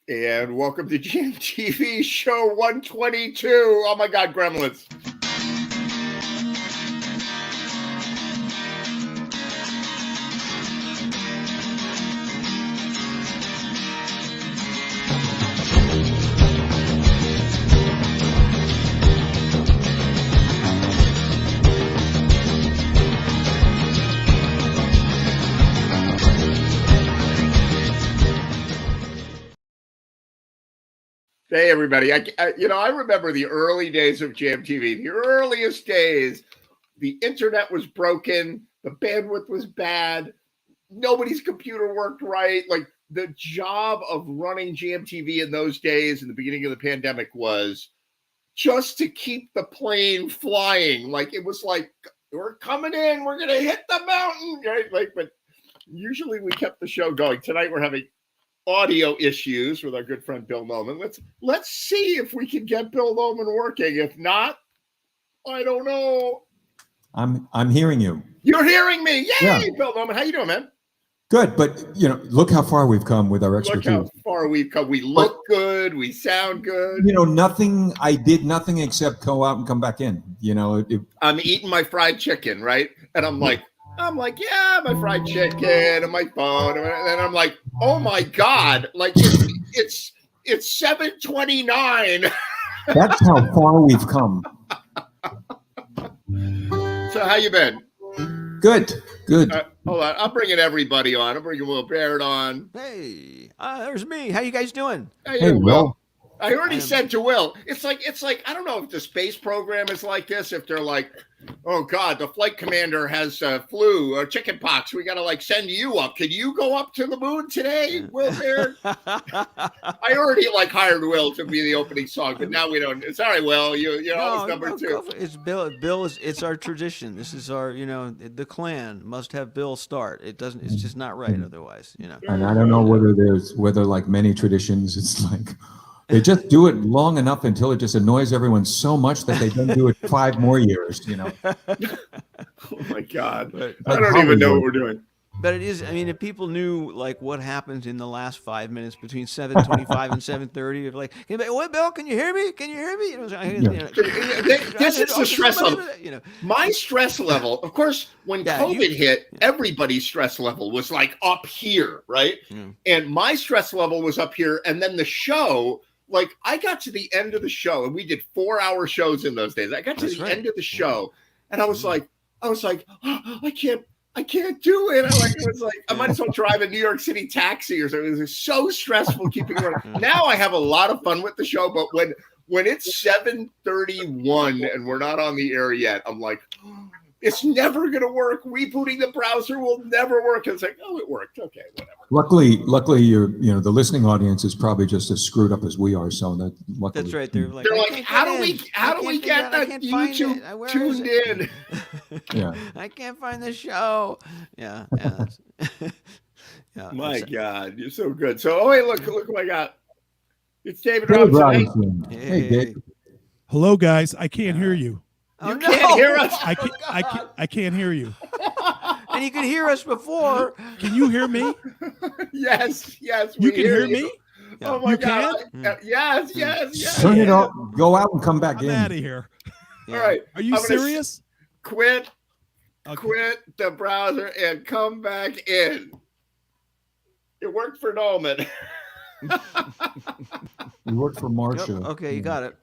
And welcome to GMTV show 122. Oh my God, Gremlins. Hey, everybody. I remember the early days of GMTV, the earliest days. The internet was broken. The bandwidth was bad. Nobody's computer worked right. Like the job of running GMTV in those days in the beginning of the pandemic was just to keep the plane flying. Like it was like, we're coming in, we're going to hit the mountain. Right? Like, but usually we kept the show going. Tonight we're having audio issues with our good friend Bill Noman. Let's see if we can get Bill Noman working. If not, I don't know. I'm hearing you. You're hearing me. Yay, yeah. Bill Noman. How you doing, man? Good, but look how far we've come with our expertise. Look how far we've come. We look good. We sound good. I did nothing except go out and come back in. I'm eating my fried chicken, right? And I'm like, yeah, my fried chicken and my phone. And I'm like, oh my God, like it's 7:29. That's how far we've come. So how you been? Good. Hold on, I'm bringing everybody on. I'm bringing Will Baird on. Hey, there's me. How you guys doing? Hey, Will. I already said to Will, it's like I don't know if the space program is like this. If they're like, oh God, the flight commander has flu or chicken pox, we gotta like send you up. Can you go up to the moon today, Will Baird? I already hired Will to be the opening song, but now we don't. Sorry, Will, you're always number two. It's Bill. Bill is. It's our tradition. This is our. The clan must have Bill start. It doesn't. It's just not right otherwise. And I don't know whether like many traditions, it's like. They just do it long enough until it just annoys everyone so much that they then do it 5 more years, Oh my God. I don't even know what we're doing. But it is, if people knew what happens in the last 5 minutes between 7:25 and 7:30, what, Bill, can you hear me? Can you hear me? This is the stress level. My stress level, of course, when COVID hit, everybody's stress level was up here, right? And my stress level was up here. And then the show, I got to the end of the show, and we did 4-hour shows in those days. I got to the end of the show, and I was like, oh, I can't do it. I might as well drive a New York City taxi or something. It was so stressful keeping it. Now I have a lot of fun with the show, but when it's 7:31 and we're not on the air yet, I'm like, it's never going to work. Rebooting the browser will never work. It's like, oh, it worked. Okay, whatever. Luckily, the listening audience is probably just as screwed up as we are. So luckily, that's right. They're like, how do we get the YouTube tuned in? Yeah, I can't find the show. Yeah. My God, you're so good. So, wait, look who I got. It's David Robinson. Hey, Dave. Hello, guys. I can't hear you. You can't hear us. I can't hear you. And you could hear us before. Can you hear me? Yes. You can hear me? Yeah. Oh my God. Yes. Turn it off. Go out and come back in. I'm out of here. Yeah. All right. Are you serious? Quit the browser and come back in. It worked for Noman. You worked for Marsha. Yep. Okay, you got it.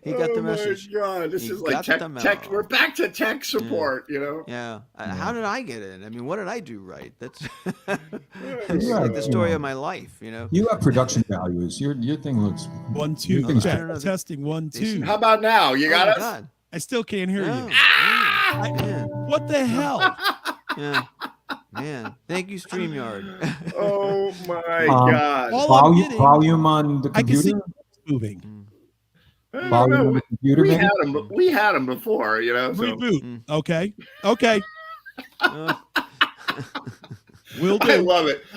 He got the message. Oh my God, this is like tech. We're back to tech support, Yeah. How did I get in? What did I do right? That's like the story of my life, You have production values. Your thing looks 1 2. Testing 1 2. How about now? You got us? God. I still can't hear you. What the hell? Yeah. Man, thank you, StreamYard. Oh my God! Volume on the computer. I can see moving. Volume on the computer. We had them before, So. Reboot. Okay. Will do.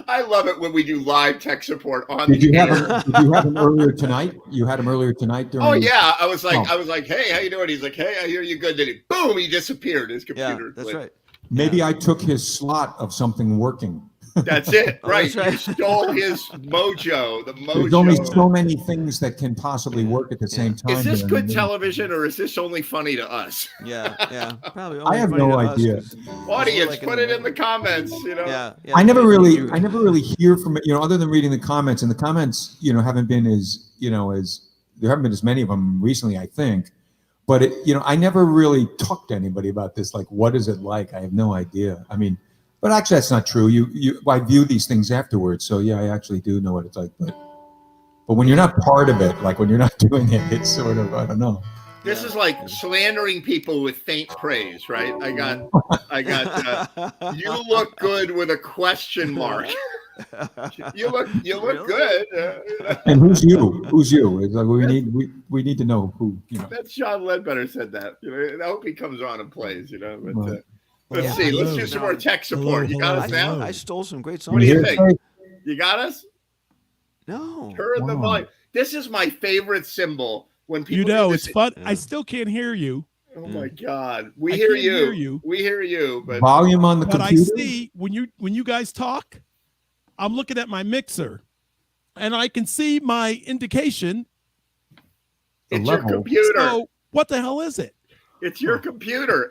I love it when we do live tech support on. Did you have him earlier tonight? You had him earlier tonight during. Oh yeah, I was like, hey, how you doing? He's like, hey, I hear you good. Then boom, he disappeared. His computer. Yeah, that's right. Maybe I took his slot of something working. That's it, Oh, right? that's right. You stole his mojo. The mojo. There's only so many things that can possibly work at the same time. Is this here. good television, or is this only funny to us? Yeah. Probably. I have no idea. Audience, put it in the comments. Yeah. I never really hear from it, other than reading the comments, and the comments, haven't been as there haven't been as many of them recently, I think. But I never really talked to anybody about this. Like, what is it like? I have no idea. I mean, but actually, that's not true. I view these things afterwards, so yeah, I actually do know what it's like. But when you're not part of it, like when you're not doing it, it's sort of, I don't know. This is like slandering people with faint praise, right? I got. You look good with a question mark. You look Really? good. And who's you? Who's you? It's like we need to know who. That's John Ledbetter said that. I hope he comes on and plays. But, Well, let's see. Let's do some more tech support. You got us now? I stole some great songs. What do you Here, think? You got us? No. Turn the Wow. volume. This is my favorite symbol when people. do it's this. fun. I still can't hear you. Oh my God, we I hear can't you. hear you. We hear you, but volume on the But I computer. see when you guys talk, I'm looking at my mixer, and I can see my indication. it's your level. computer. So what the hell is it? It's your computer.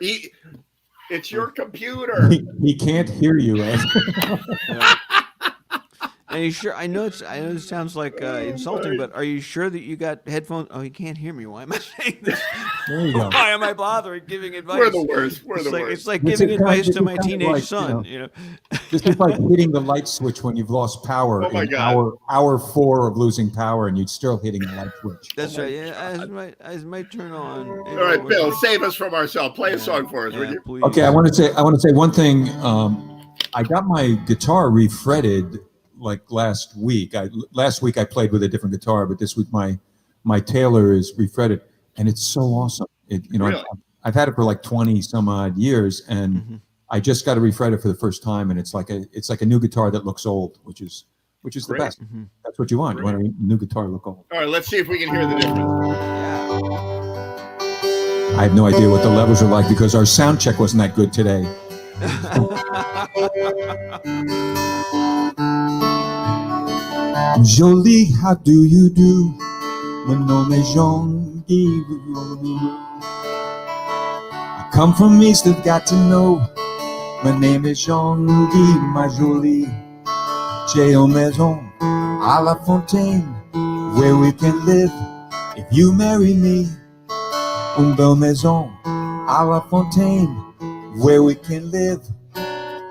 It's your computer. He can't hear you, Ed. Are you sure? I know it sounds like insulting, but are you sure that you got headphones? Oh, he can't hear me. Why am I saying this? There you go. Why am I bothering giving advice? We're the worst. We're It's the like, worst. it's like This giving is kind- advice this to is my kind of teenage like, son. This is like hitting the light switch when you've lost power. Oh my in God. hour 4 of losing power, and you're still hitting the light switch. That's right. Yeah, I might turn on. All right, Bill, save us from ourselves. Play a song for us, would you? Please. Okay, I want to say one thing. I got my guitar refretted like last week. Last week I played with a different guitar, but this week my Taylor is refretted, and it's so awesome. Really? I've had it for like 20 some odd years, and I just got to refret it for the first time, and it's like a new guitar that looks old, which is the Great. best. That's what you want. You want a new guitar look old. All right, let's see if we can hear the difference. I have no idea what the levels are like because our sound check wasn't that good today. Jolie, how do you do? Mon nom est Jean-Guy. I come from east, I've got to know. My name is Jean-Guy, ma jolie. J'ai une maison à la fontaine where we can live if you marry me. Une belle maison à la fontaine where we can live,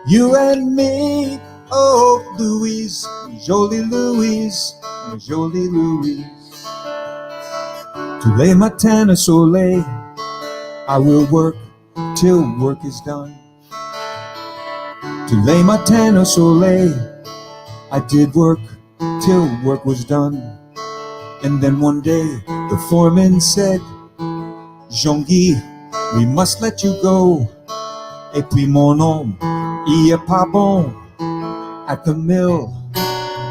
you and me. Oh, Louise, jolie Louise, jolie Louise. Tous les matins au soleil, I will work till work is done. Tous les matins au soleil, I did work till work was done. And then one day the foreman said, Jean-Guy, we must let you go. Et puis mon homme, il est pas bon at the mill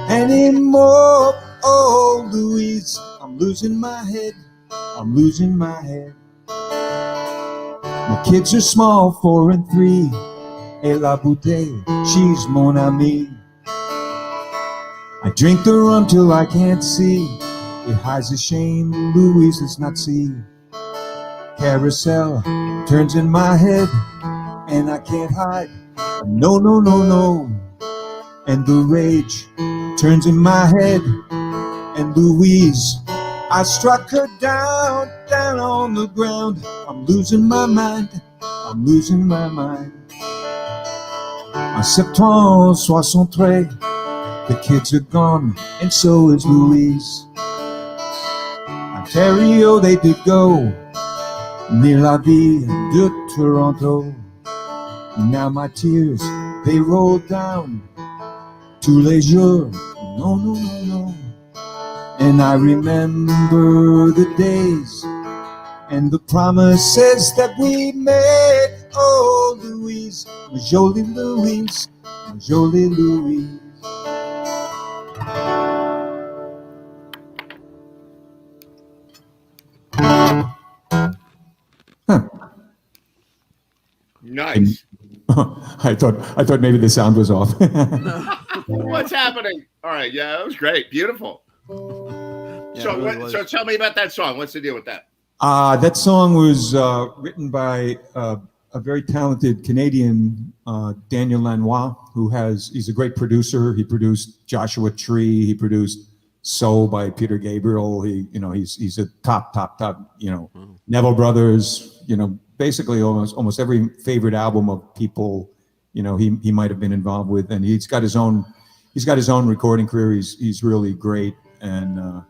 anymore. Oh, Louise, I'm losing my head. I'm losing my head. My kids are small, 4 and 3. Et la bouteille, she's mon amie. I drink the rum till I can't see. It hides the shame, Louise does not see. Carousel turns in my head, and I can't hide. No, no, no, no. And the rage turns in my head, and Louise, I struck her down, down on the ground. I'm losing my mind, I'm losing my mind. En septembre 63, the kids are gone, and so is Louise. Ontario they did go, near la ville de Toronto. Now my tears, they roll down tous les jours. No, no, no, no. And I remember the days and the promises that we made. Oh, Louise, my jolie Louise, my jolie Louise. Nice. I thought maybe the sound was off. What's happening? All right, yeah, that was great, beautiful. Yeah, So, it really was. so tell me about that song. What's the deal with that? That song was written by a very talented Canadian, Daniel Lanois, he's a great producer. He produced Joshua Tree. He produced "So" by Peter Gabriel. He's a top. Neville Brothers. Basically almost every favorite album of people, he might have been involved with, and he's got his own recording career. He's really great, and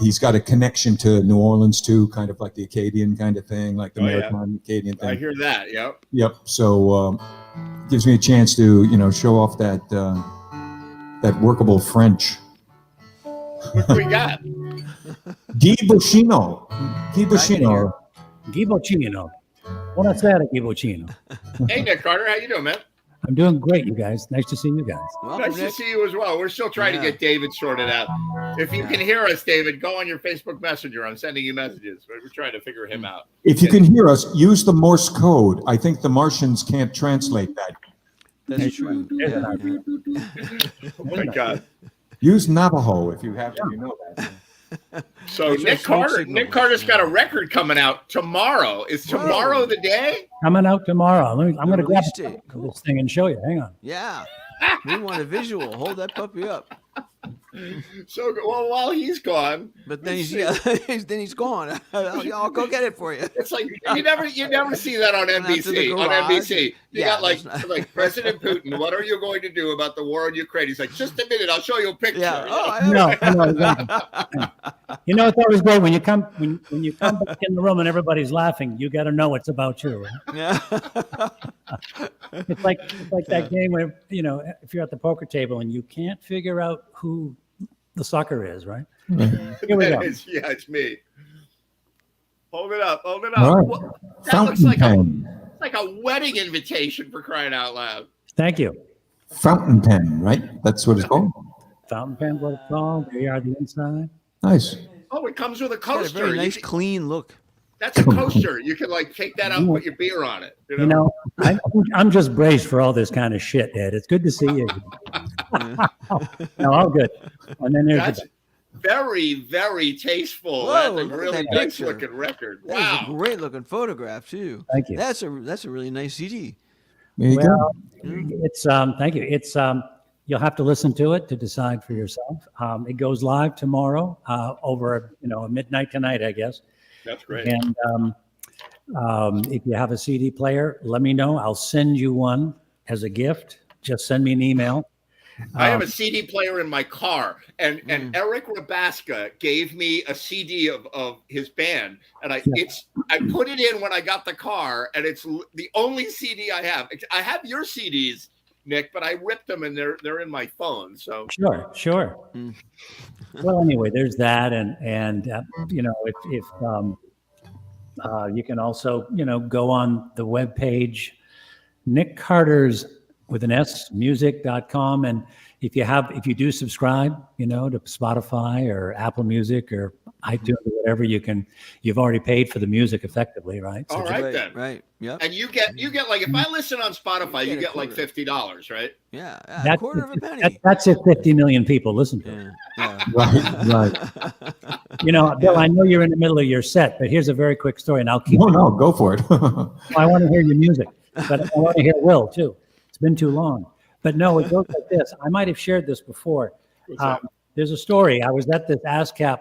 he's got a connection to New Orleans too, kind of like the Acadian kind of thing, like the Maritime Acadian thing. I hear that. Yep. Yep. So gives me a chance to show off that workable French. What do we got? Guy Boccino. Guy Boccino. Guy Boccino. Buonasera, Guy Boccino. Hey, Nick Carter, how you doing, man? I'm doing great, you guys. Nice to see you guys. Welcome, Nice to Nick. see you as well. We're still trying to get David sorted out. If you can hear us, David, go on your Facebook Messenger. I'm sending you messages. We're trying to figure him out. If you can hear us, use the Morse code. I think the Martians can't translate that. That's true. There's an Yeah. idea. Oh my God. Use Navajo if you have to. You know that. So Those are Nick smoke Carter, signals. Nick Carter's got a record coming out tomorrow. Is tomorrow the day? Coming out tomorrow. I'm going to grab Release date. this thing and show you. Hang on. Yeah. We want a visual. Hold that puppy up. So well, while he's gone, But then he's gone. I'll go get it for you. it's like you never see that on Going out to the NBC. On garage. NBC, you Yeah, got that's not- like President Putin. What are you going to do about the war in Ukraine? He's like, just a minute, I'll show you a picture. Yeah. You know? Oh, I know. No, exactly. It's always great when you come back in the room and everybody's laughing. You got to know it's about you. Right? Yeah. It's like that game where if you're at the poker table and you can't figure out who the sucker is, right? Here we go. It's me. Hold it up. Hold it All up. right. Well, that looks Fountain like pen. like a wedding invitation for crying out loud. Thank you. Fountain pen, right? That's what it's called. Fountain pen, what it's called. There you are, the inside. Nice. Oh, it comes with a It's got a coaster. very You nice, can- clean look. that's a coaster. You can like take that out and put your beer on it. I'm just braced for all this kind of shit, Ed. It's good to see you. No, all good. And then there's That's very, very tasteful. Whoa, That's a look at really that nice picture. looking record. That is a Wow. great looking photograph too. Thank you. That's a really nice CD. There you well, go. it's thank you. It's you'll have to listen to it to decide for yourself. It goes live tomorrow over midnight tonight, I guess. That's great. And if you have a CD player, let me know. I'll send you one as a gift. Just send me an email. I have a CD player in my car, and Eric Rabaska gave me a CD of his band, and I put it in when I got the car, and it's the only CD I have. I have your CDs, Nick, but I ripped them and they're in my phone. So Sure. Well, anyway, there's that, and if you can also go on the webpage, Nick Carter's with an S music.com, and if you do subscribe, to Spotify or Apple Music or iTunes or whatever, you've already paid for the music effectively, right? all right then. Right. Yep. And you get like if I listen on Spotify, you get like $50, right? Yeah. A That's- quarter of a penny. That's if 50 million people listen to it. Yeah. Right. Bill, I know you're in the middle of your set, but here's a very quick story, and I'll keep. No, go for it. I want to hear your music, but I want to hear Will too. It's been too long. But no, it goes like this. I might have shared this before. There's a story. I was at this ASCAP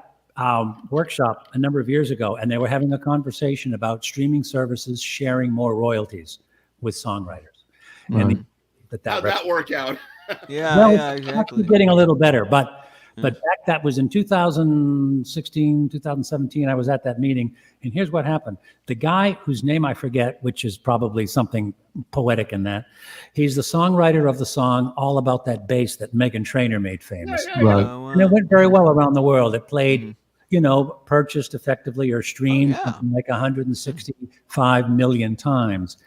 workshop a number of years ago, and they were having a conversation about streaming services sharing more royalties with songwriters. And How'd that work out? Yeah. well, Yeah. it's Exactly. actually getting a little better, but back that was in 2016, 2017. I was at that meeting, and here's what happened. The guy whose name I forget, which is probably something poetic in that, he's the songwriter of the song "All About That Bass" that Meghan Trainor made famous, Right. and it went very well around the world. It played, purchased effectively or streamed yeah. something like 165 million times.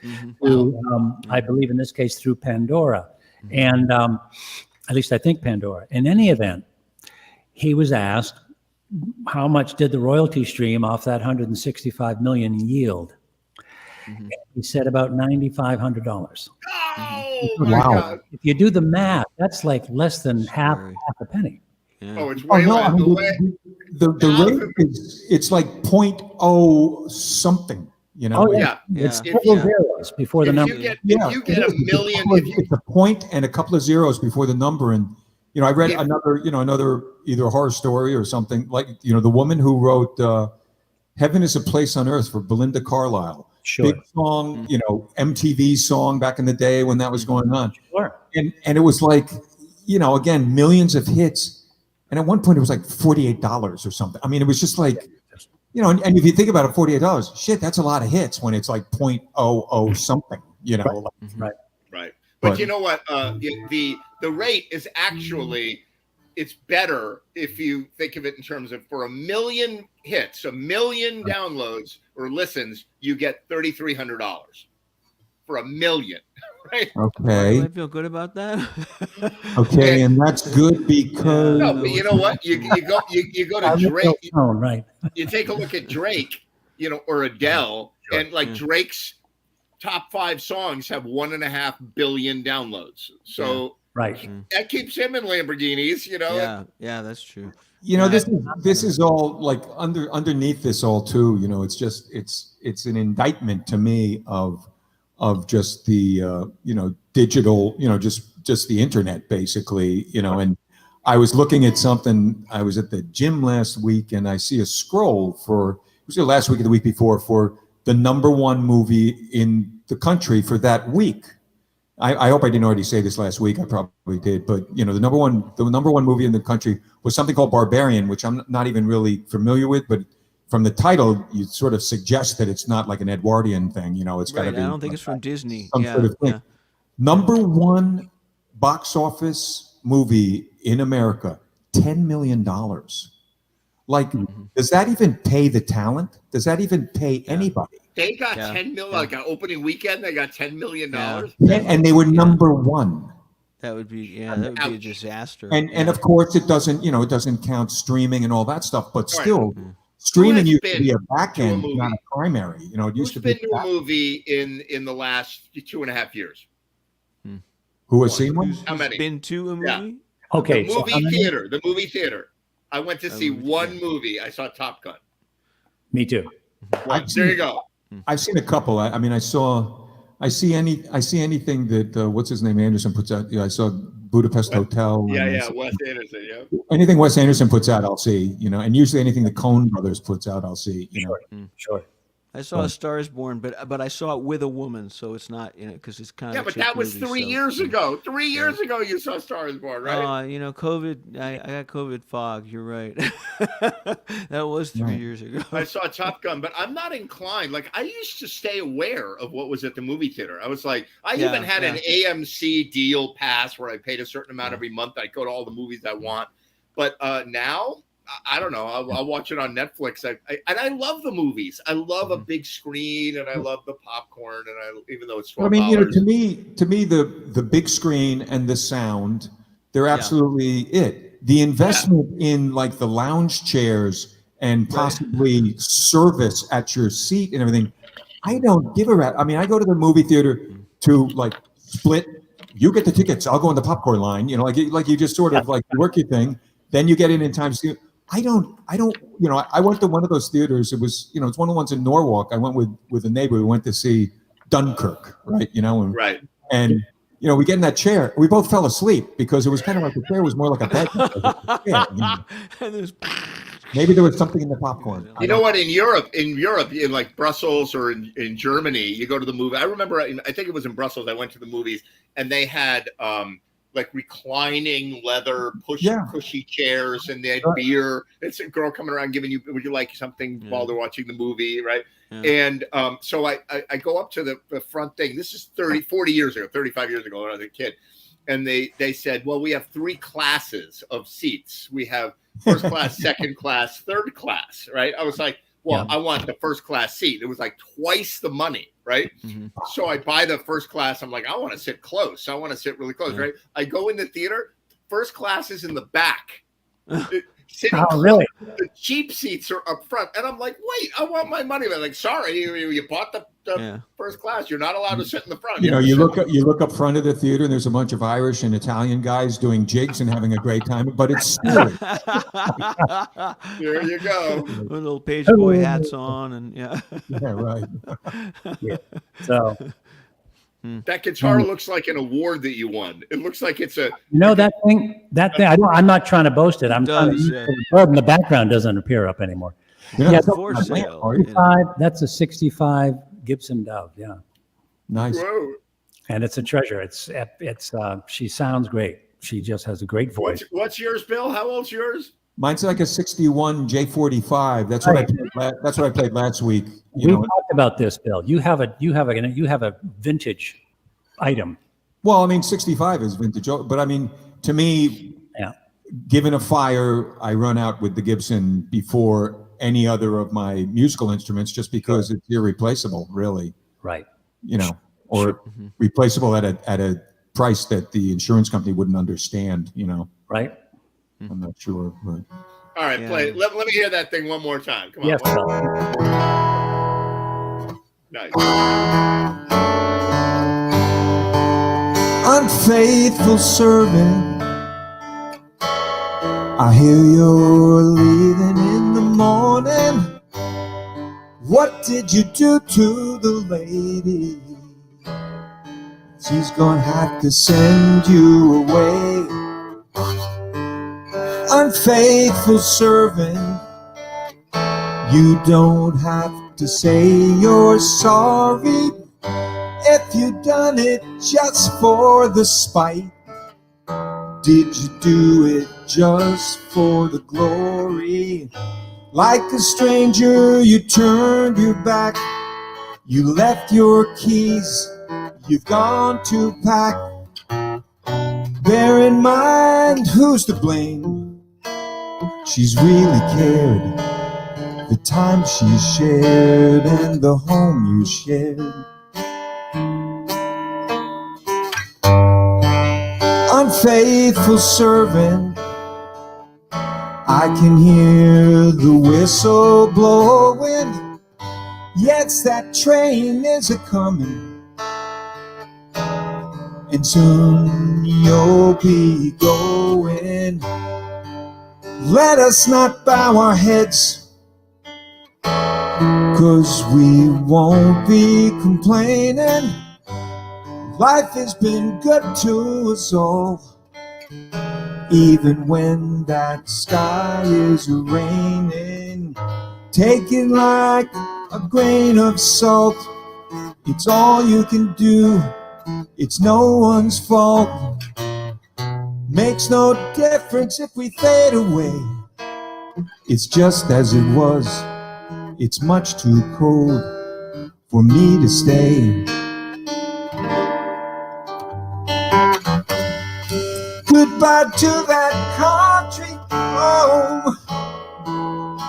Through, I believe in this case through Pandora, and at least I think Pandora. In any event, he was asked how much did the royalty stream off that 165 million yield, Mhm. He said about $9,500. Oh my Wow. God. If you do the math, that's like less than half Scary. a penny. Yeah. Oh, it's Oh way no, less. I mean, The way, the Thousand- rate is, it's like point oh something, you know? Oh, yeah. It's Yeah. several Yeah. zeros before the If number. you get Yeah, if you get it a is. It's million, couple of- if you it's a point and a couple of zeros before the number. And, you know, I read If- another either horror story or something like, you know, the woman who wrote Heaven is a Place on Earth for Belinda Carlisle. Sure. Big song, you know, MTV song back in the day when that was going on. Sure. And it was like, you know, again, millions of hits. And at one point it was like $48 or something. I mean, it was just like, you know, and if you think about it, $48, shit, that's a lot of hits when it's like .00 something, you know. Right. Like, Right. right. But But- you know what? The rate is actually it's better if you think of it in terms of for a million hits, a million downloads or listens, you get $3,300 for a million, right? Do okay. I feel good about that? Okay. And that's good because No, but you know what? You go to Drake. Tone, right. You take a look at Drake, you know, or Adele, and like Yeah. Drake's top 5 songs have 1.5 billion downloads. So Right. that keeps him in Lamborghinis, you know. Yeah, that's true. you know, Yeah. this is all like underneath this all too, you know, it's just it's an indictment to me of just the you know, digital, you know, just the internet basically, you know. And I was looking at something, I was at the gym last week and I see a scroll for, it was the last week or the week before, for the #1 movie in the country for that week. I hope I didn't already say this last week. I probably did, but you know, the number one movie in the country was something called Barbarian, which I'm not even really familiar with, but from the title, you sort of suggest that it's not like an Edwardian thing. You know, it's got to Right. be. I don't think it's from Disney. some Yeah. sort of thing. Yeah. #1 box office movie in America, $10 million. Like, does that even pay the talent? Does that even pay anybody? They got Yeah. 10 million, Yeah. like an opening weekend, they got $10 million. And they were #1. That would be that would be a Ouch. disaster. And of course, it doesn't, you know, it doesn't count streaming and all that stuff. But Right. still, streaming has used to be been a back to a end, movie? not a primary. You know, it used Who's to be. been to a movie in the last 2.5 years? Who has seen one? Who's How many? been to a movie? Yeah. Okay. The so movie how many- theater. The movie theater. I went to see movie one theater. movie. I saw Top Gun. Me too. One. There you go. I've seen a couple. I mean, I see anything that what's his name Anderson puts out. Yeah, I saw Budapest Hotel. Yeah, and yeah. Wes Anderson. Yeah. Anything Wes Anderson puts out, I'll see. You know, and usually anything the Coen Brothers puts out, I'll see. You know, Sure. I saw A Star Is Born, but I saw it with a woman, so it's not, you know, because it's kind Yeah, of. but that was 3 years ago. 3 years ago, you saw Star Is Born, right? You know, COVID. I got COVID fog. You're right. That was 3 years ago. I saw Top Gun, but I'm not inclined. Like, I used to stay aware of what was at the movie theater. I was like, I Yeah, even had an yeah. AMC deal pass where I paid a certain amount every month. I go to all the movies I want. But now, I don't know. I'll watch it on Netflix. And I love the movies. I love a big screen, and I love the popcorn. And even though it's $12. I mean, you know, to me, the big screen and the sound, they're absolutely it. The investment in like the lounge chairs and possibly service at your seat and everything, I don't give a rat. I mean, I go to the movie theater to like split. You get the tickets. I'll go in the popcorn line. You know, like you just sort of like work your thing. Then you get in time. I don't, you know, I went to one of those theaters. It was, you know, it's one of the ones in Norwalk. I went with a neighbor. We went to see Dunkirk, right? You know, and you know, we get in that chair. We both fell asleep because it was kind of like the chair was more like a bed. And there's- Maybe there was something in the popcorn. You know what? In Europe, in like Brussels or in Germany, you go to the movie. I remember, I think it was in Brussels. I went to the movies, and they had like reclining leather, cushy chairs, and they had beer. It's a girl coming around giving you, would you like something while they're watching the movie, right? Yeah. And so I go up to the front thing. This is 40 years ago, 35 years ago when I was a kid. And they said, well, we have 3 classes of seats. We have first class, second class, third class, right? I was like, well, I want the first class seat. It was like twice the money, right? Mm-hmm. So I buy the first class. I'm like, I want to sit close. I want to sit really close, right? I go in the theater. First class is in the back. Really? The cheap seats are up front. And I'm like, wait, I want my money. They're like, sorry, you bought the first class. You're not allowed to sit in the front. You know, you look up front of the theater, and there's a bunch of Irish and Italian guys doing jigs and having a great time, but it's Stewie. There you go. With little page boy hats on, and Yeah, right. Yeah. So That guitar looks like an award that you won. It looks like it's a. you know that thing. I'm not trying to boast it. I'm trying to the bird in the background doesn't appear up anymore. Yeah, for sale. 65, that's a 65 Gibson Dove. Yeah. Nice. Whoa. And it's a treasure. It's she sounds great. She just has a great voice. What's yours, Bill? How old's yours? Mine's like a 61 J45. That's what I played. That's what I played last week. We talked about this, Bill. You have a vintage item. Well, I mean, 65 is vintage, but I mean, to me, given a fire, I run out with the Gibson before any other of my musical instruments, just because it's irreplaceable, really. Right. You know, or replaceable at a price that the insurance company wouldn't understand. You know. Right. I'm not sure, but. All right, play it. Let me hear that thing one more time. Come on. Yes, Bill. Nice. Unfaithful servant, I hear you're leaving in the morning. What did you do to the lady? She's gonna have to send you away. Unfaithful servant, you don't have to say you're sorry if you done it just for the spite. Did you do it just for the glory? Like a stranger, you turned your back. You left your keys, you've gone to pack. Bear in mind who's to blame. She's really cared, the time she shared and the home you shared. Unfaithful servant, I can hear the whistle blowing. Yes, that train is a-coming, and soon you'll be going. Let us not bow our heads, 'cause we won't be complaining. Life has been good to us all, even when that sky is raining. Take it like a grain of salt. It's all you can do, it's no one's fault. Makes no difference if we fade away. It's just as it was. It's much too cold for me to stay. Goodbye to that country home.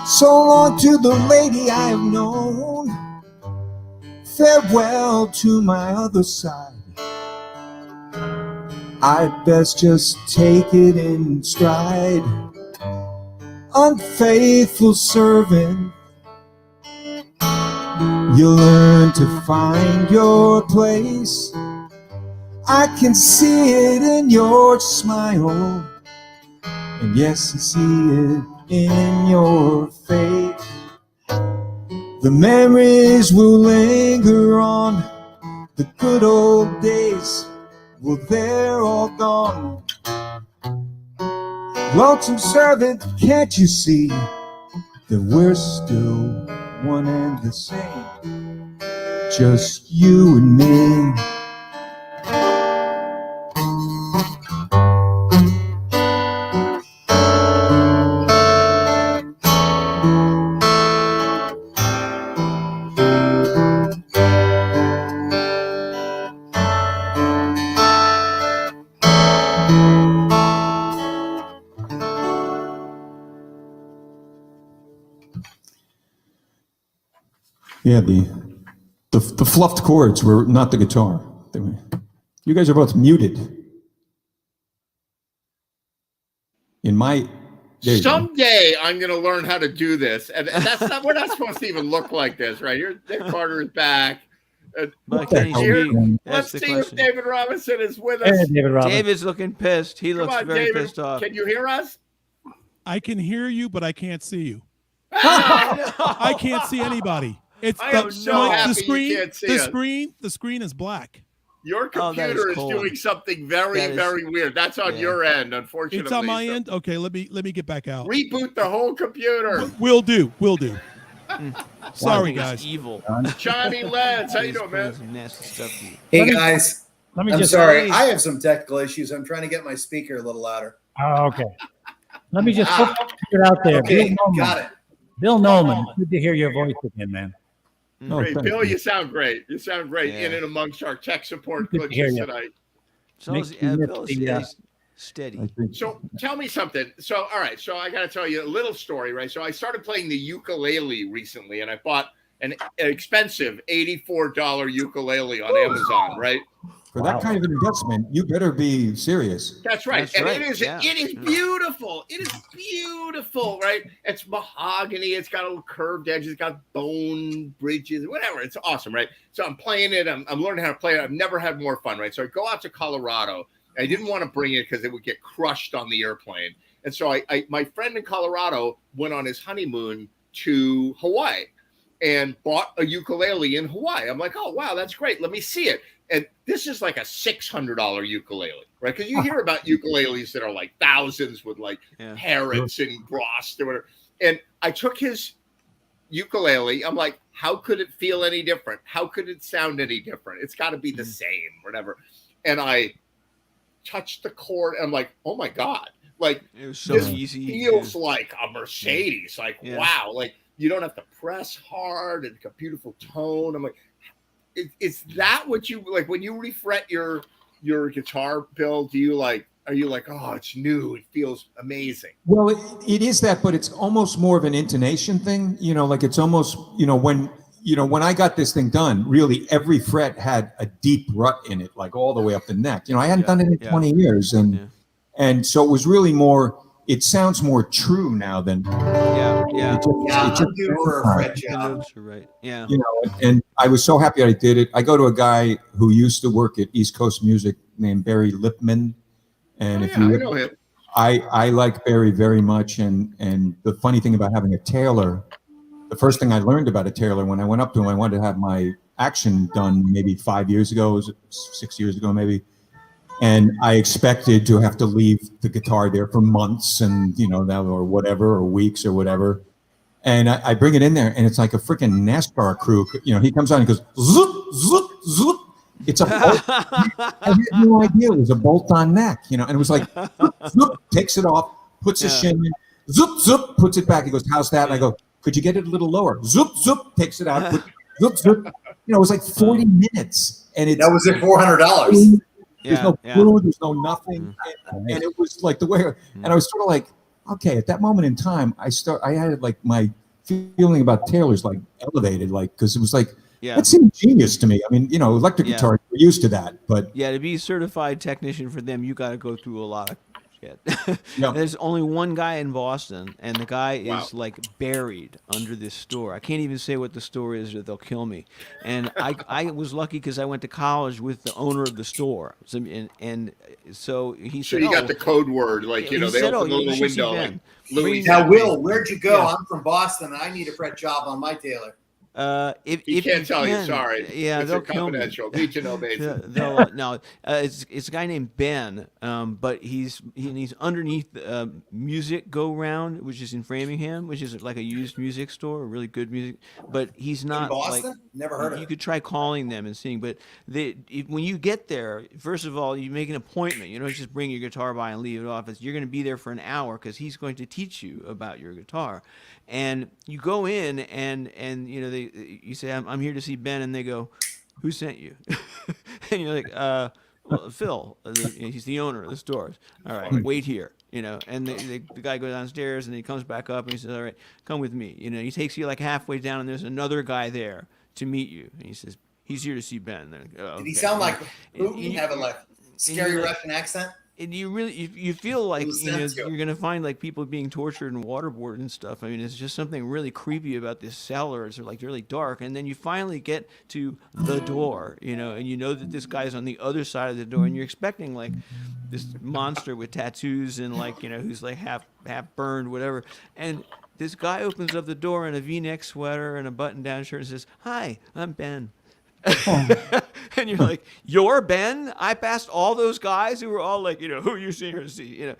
So long to the lady I have known. Farewell to my other side. I'd best just take it in stride. Unfaithful servant, you'll learn to find your place. I can see it in your smile, and yes, I see it in your face. The memories will linger on, the good old days, well, they're all gone. Lonesome servant, can't you see that we're still one and the same? Just you and me. Yeah, the fluffed chords were not the guitar. You guys are both muted. Someday I'm going to learn how to do this, and that's not. We're not supposed to even look like this, right? Nick Carter is back. But can he Here, speak? let's That's the see question. if David Robinson is with Hey, us. David Robinson. David's looking pissed. He Come looks on, very David. pissed off. Can you hear us? I can hear you, but I can't see you. Ah, I can't see anybody. It's I am so happy you screen. can't see The us. screen is black. Your Oh, that is computer is cold. doing something very, That is- very weird. That's on yeah. your end, unfortunately. It's on my So end. Okay, let me get back out. Reboot the whole computer. Will do. Sorry, He's guys. evil. Johnny Lenz, how you He's doing, putting man? some nasty stuff to you. Hey Let me- guys, Let me I'm just. sorry. I have some technical issues. I'm trying to get my speaker a little louder. Oh, okay. Let me just put it out there. Okay, Bill Noman. got it. Bill Noman. Good to hear your voice again, man. No, Great, thank Bill, you. you sound great. You sound great Yeah. in and amongst our tech support Good to hear glitches you. tonight. So Makes is, me miss Bill's the, steady. I think- So tell me something. So, all right. So I got to tell you a little story, right? So I started playing the ukulele recently, and I bought an expensive $84 ukulele on Amazon, right? For that kind of an investment, you better be serious. That's right. That's and right, it is yeah. beautiful. It is beautiful, right? It's mahogany. It's got a little curved edges. It's got bone bridges, whatever. It's awesome, right? So I'm playing it. I'm learning how to play it. I've never had more fun, right? So I go out to Colorado. I didn't want to bring it because it would get crushed on the airplane. And so my friend in Colorado went on his honeymoon to Hawaii and bought a ukulele in Hawaii. I'm like, oh, wow, that's great. Let me see it. And this is like a $600 ukulele, right? Because you hear about ukuleles that are like thousands with like parrots and brass or whatever. And I took his ukulele. I'm like, how could it feel any different? How could it sound any different? It's got to be the same, whatever. And I touched the chord. And I'm like, oh my God. Like, It was so this easy. feels like a Mercedes. Like, Yeah. wow. Like, you don't have to press hard and a beautiful tone. I'm like, is that what you like when you refret your guitar, Bill? Are you like, oh, it's new, it feels amazing? Well, it is that, but it's almost more of an intonation thing. Like it's almost, when I got this thing done, really every fret had a deep rut in it, like all the way up the neck. I hadn't done it in 20 years, and so it was really more. It sounds more true now than. Yeah, I'm due for a fret The job. notes are right. Yeah. And I was so happy I did it. I go to a guy who used to work at East Coast Music named Barry Lipman, and I know him. I like Barry very much. And the funny thing about having a tailor, the first thing I learned about a tailor when I went up to him, I wanted to have my action done maybe 5 years ago, was it 6 years ago maybe. And I expected to have to leave the guitar there for months and, or whatever, or weeks or whatever. And I bring it in there and it's like a freaking NASCAR crew. He comes on and goes, zoop, zoop, zoop. It's a bolt. I had no idea it was a bolt-on neck, and it was like, zoop, zoop, takes it off, puts a shim in, zoop, zoop, puts it back. He goes, how's that? And I go, could you get it a little lower? Zoop, zoop, takes it out, zoop, zoop. It was like 40 minutes. And That was at $400. There's no food, there's no nothing. And it was like the way, and I was sort of like, okay, at that moment in time, I had like my feeling about tailors like elevated, like, because it was like, that seemed genius to me. I mean, electric guitar, we're used to that, but. Yeah, to be a certified technician for them, you got to go through a lot of shit. Yeah. There's only one guy in Boston, and the guy is like buried under this store. I can't even say what the store is, or they'll kill me. And I was lucky because I went to college with the owner of the store, and so he So said, you got the code word, like he they said, open the you little should see window. Ben. Like, Louis. Now, Will, where'd you go? I'm from Boston, and I need a fret job on my tailor. He can't tell you. Sorry. Yeah, it's they'll a kill me. confidential. Need to know basis. No, it's a guy named Ben, but he's underneath Music Go Round, which is in Framingham, which is like a used music store, a really good music. But he's not In Boston? like, Never heard of you it. could try calling them and seeing, but when you get there, first of all, you make an appointment. You don't just bring your guitar by and leave it off. You're going to be there for an hour because he's going to teach you about your guitar. And you go in and you say, I'm here to see Ben, and they go, who sent you? And you're like, well, Phil, he's the owner of the stores. All right, wait here, and the guy goes downstairs and he comes back up and he says, all right, come with me. He takes you like halfway down and there's another guy there to meet you. And he says, he's here to see Ben. Like, oh, Did he okay. sound like And Putin? Have a like scary Russian accent? And you feel like sense. you're gonna find like people being tortured and waterboarded and stuff. I mean, it's just something really creepy about this cellar. It's like really dark, and then you finally get to the door, and you know that this guy's on the other side of the door, and you're expecting like this monster with tattoos and like who's like half burned, whatever. And this guy opens up the door in a V-neck sweater and a button-down shirt and says, "Hi, I'm Ben." And you're like, "You're Ben? I passed all those guys who were all like, who you see or see,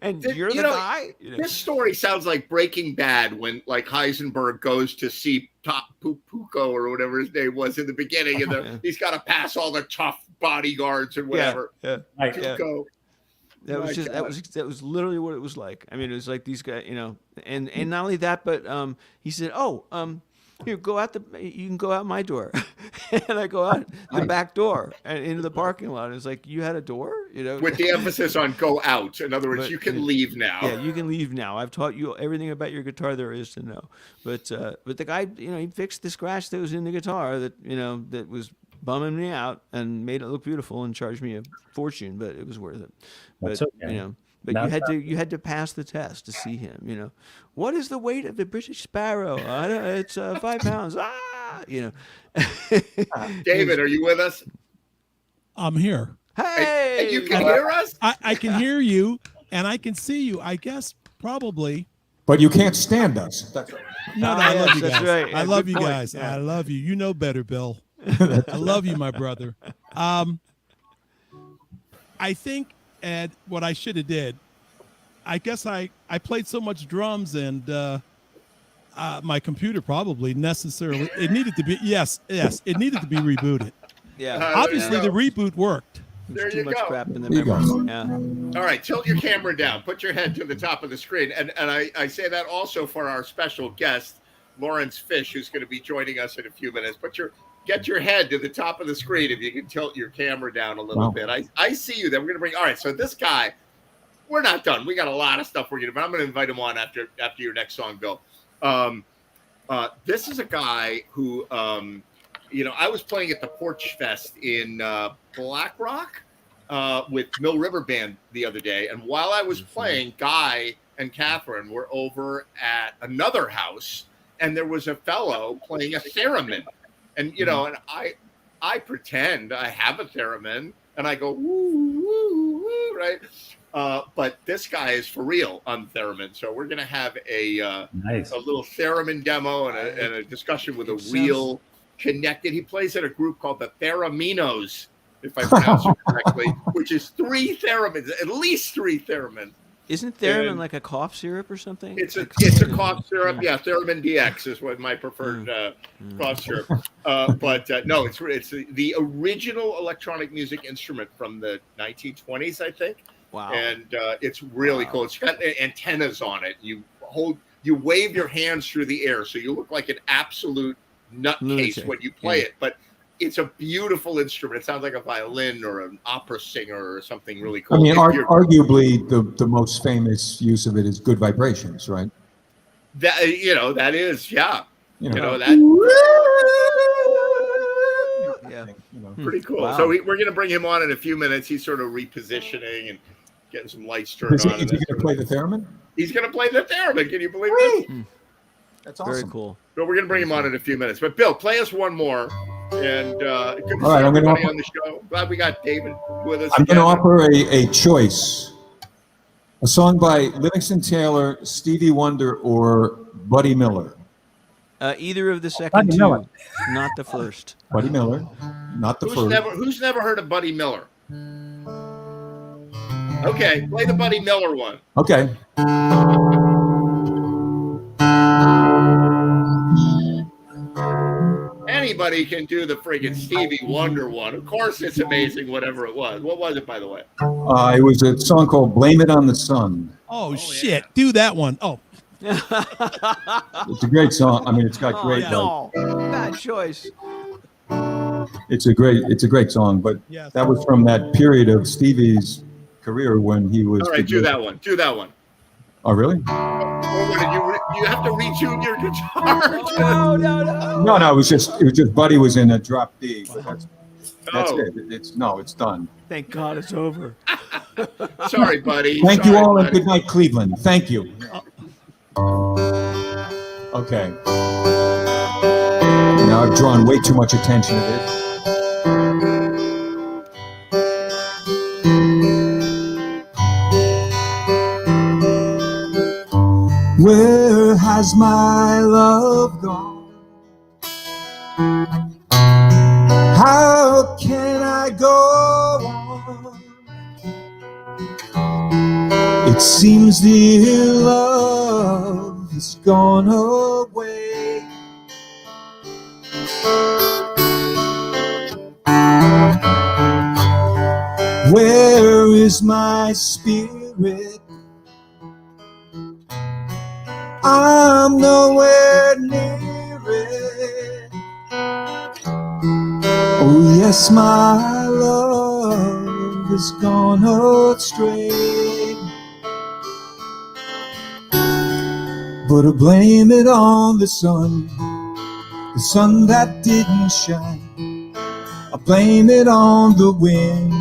and you're the guy." This story sounds like Breaking Bad when like Heisenberg goes to see Puko or whatever his name was in the beginning, and he's got to pass all the tough bodyguards and whatever. Yeah. Puko. That was literally what it was like. I mean, it was like these guys, and not only that, but he said, "Here, you can go out my door," and I go out the back door and into the parking lot. It's like, you had a door, with the emphasis on go out. In other words, you can leave now. Yeah, you can leave now. I've taught you everything about your guitar there is to know. But the guy, he fixed the scratch that was in the guitar that that was bumming me out and made it look beautiful and charged me a fortune, but it was worth it. That's But okay. But you had to pass the test to see him. What is the weight of a British sparrow? I don't, it's 5 pounds. David, are you with us? I'm here. Hey, And you can hear us? I can hear you and I can see you. I guess probably. But you can't stand us. That's right. No, I love you guys. that's right. I Yeah, love good you point. guys. Yeah. I love you. You know better, Bill. I love you, my brother. I think, Ed, what I should have did, I guess I played so much drums and my computer probably necessarily, it needed to be, yes, it needed to be rebooted. Yeah. Obviously, the reboot worked. There Too you much go. crap in the There you go. memory. Yeah. All right, tilt your camera down. Put your head to the top of the screen. And I say that also for our special guest, Lawrence Fish, who's going to be joining us in a few minutes. Get your head to the top of the screen if you can tilt your camera down a little bit. I see you. Then we're going to bring. All right, so this guy, we're not done. We got a lot of stuff we're going to. But I'm going to invite him on after your next song, Bill. This is a guy who, I was playing at the Porch Fest in Black Rock with Mill River Band the other day, and while I was playing, Guy and Catherine were over at another house, and there was a fellow playing a theremin. And, and I pretend I have a theremin and I go, woo, woo, woo, right? But this guy is for real on theremin. So we're going to have a little theremin demo and a discussion with a real connected. He plays in a group called the Theraminos, if I pronounce it correctly, which is 3 theremins, at least 3 theremins. Isn't theremin like a cough syrup or something? It's a cough syrup. Yeah, Theremin DX is what my preferred cough syrup. But no, it's the original electronic music instrument from the 1920s, I think. Wow. And it's really cool. It's got antennas on it. You wave your hands through the air, so you look like an absolute nutcase when you play it. But it's a beautiful instrument. It sounds like a violin or an opera singer or something really cool. I mean, arguably the most famous use of it is Good Vibrations, right? That that is, yeah. That pretty cool. Wow. So we're going to bring him on in a few minutes. He's sort of repositioning and getting some lights turned on. Is he going to play the thereron? He's going to play the theremin. Can you believe this? That's awesome. Very cool. So we're going to bring him on in a few minutes. But Bill, play us one more. And good to see right, everybody on the show. Glad we got David with us. I'm going to offer a choice. A song by Livingston Taylor, Stevie Wonder, or Buddy Miller. Either of the second Buddy two, Miller. not the first. Buddy Miller, not the first. Who's never heard of Buddy Miller? Okay, play the Buddy Miller one. Okay. Anybody can do the friggin' Stevie Wonder one. Of course, it's amazing, whatever it was. What was it, by the way? It was a song called Blame It on the Sun. Oh shit. Yeah. Do that one. Oh. It's a great song. I mean, it's got great. No, bad choice. It's a great song, but Yes. that was from that period of Stevie's career when he was. All right, do that one. Do that one. Oh, really? Or what, you have to retune your guitar. No. It was just Buddy was in a drop D. But that's Oh. it. It's done. Thank God it's over. Sorry, buddy. Thank you Sorry, all, and buddy. good night, Cleveland. Thank you. Okay. Now I've drawn way too much attention to this. Where has my love gone? How can I go on? It seems dear love has gone away. Where is my spirit? I'm nowhere near it. Oh yes, my love has gone astray. But I blame it on the sun that didn't shine. I blame it on the wind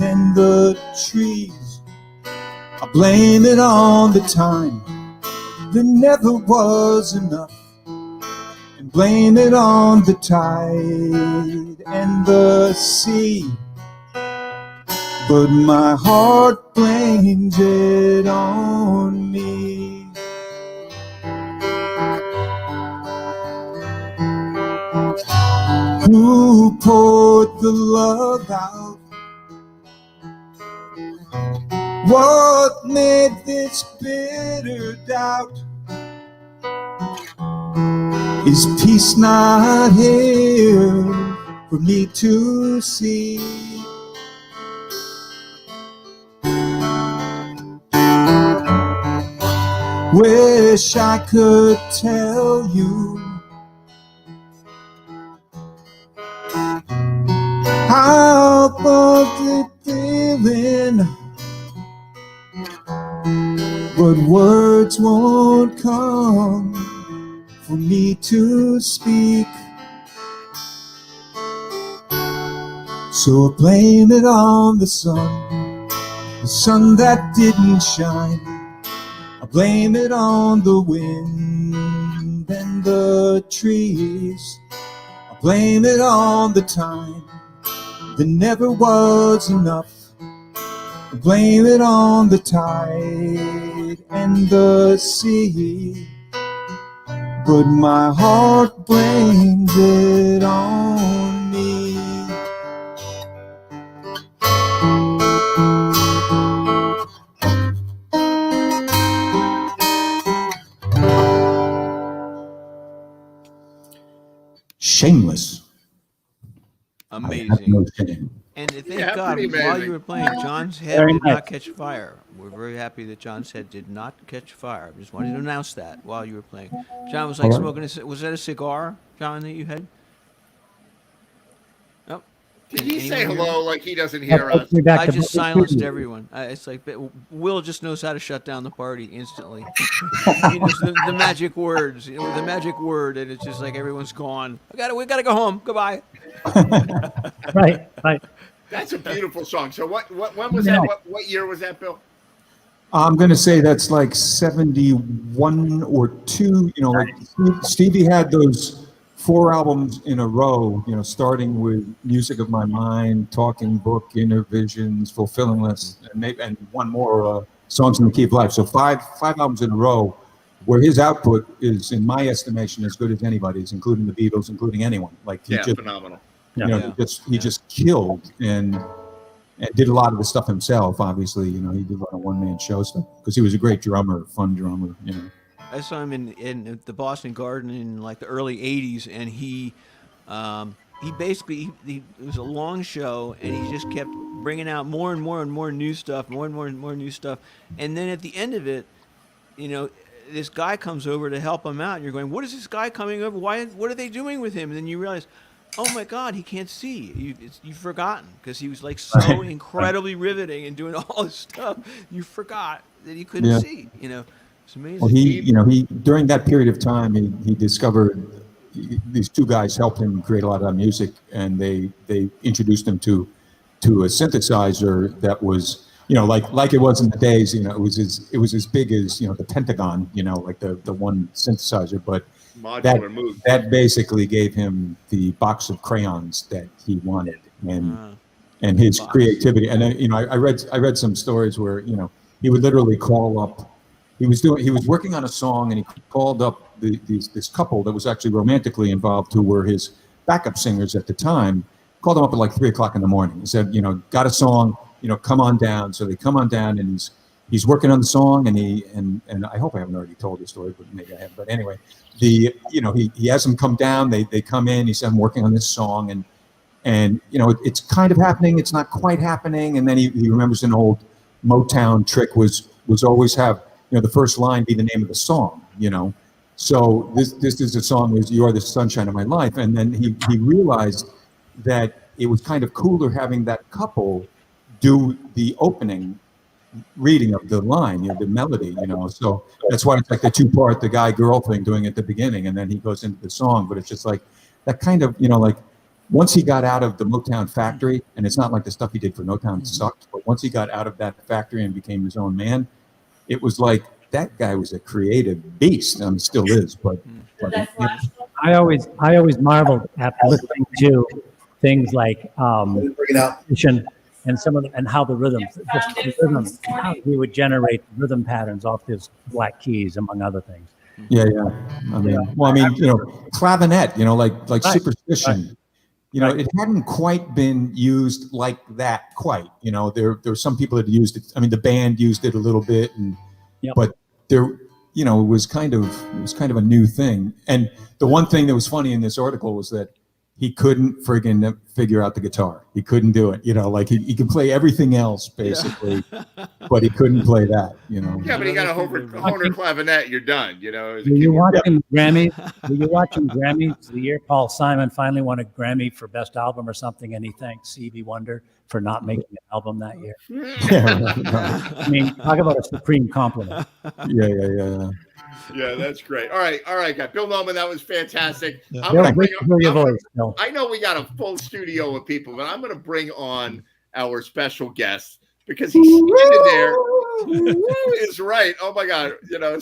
and the trees. I blame it on the time there never was enough, and blame it on the tide and the sea. But my heart blames it on me. Who poured the love out? What made this bitter doubt? Is peace not here for me to see? Wish I could tell you how bubbly feeling, but words won't come for me to speak. So I blame it on the sun that didn't shine. I blame it on the wind and the trees. I blame it on the time there never was enough. I blame it on the tide and the sea. But my heart blames it on me. Shameless. Amazing. No shame. And thank Yeah, God, pretty while amazing. you were playing, John's head Very did nice. not catch fire. We're very happy that John's head did not catch fire. Just wanted to announce that while you were playing. John was like All right. smoking was that a cigar, John, that you had? Oh. Did Can he say anyone hear hello like he doesn't hear us? We're back I to just Butler silenced Studio. everyone. It's like Will just knows how to shut down the party instantly. He knows the magic words, the magic word, and it's just like everyone's gone. We gotta go home. Goodbye. Right. That's a beautiful song. So when was that? What year was that, Bill? I'm going to say that's like 71 or 2. You know, like Stevie had those 4 albums in a row, you know, starting with Music of My Mind, Talking Book, Inner Visions, Fulfilling List, and one more, Songs in the Key of Life. So five albums in a row where his output is, in my estimation, as good as anybody's, including the Beatles, including anyone. Like he just, Phenomenal. you know, he just killed and did a lot of the stuff himself. Obviously, you know, he did a lot of one-man show stuff because he was a great drummer, fun drummer. You know, I saw him in the Boston Garden in like the early '80s, and he basically it was a long show, and he just kept bringing out more and more and more new stuff, more and more new stuff, and then at the end of it, you know, this guy comes over to help him out, and you're going, what is this guy coming over? What are they doing with him? And then you realize, oh my God, he can't see. You've forgotten because he was like so incredibly riveting and doing all this stuff. You forgot that he couldn't see. You know, it's amazing. well, he during that period of time, he discovered these 2 guys helped him create a lot of that music, and they introduced him to to a synthesizer that was, like it was in the days, it was as big as, the Pentagon, like the one synthesizer, but modular move. That basically gave him the box of crayons that he wanted, and his creativity. And I read some stories where he would literally call up. He was working on a song, and he called up this couple that was actually romantically involved, who were his backup singers at the time. Called them up at like 3:00 in the morning. He said, got a song, come on down. So they come on down, and he's working on the song, and I hope I haven't already told the story, but maybe I have. But anyway, he has them come down. They come in. He said, I'm working on this song, and it's kind of happening. It's not quite happening. And then he remembers an old Motown trick was always have the first line be the name of the song. So this is a song was "You Are the Sunshine of My Life," and then he realized that it was kind of cooler having that couple do the opening reading of the line, the melody, So that's why it's like the two-part, the guy-girl thing doing at the beginning, and then he goes into the song. But it's just like that kind of, like once he got out of the Motown factory, and it's not like the stuff he did for Motown sucked, but once he got out of that factory and became his own man, it was like that guy was a creative beast. I mean, still is, but I always marveled at listening to things like and some of and how the rhythms, how he would generate rhythm patterns off his black keys, among other things. Yeah. Clavinet, like Superstition. It hadn't quite been used like that quite. There were some people that used it. I mean, the band used it a little bit, but there, it was kind of a new thing. And the one thing that was funny in this article was that he couldn't friggin' figure out the guitar. He couldn't do it. Like he could play everything else basically, but he couldn't play that. Yeah, but he got a Hohner clavinet. You're done. Were you watching Grammys? Were you watching Grammys the year Paul Simon finally won a Grammy for Best Album or something, and he thanked Stevie Wonder for not making an album that year? I mean, talk about a supreme compliment. Yeah. Yeah, that's great. All right, guys. Bill Noman, that was fantastic. Yeah. I know we got a full studio of people, but I'm going to bring on our special guest because he's standing there. Is right. Oh my God.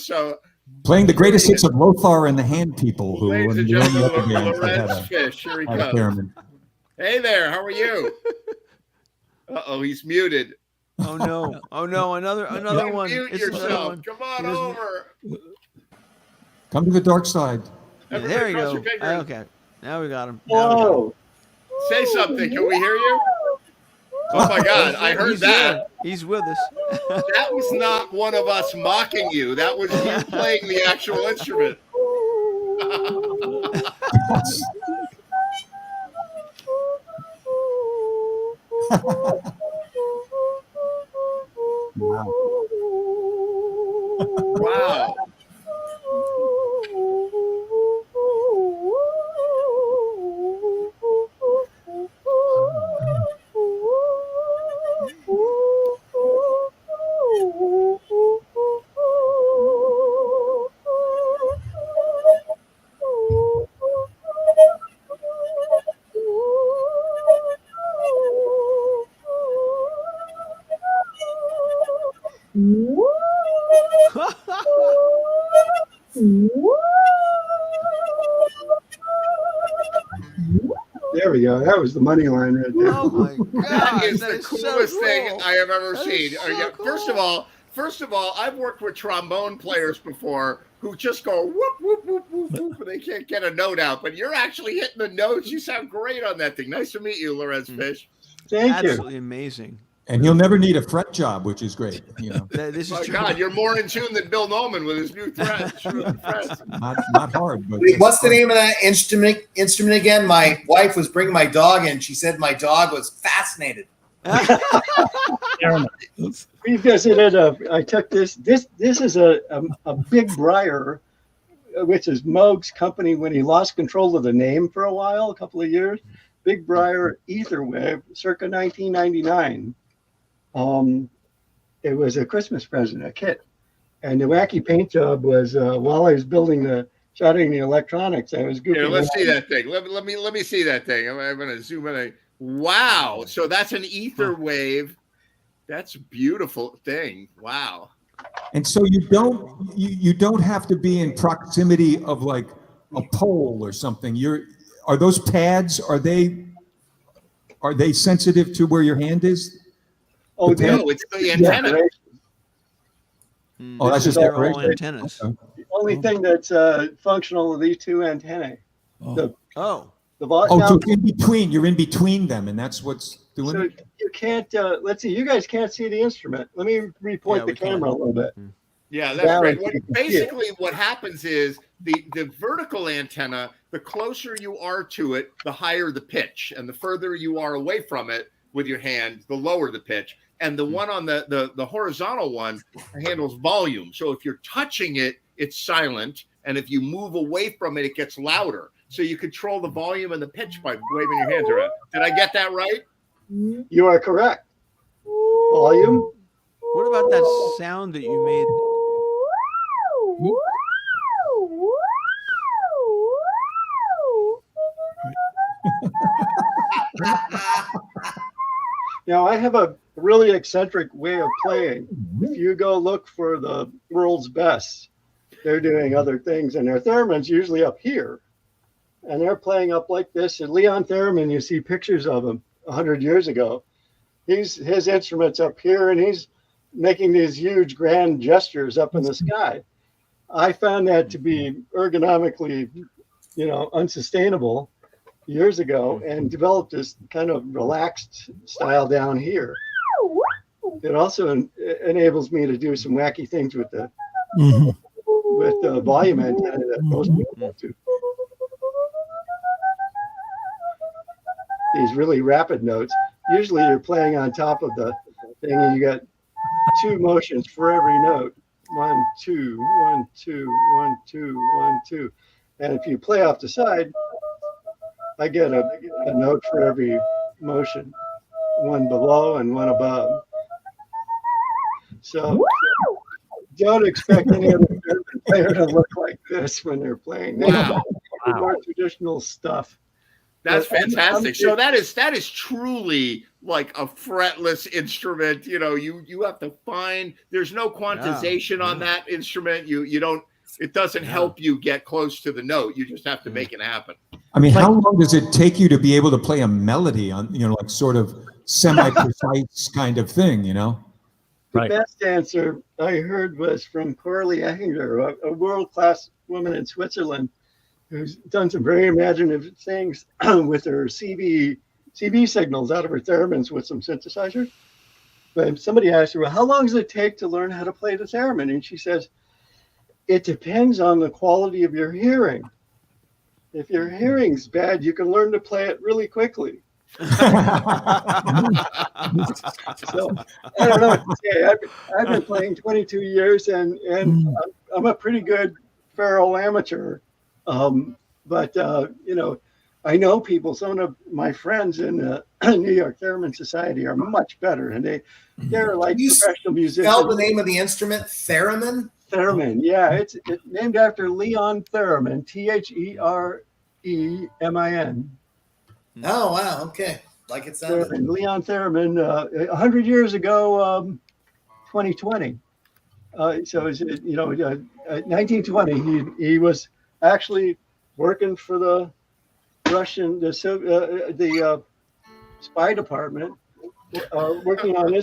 So playing the greatest hits of Lothar and the Hand People, who ladies and gentlemen, Lorenz Fish. Here he comes. Hey there. How are you? He's muted. Oh no! Another one. Mute It's yourself. another one. Come on over. Come to the dark side. Yeah, there you go. Okay, now we got him. Whoa! Say something. Can we hear you? Oh my God! I heard that. He's with us. That was not one of us mocking you. That was you playing the actual instrument. Wow. There we go. That was the money line right there. Oh my God! That is the coolest thing I have ever seen. So cool. First of all, I've worked with trombone players before who just go whoop, whoop, whoop, whoop, whoop, and they can't get a note out. But you're actually hitting the notes. You sound great on that thing. Nice to meet you, Lorenz Fish. Thank you. Absolutely amazing. And he'll never need a fret job, which is great. This is My true. God, you're more in tune than Bill Noman with his new frets. Not hard, but Wait, what's the name of that instrument again? My wife was bringing my dog in. She said my dog was fascinated. We visited. I took this. This is a Big Briar, which is Moog's company when he lost control of the name for a while, a couple of years. Big Briar Etherwave, circa 1999. It was a Christmas present, a kit, and the wacky paint job was while I was shouting the electronics. I was goofing. Here, let's see that thing. Let me see that thing. I'm going to zoom in. Wow. So that's an ether wave. That's a beautiful thing. Wow. And so you don't have to be in proximity of like a pole or something. Are those pads, are they sensitive to where your hand is? Oh, No, it's the antenna. Oh, that's just they're all decoration. antennas. Okay. The only thing that's functional are these two antennae. The Oh, Oh, now, so it's in between. You're in between them, and that's what's doing so it. you can't. Let's see. You guys can't see the instrument. Let me repoint Yeah, the we can. camera a little bit. Yeah, that's Balance, right. you can see it. Basically, what happens is the vertical antenna, the closer you are to it, the higher the pitch. And the further you are away from it with your hand, the lower the pitch. And the one on the horizontal one handles volume. So if you're touching it, it's silent. And if you move away from it, it gets louder. So you control the volume and the pitch by waving your hands around. Did I get that right? You are correct. Volume. what about that sound that you made? Now, I have a really eccentric way of playing. If you go look for the world's best, they're doing other things, and their theremin's usually up here. And they're playing up like this. And Leon Theremin, you see pictures of him 100 years ago. His instrument's up here, and he's making these huge grand gestures up in the sky. I found that to be ergonomically, unsustainable years ago, and developed this kind of relaxed style down here. It also enables me to do some wacky things with the volume antenna that most people don't do. These really rapid notes. Usually you're playing on top of the thing, and you got two motions for every note. 1, 2, 1, 2, 1, 2, 1, 2. And if you play off the side, I get a note for every motion, one below and one above. So don't expect any other player to look like this when they're playing. They Wow. do more traditional stuff. That's But fantastic. So that is truly like a fretless instrument. You have to find, there's no quantization on that instrument. You don't, it doesn't help you get close to the note. You just have to make it happen. I mean, how long does it take you to be able to play a melody on, like sort of semi-precise kind of thing, The Right. best answer I heard was from Coralie Echinger, a world-class woman in Switzerland who's done some very imaginative things with her CB signals out of her theremins with some synthesizers. But somebody asked her, well, how long does it take to learn how to play the theremin? And she says, it depends on the quality of your hearing. If your hearing's bad, you can learn to play it really quickly. So I don't know what to say. I've been playing 22 years, and I'm a pretty good feral amateur. But I know people. Some of my friends in the New York Theremin Society are much better, and they're like professional musicians. Spell the name of the instrument, theremin. Theremin, yeah, it's named after Leon Theremin, Theremin. Oh wow, okay, like it sounded. Theremin, Leon Theremin, 100 years ago, 2020. So it's 1920. He was actually working for the Russian the spy department, working on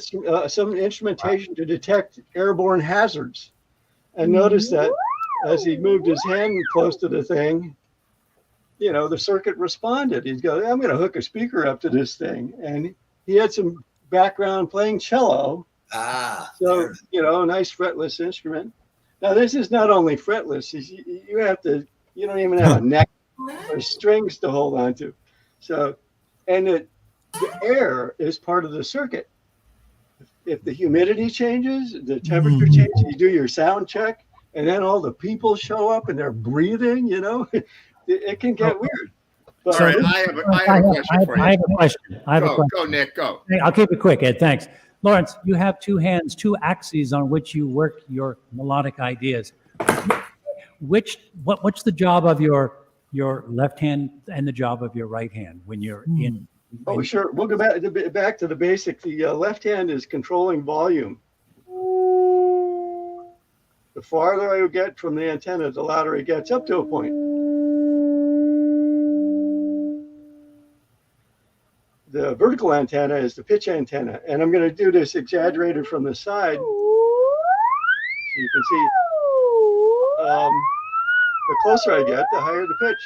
some instrumentation to detect airborne hazards, and noticed that as he moved his hand close to the thing, the circuit responded. He'd go, I'm going to hook a speaker up to this thing. And he had some background playing cello. So, a nice fretless instrument. Now, this is not only fretless, you don't even have a neck or strings to hold on to. So, and the air is part of the circuit. If the humidity changes, the temperature changes, you do your sound check, and then all the people show up and they're breathing, it can get weird. All right, I have a question for you. I have a question. Go, Nick, go. Hey, I'll keep it quick, Ed. Thanks. Lawrence, you have two hands, two axes on which you work your melodic ideas. What's the job of your left hand and the job of your right hand when you're in Oh, sure. We'll go back to the basic. The left hand is controlling volume. The farther I get from the antenna, the louder it gets, up to a point. The vertical antenna is the pitch antenna, and I'm going to do this exaggerated from the side, so you can see. The closer I get, the higher the pitch,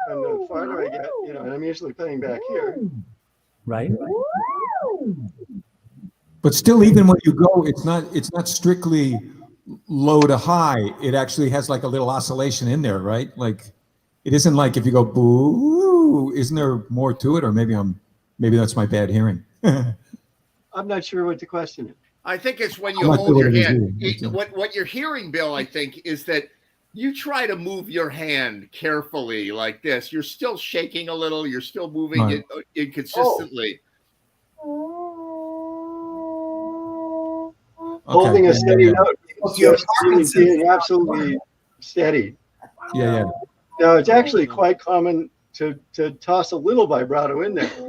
and the farther I get, and I'm usually playing back here. Right. But still, even when you go, it's not strictly low to high. It actually has like a little oscillation in there, right? Like it isn't like if you go boo, isn't there more to it? Or maybe that's my bad hearing. I'm not sure what the question is. I think it's when you hold your hand. What you're hearing, Bill, I think, is that you try to move your hand carefully like this. You're still shaking a little. You're still moving it inconsistently. Holding a steady note. You're being absolutely steady. Yeah. Now, it's actually quite common to toss a little vibrato in there, a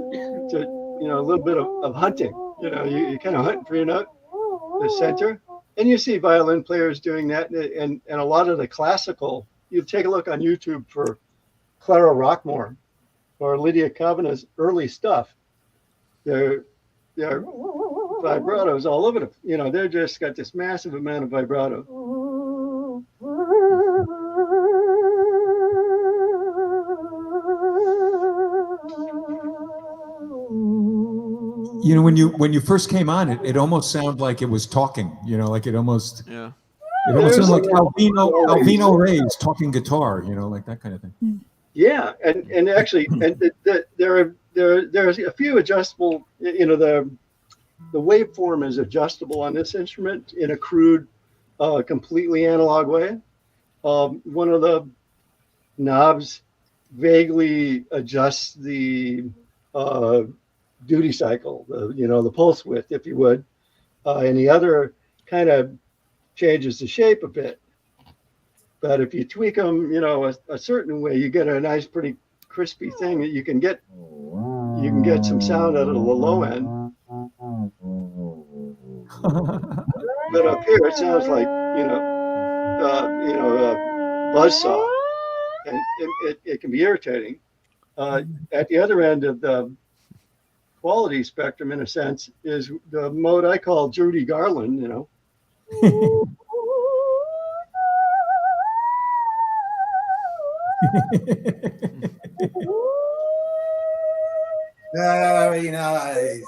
little bit of hunting. You kind of hunt for your note, the center. And you see violin players doing that, and a lot of the classical. You take a look on YouTube for Clara Rockmore or Lydia Kavanagh's early stuff. They're vibratos all over they're just got this massive amount of vibrato. When you first came on, it almost sounded like it was talking. Like it almost. Yeah. It almost sounded like Alvino Reyes talking guitar. Like that kind of thing. Yeah, and actually, there's a few adjustable. The waveform is adjustable on this instrument in a crude, completely analog way. One of the knobs vaguely adjusts the duty cycle, the pulse width, if you would, and the other kind of changes the shape a bit. But if you tweak them, a certain way, you get a nice, pretty crispy thing that you can get some sound out of the low end. But up here, it sounds like a buzzsaw, and it can be irritating. At the other end of the quality spectrum, in a sense, is the mode I call Judy Garland. Very nice.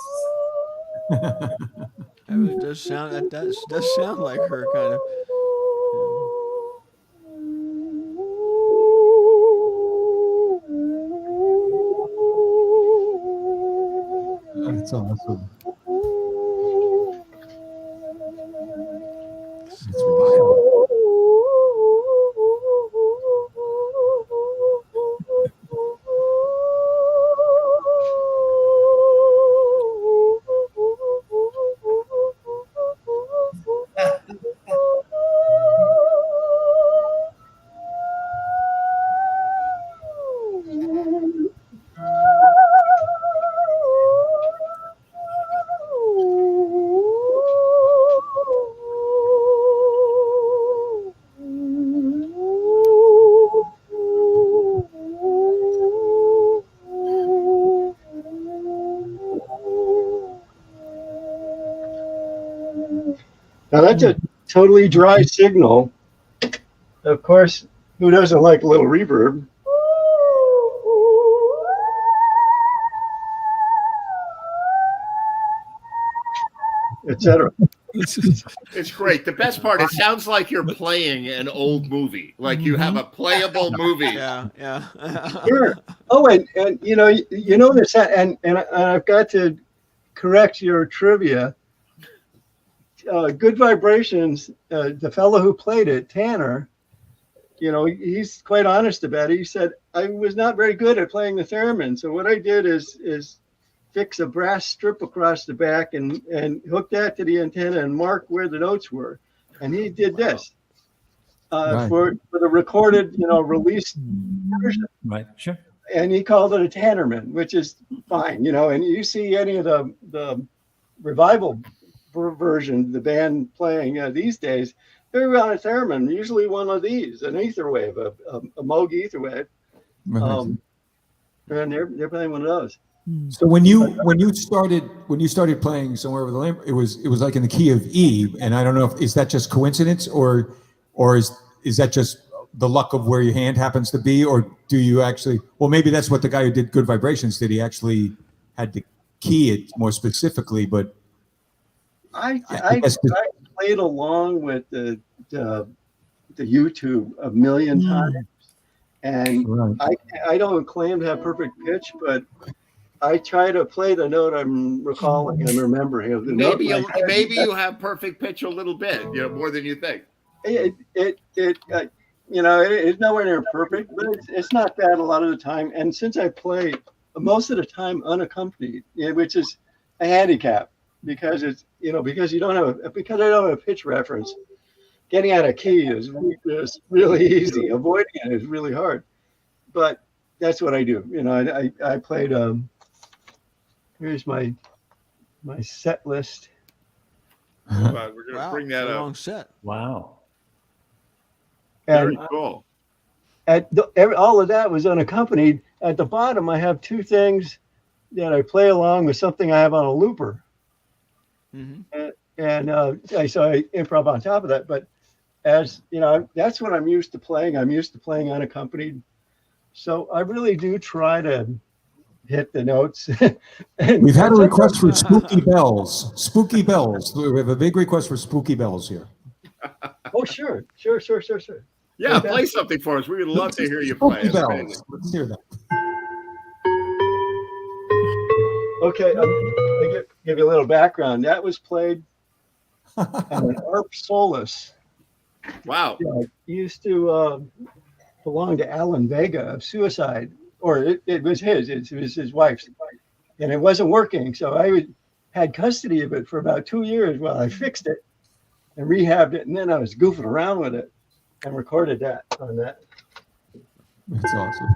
It does sound. That does sound like her kind of. That's awesome. That's wild. Now that's a totally dry signal. Of course, who doesn't like a little reverb? Etc. It's great. The best part, it sounds like you're playing an old movie, like you have a playable movie. Yeah. Sure. Oh, and you know this, and I've got to correct your trivia. Good Vibrations, the fellow who played it, Tanner, he's quite honest about it. He said, I was not very good at playing the theremin. So what I did is fix a brass strip across the back and hook that to the antenna and mark where the notes were. And he did this for the recorded, released version. Right, sure. and he called it a Tannerman, which is fine, you know. And you see any of the revival version, the band playing these days, they're on a theremin, usually one of these, an ether wave, a Moog ether wave, and they're playing one of those. So when you started playing Somewhere Over the Lake, it was like in the key of E, and I don't know if is that just coincidence or is that just the luck of where your hand happens to be, or do you actually? Well, maybe that's what the guy who did Good Vibrations did. He actually had to key it more specifically, but I guess played along with the YouTube a million times, and I don't claim to have perfect pitch, but I try to play the note I'm recalling and remembering of the maybe note. Maybe you have perfect pitch a little bit, you know, more than you think. You know, it's nowhere near perfect, but it's not bad a lot of the time. And since I play most of the time unaccompanied, which is a handicap because it's, you know, because I don't have a pitch reference, getting out of key is really easy. Avoiding it is really hard. But that's what I do. You know, I played. Here's my set list. We're gonna bring that up. Long set. Wow. Very And cool. all of that was unaccompanied. At the bottom, I have two things that I play along with something I have on a looper. So I improv on top of that. But as you know, that's what I'm used to playing. I'm used to playing unaccompanied. So I really do try to hit the notes. we've had a request for Spooky Bells. Spooky Bells. We have a big request for Spooky Bells here. Oh, sure. Yeah, play something for us. We would love to hear you play. Spooky Bells. Let's hear that. Okay, I give you a little background. That was played on an ARP Solus. Wow. Yeah, it used to belong to Alan Vega of Suicide, or it was his. It was his wife's, and it wasn't working. So I had custody of it for about 2 years while I fixed it and rehabbed it, and then I was goofing around with it and recorded that on that. That's awesome.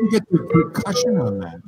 You get the percussion on that.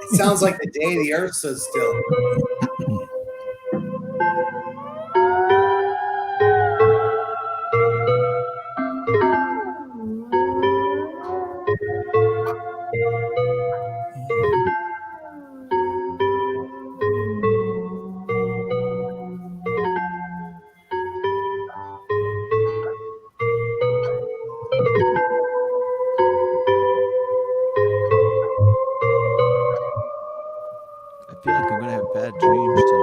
It sounds like the day the earth stood still. I feel like I'm gonna have bad dreams tonight.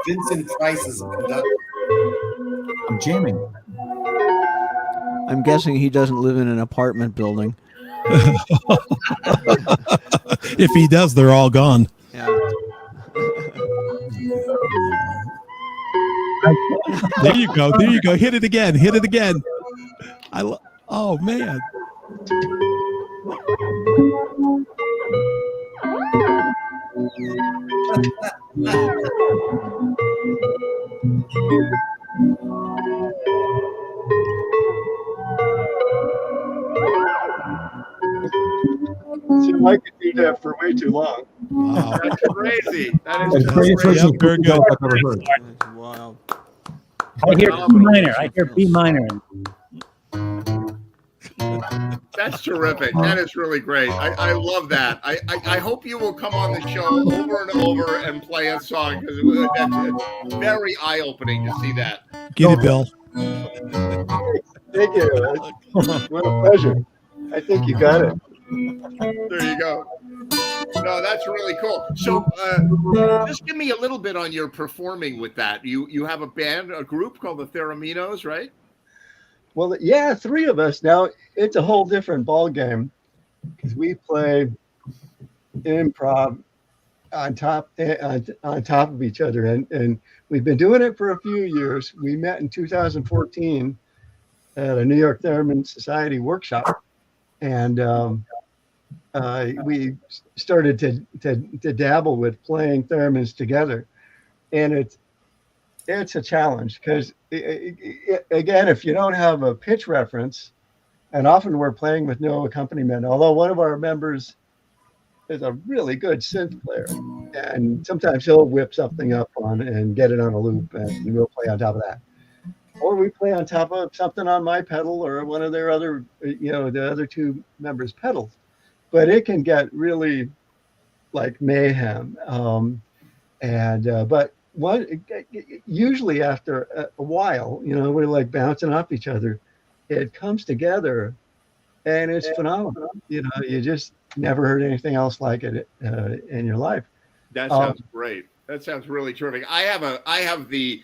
Vincent Price as a conductor. I'm jamming. I'm guessing he doesn't live in an apartment building. If he does, they're all gone. Yeah. There you go. There you go. Hit it again. Hit it again. Oh man. So I could do that for way too long. Wow. That's crazy. That is As just great crazy. as Yep, very good. I've ever heard. That's wild. I hear B minor. I hear B minor. That's terrific. That is really great. I love that. I hope you will come on the show over and over and play a song because it's very eye-opening to see that. Get it, Bill. Thank you. What a pleasure. I think you got it. There you go. No, that's really cool. So just give me a little bit on your performing with that. You have a band, a group called the Theraminos, right? Well, yeah, three of us. Now it's a whole different ball game because we play improv on top of each other, and we've been doing it for a few years. We met in 2014 at a New York Theremin Society workshop, and we started to dabble with playing theremins together, and it's a challenge because again, if you don't have a pitch reference, and often we're playing with no accompaniment, although one of our members is a really good synth player, and sometimes he'll whip something up on and get it on a loop, and we'll play on top of that, or we play on top of something on my pedal or one of their other, the other two members' pedals. But it can get really like mayhem, but usually after a while, we're like bouncing off each other. It comes together, and it's phenomenal. You just never heard anything else like it in your life. That sounds great. That sounds really terrific. I have the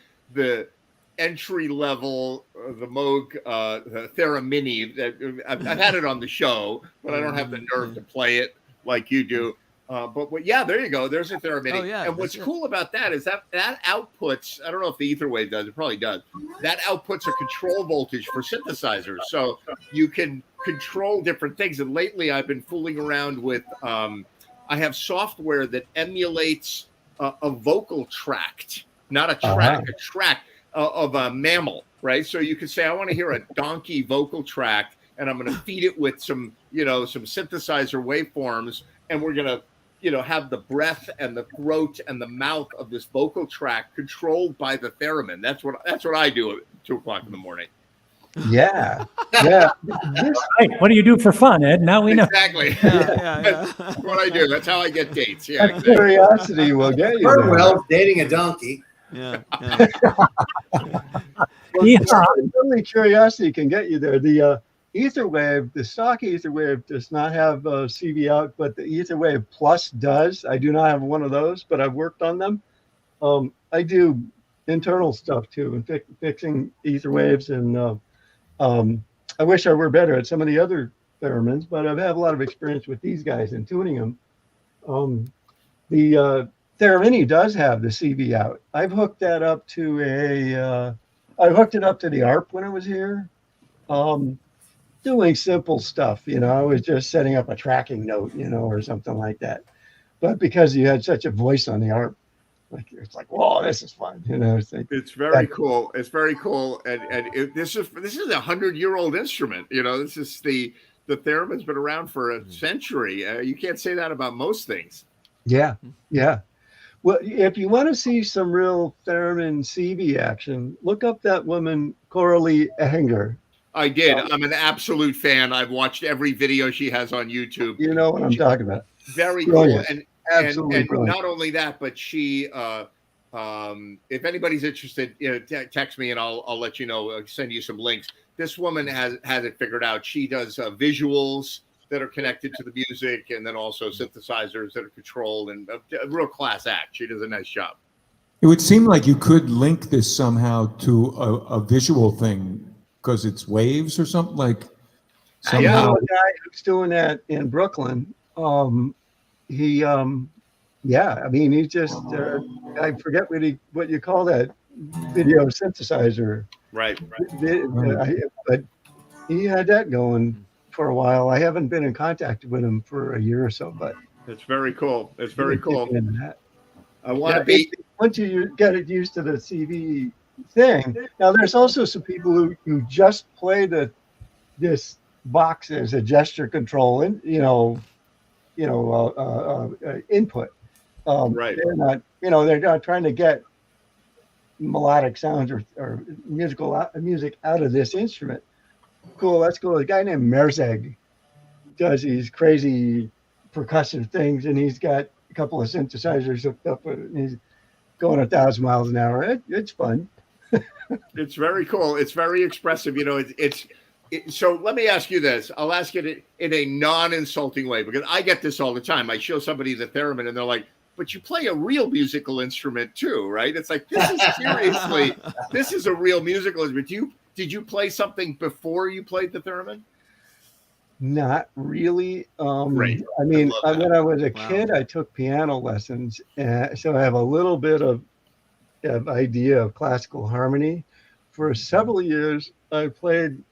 entry level, the Moog the Theramini. That I've had it on the show, but I don't have the nerve to play it like you do. But yeah, there you go. There's a Theramini. Oh, yeah, and what's cool about that is that outputs, I don't know if the Etherwave does, it probably does. That outputs a control voltage for synthesizers. So you can control different things. And lately I've been fooling around with, I have software that emulates a vocal tract, not a track, a track of a mammal, right? So you could say, I want to hear a donkey vocal tract, and I'm going to feed it with some synthesizer waveforms, and we're going to, have the breath and the throat and the mouth of this vocal tract controlled by the theremin. That's what I do at 2:00 in the morning. Yeah. Right. What do you do for fun, Ed? Now we know. Exactly. Yeah. That's what I do. That's how I get dates. Yeah. Exactly. Curiosity will get you there. Well, dating a donkey. Yeah. Only curiosity can get you there. The Etherwave, the stock Etherwave does not have CV out, but the Etherwave Plus does. I do not have one of those, but I've worked on them. I do internal stuff too, and fixing Etherwaves, and I wish I were better at some of the other theremins, but I've had a lot of experience with these guys and tuning them. The Theramini does have the CV out. I've hooked that up to I hooked it up to the ARP when I was here. Doing simple stuff, I was just setting up a tracking note, or something like that. But because you had such a voice on the ARP, it's like, whoa, this is fun, It's very cool. It's very cool, and this is a 100-year-old instrument. This is the theremin's been around for a century. You can't say that about most things. Yeah. Well, if you want to see some real theremin CV action, look up that woman Coralie Ehinger. I did. I'm an absolute fan. I've watched every video she has on YouTube. You know what I'm talking about. Very Brilliant. cool. Absolutely and brilliant. not only that, but she, if anybody's interested, text me and I'll let you know, send you some links. This woman has it figured out. She does visuals that are connected to the music, and then also synthesizers that are controlled, and a real class act. She does a nice job. It would seem like you could link this somehow to a visual thing because it's waves or something like. I know Somehow, a guy who's doing that in Brooklyn. He, yeah, I mean, he just, I forget what you call that video synthesizer. Right. But he had that going for a while. I haven't been in contact with him for a year or so, but It's very cool. It's very cool. I want Yeah, to be. once you get it used to the CV thing. Now, there's also some people who just play this box as a gesture control, and input. Right. They're not, they're not trying to get melodic sounds or music out of this instrument. Cool. That's cool. A guy named Merzeg does these crazy percussive things, and he's got a couple of synthesizers hooked up, and he's going 1,000 miles an hour. It's fun. It's very cool. It's very expressive. So let me ask you this. I'll ask it in a non-insulting way, because I get this all the time. I show somebody the theremin and they're like, but you play a real musical instrument too, right? It's like, this is seriously, this is a real musical instrument. Did you play something before you played the theremin? Not really. Right. I mean, I love that. when I was a kid, I took piano lessons, so I have a little bit of idea of classical harmony. For several years, I played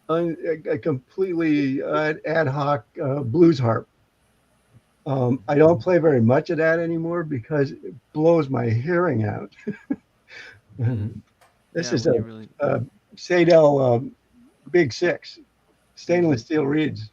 a completely ad hoc blues harp. I don't play very much of that anymore because it blows my hearing out. This is a Sadell Big Six, stainless steel reeds.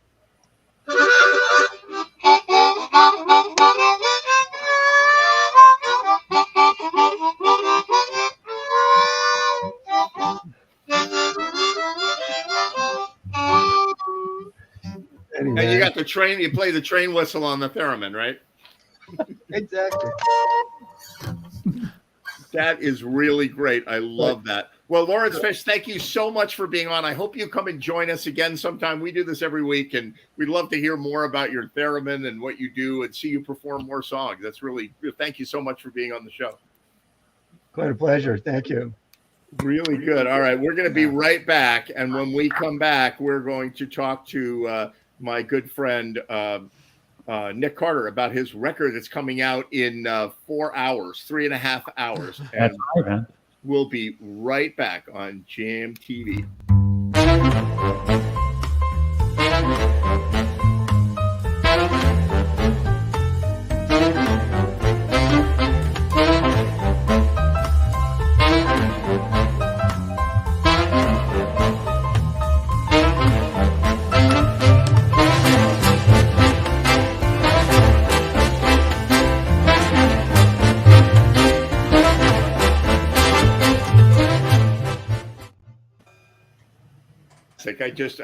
Anyway. And you got the train, you play the train whistle on the theremin, right? Exactly. That is really great. I love that. Well, Lawrence Fish, thank you so much for being on. I hope you come and join us again sometime. We do this every week, and we'd love to hear more about your theremin and what you do and see you perform more songs. That's really, thank you so much for being on the show. Quite a pleasure. Thank you. Really good. All right. We're going to be right back. And when we come back, we're going to talk to my good friend, Nick Carter, about his record that's coming out in 4 hours, 3.5 hours. And That's right, man. we'll be right back on Jam TV.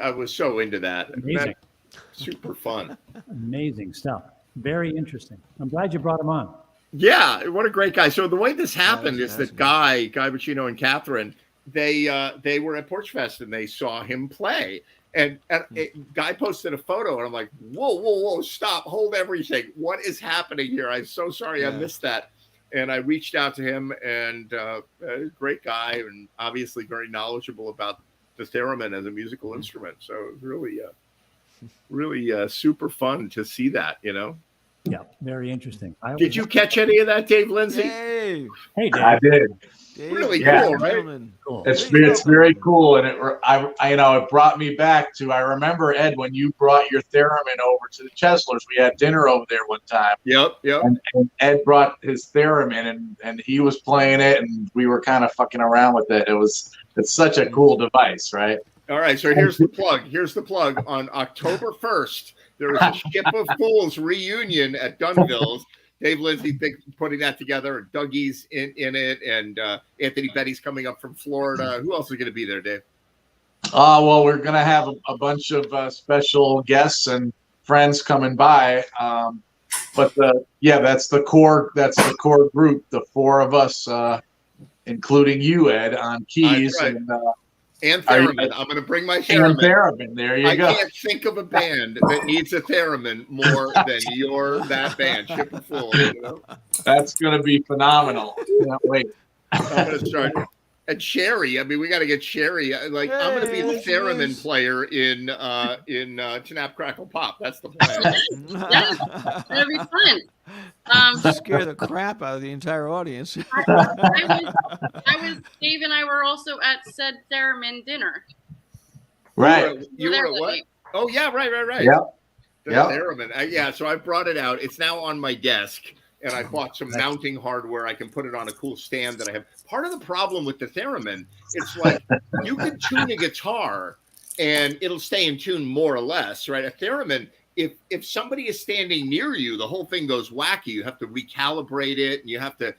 I was so into that. Amazing. Super fun. Amazing stuff. Very interesting. I'm glad you brought him on. Yeah, what a great guy. So the way this happened is that Guy Bacino and Catherine, they were at Porch Fest and they saw him play. And Guy posted a photo and I'm like, whoa, stop, hold everything. What is happening here? I'm so sorry I missed that. And I reached out to him, and great guy, and obviously very knowledgeable about the theremin as a musical instrument. So it was really super fun to see that, Yeah, very interesting. Did you catch any of that, Dave Lindsay? Hey, Hey, Dave. I did. Really Yeah. cool, right? Cool. It's very cool, and it brought me back to. I remember, Ed, when you brought your theremin over to the Cheslers. We had dinner over there one time. Yep. And Ed brought his theremin, and he was playing it, and we were kind of fucking around with it. It's such a cool device, right? All right, so here's the plug. On October 1st, there is a Ship of Fools reunion at Dunville's. Dave Lindsay putting that together. Dougie's in it, and Anthony Betty's coming up from Florida. Who else is going to be there, Dave? Well, we're going to have a bunch of special guests and friends coming by. But that's the core group, the four of us, including you, Ed, on keys. Right. And And theremin. I'm going to bring my And theremin. theremin. There you go. I can't think of a band that needs a theremin more than that band, Ship and Fool. You know? That's going to be phenomenal. Can't wait. I'm going to start. And Sherry, I mean, we got to get Sherry. Like, I'm going to be the theremin player in Snap Crackle Pop. That's the plan. Yeah, that'll be fun. Scare the crap out of the entire audience. Dave and I were also at said theremin dinner. Right. You were at what? Oh yeah, right. Yep. The Yep. theremin. Yeah, so I brought it out. It's now on my desk. And I bought some mounting hardware. I can put it on a cool stand that I have. Part of the problem with the theremin, it's like you can tune a guitar and it'll stay in tune more or less, right? A theremin, if somebody is standing near you, the whole thing goes wacky. You have to recalibrate it, and you have to,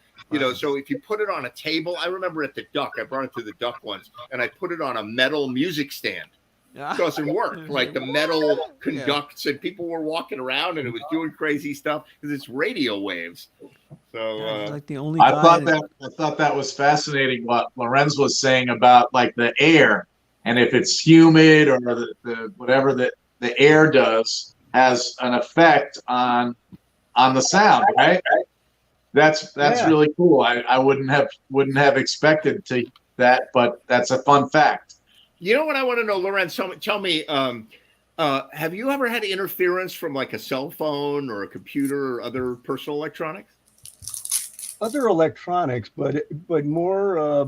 so if you put it on a table, I remember at the Duck, I brought it to the Duck once, and I put it on a metal music stand. It doesn't work. Like the metal conducts, and people were walking around, and it was doing crazy stuff because it's radio waves. So like the only I thought that was fascinating what Lorenz was saying about like the air, and if it's humid or the whatever the air does has an effect on the sound, right? That's really cool. I wouldn't have expected that, but that's a fun fact. You know what I want to know, Lorenz? Tell me, have you ever had interference from like a cell phone or a computer or other personal electronics? Other electronics, but more.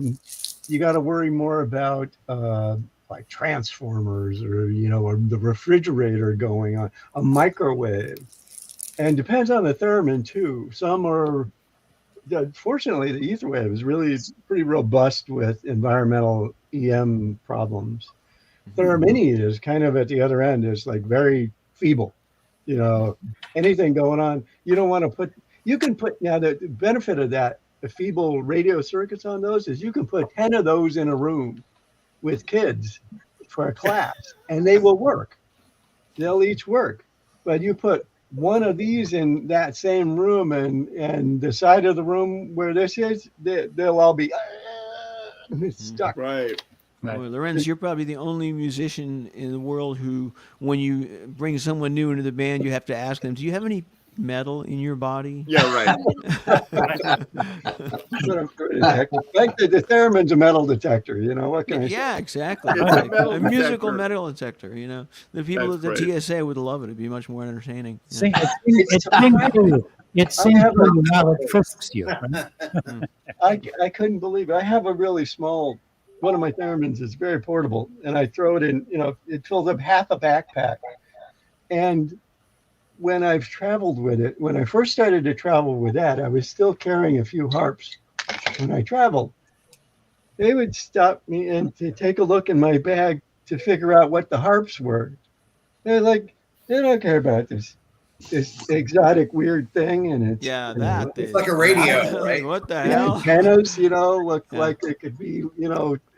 You got to worry more about like transformers or or the refrigerator going on, a microwave, and depends on the theremin too. Some are. Fortunately, the ether wave is really pretty robust with environmental EM problems. Theremin is kind of at the other end, is like very feeble. Anything going on, you don't want to put. You can put now the benefit of that, the feeble radio circuits on those is you can put 10 of those in a room with kids for a class, and they will work. They'll each work, but you put one of these in that same room and the side of the room where this is, they'll all be stuck. Right. Well, Lorenz, you're probably the only musician in the world who, when you bring someone new into the band, you have to ask them, do you have any metal in your body? Yeah, right. The theremin's a metal detector, what can I say? Yeah, exactly. It's a musical metal detector, The people That's at the TSA would love it. It'd be much more entertaining. It sings to you. It sings to you while it frisks you. Right? I couldn't believe it. I have a really small, one of my theremins is very portable, and I throw it in, it fills up half a backpack. And when I've traveled with it, when I first started to travel with that, I was still carrying a few harps. When I traveled, they would stop me and to take a look in my bag to figure out what the harps were. They're like, they don't care about this exotic weird thing, and it's it's like a radio, right? What the hell? Antennas, look like they could be,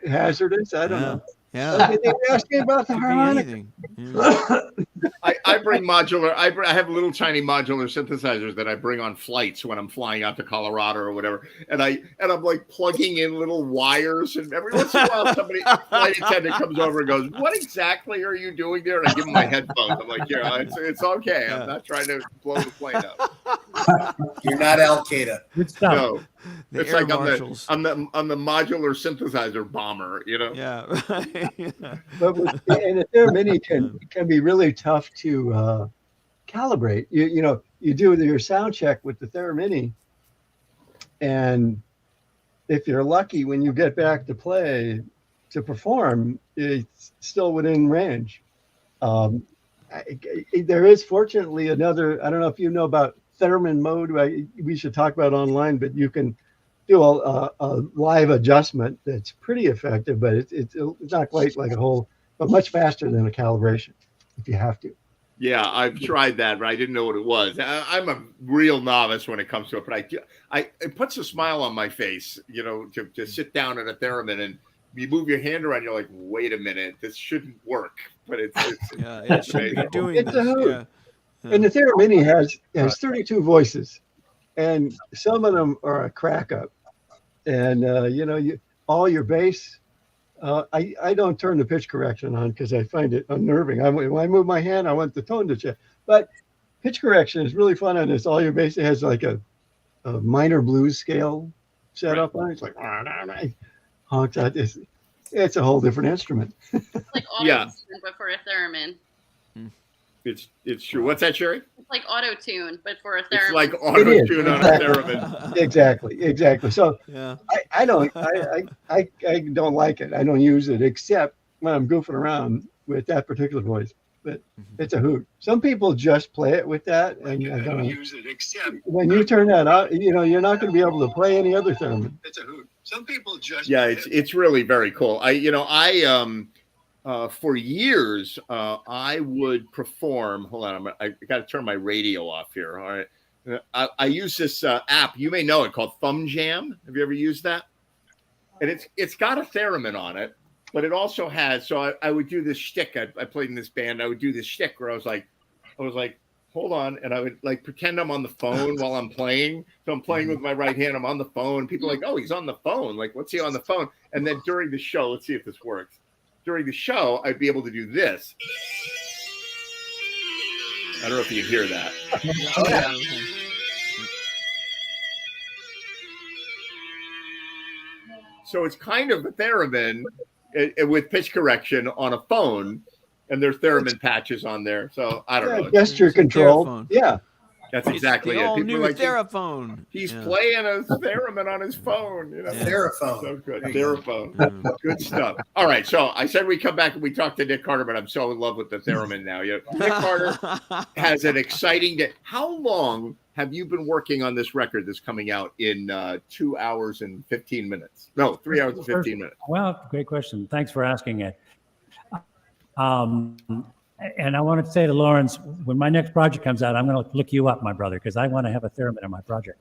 hazardous. I don't know. Yeah. They were asking about the harmonica. I bring modular. I have little tiny modular synthesizers that I bring on flights when I'm flying out to Colorado or whatever, and I'm like plugging in little wires, and every once in a while somebody, flight attendant, comes over and goes, "What exactly are you doing there?" And I give them my headphones. I'm like, "Yeah, it's okay. I'm not trying to blow the plane up." You're not Al Qaeda. Good stuff. No. The It's air like marshals. I'm the modular synthesizer bomber, Yeah, right. But and the theremin can be really tough to calibrate. You do your sound check with the theremin, and if you're lucky, when you get back to play to perform, it's still within range. There is fortunately another. I don't know if you know about theremin mode. We should talk about online, but you can do a live adjustment that's pretty effective, but it's not quite like a whole, but much faster than a calibration if you have to. Yeah, I've tried that, but I didn't know what it was. I'm a real novice when it comes to it, but it puts a smile on my face, to sit down at a theremin and you move your hand around, you're like, wait a minute, this shouldn't work, but it's It should be doing It's a this. hoot. Yeah. And the theremin has 32 voices, and some of them are a crack up. And all your bass I don't turn the pitch correction on because I find it unnerving. When I move my hand, I want the tone to change. But pitch correction is really fun on this. All your basically has like a minor blues scale set up on it. It's like honks out. It's a whole different instrument. It's like auto-tune, but for a theremin. It's true. What's that, Sherry? It's like auto-tune, but for a theremin. It's like auto-tune on a theremin. Exactly. So Yeah. I don't like it. I don't use it except when I'm goofing around with that particular voice. But it's a hoot. Some people just play it with that, and I don't use it except when you turn that out. You're not going to be able to play any other theremin. It's a hoot. Some people just it's really very cool. For years, I would perform. Hold on, I got to turn my radio off here. All right, I use this app. You may know it, called Thumb Jam. Have you ever used that? And it's got a theremin on it, but it also has. So I would do this shtick. I played in this band. I would do this shtick where I was like, hold on, and I would like pretend I'm on the phone while I'm playing. So I'm playing with my right hand. I'm on the phone. People are like, oh, he's on the phone. Like, what's he on the phone? And then during the show, let's see if this works. During the show, I'd be able to do this. I don't know if you can hear that. So it's kind of a theremin with pitch correction on a phone, and there's theremin patches on there. So I don't know. Gesture control. Yeah. That's exactly it. People new like Theraphone. He's playing a theremin on his phone. Theraphone. So good. Theraphone. Good stuff. All right. So I said we come back and we talk to Nick Carter, but I'm so in love with the theremin now. Nick Carter has an exciting day. How long have you been working on this record that's coming out in 2 hours and 15 minutes? No, 3 hours and 15 minutes. Well, great question. Thanks for asking it. And I want to say to Lawrence, when my next project comes out, I'm going to look you up, my brother, because I want to have a theremin in my project.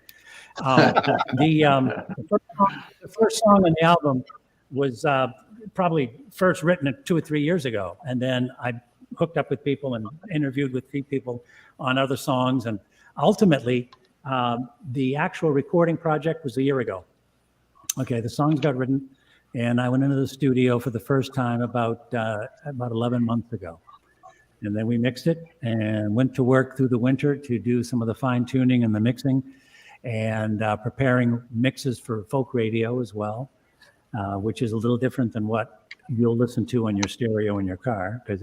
The first song on the album was probably first written 2 or 3 years ago. And then I hooked up with people and interviewed with people on other songs. And ultimately, the actual recording project was a year ago. Okay, the songs got written, and I went into the studio for the first time about 11 months ago. And then we mixed it and went to work through the winter to do some of the fine tuning and the mixing and preparing mixes for folk radio as well, which is a little different than what you'll listen to on your stereo in your car, because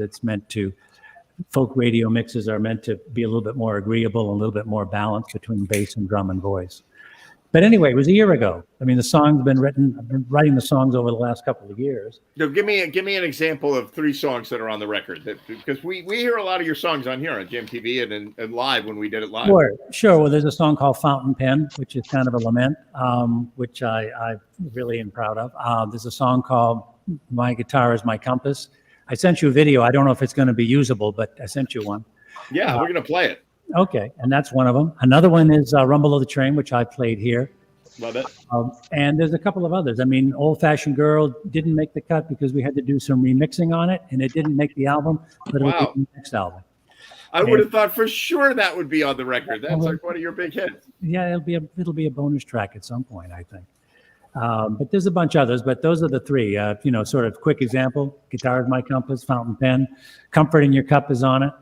folk radio mixes are meant to be a little bit more agreeable, a little bit more balanced between bass and drum and voice. But anyway, it was a year ago. I mean, the song's been written. I've been writing the songs over the last couple of years. So give me an example of 3 songs that are on the record, because we hear a lot of your songs on here on JMTV and live when we did it live. Sure. Well, there's a song called Fountain Pen, which is kind of a lament, which I really am proud of. There's a song called My Guitar is My Compass. I sent you a video. I don't know if it's going to be usable, but I sent you one. Yeah, we're going to play it. Okay, and that's one of them. Another one is Rumble of the Train, which I played here. Love it. And there's a couple of others. I mean, Old Fashioned Girl didn't make the cut because we had to do some remixing on it, and it didn't make the album, but it was the next album. I would have thought for sure that would be on the record. That's like one of your big hits. Yeah, it'll be a bonus track at some point, I think. But there's a bunch of others, but those are the 3. Sort of quick example: Guitar is My Compass, Fountain Pen, Comfort in Your Cup is on it.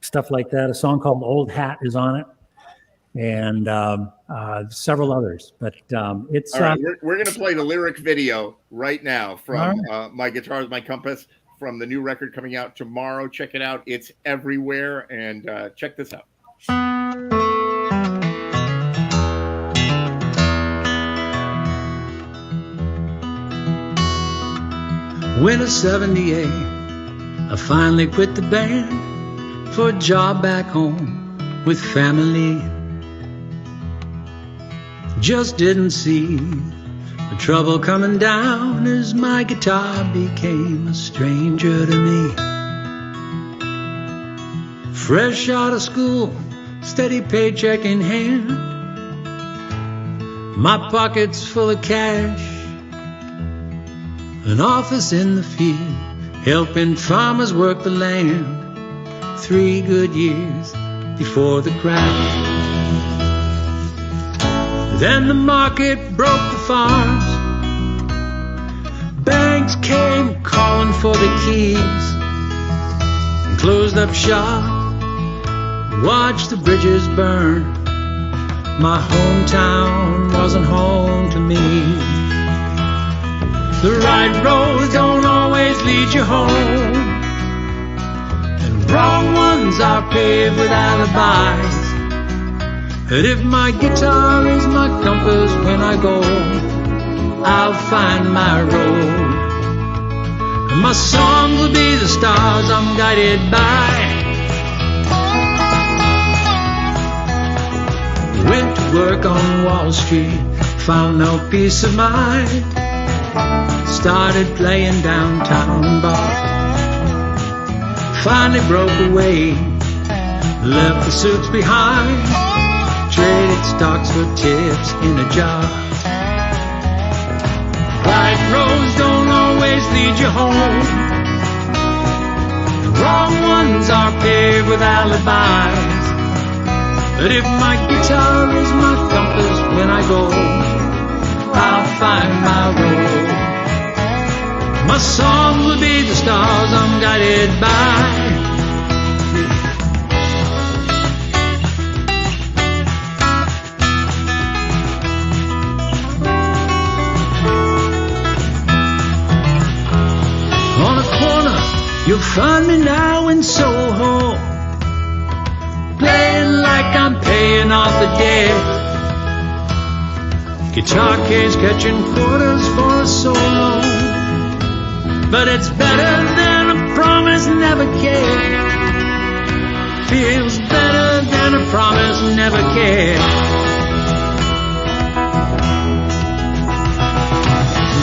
Stuff like that. A song called Old Hat is on it, and several others. But it's all right. We're going to play the lyric video right now from My Guitar is My Compass from the new record coming out tomorrow. Check it out. It's everywhere. And check this out. Winter '78, I finally quit the band for a job back home with family. Just didn't see the trouble coming down as my guitar became a stranger to me. Fresh out of school, steady paycheck in hand, my pockets full of cash, an office in the field, helping farmers work the land. 3 good years before the crash. Then the market broke the farms, guards came calling for the keys and closed up shop. Watched the bridges burn. My hometown wasn't home to me. The right roads don't always lead you home, and wrong ones are paved with alibis. But if my guitar is my compass when I go, I'll find my road. And my songs will be the stars I'm guided by. Went to work on Wall Street, found no peace of mind. Started playing downtown bar. Finally broke away, left the suits behind. Traded stocks for tips in a jar. Right roads don't always lead you home. The wrong ones are paved with alibis. But if my guitar is my compass when I go, I'll find my road. My song will be the stars I'm guided by. On a corner, you'll find me now in Soho, playing like I'm paying off the debt. Guitar case catching quarters for a solo, but it's better than a promise never kept. Feels better than a promise never kept.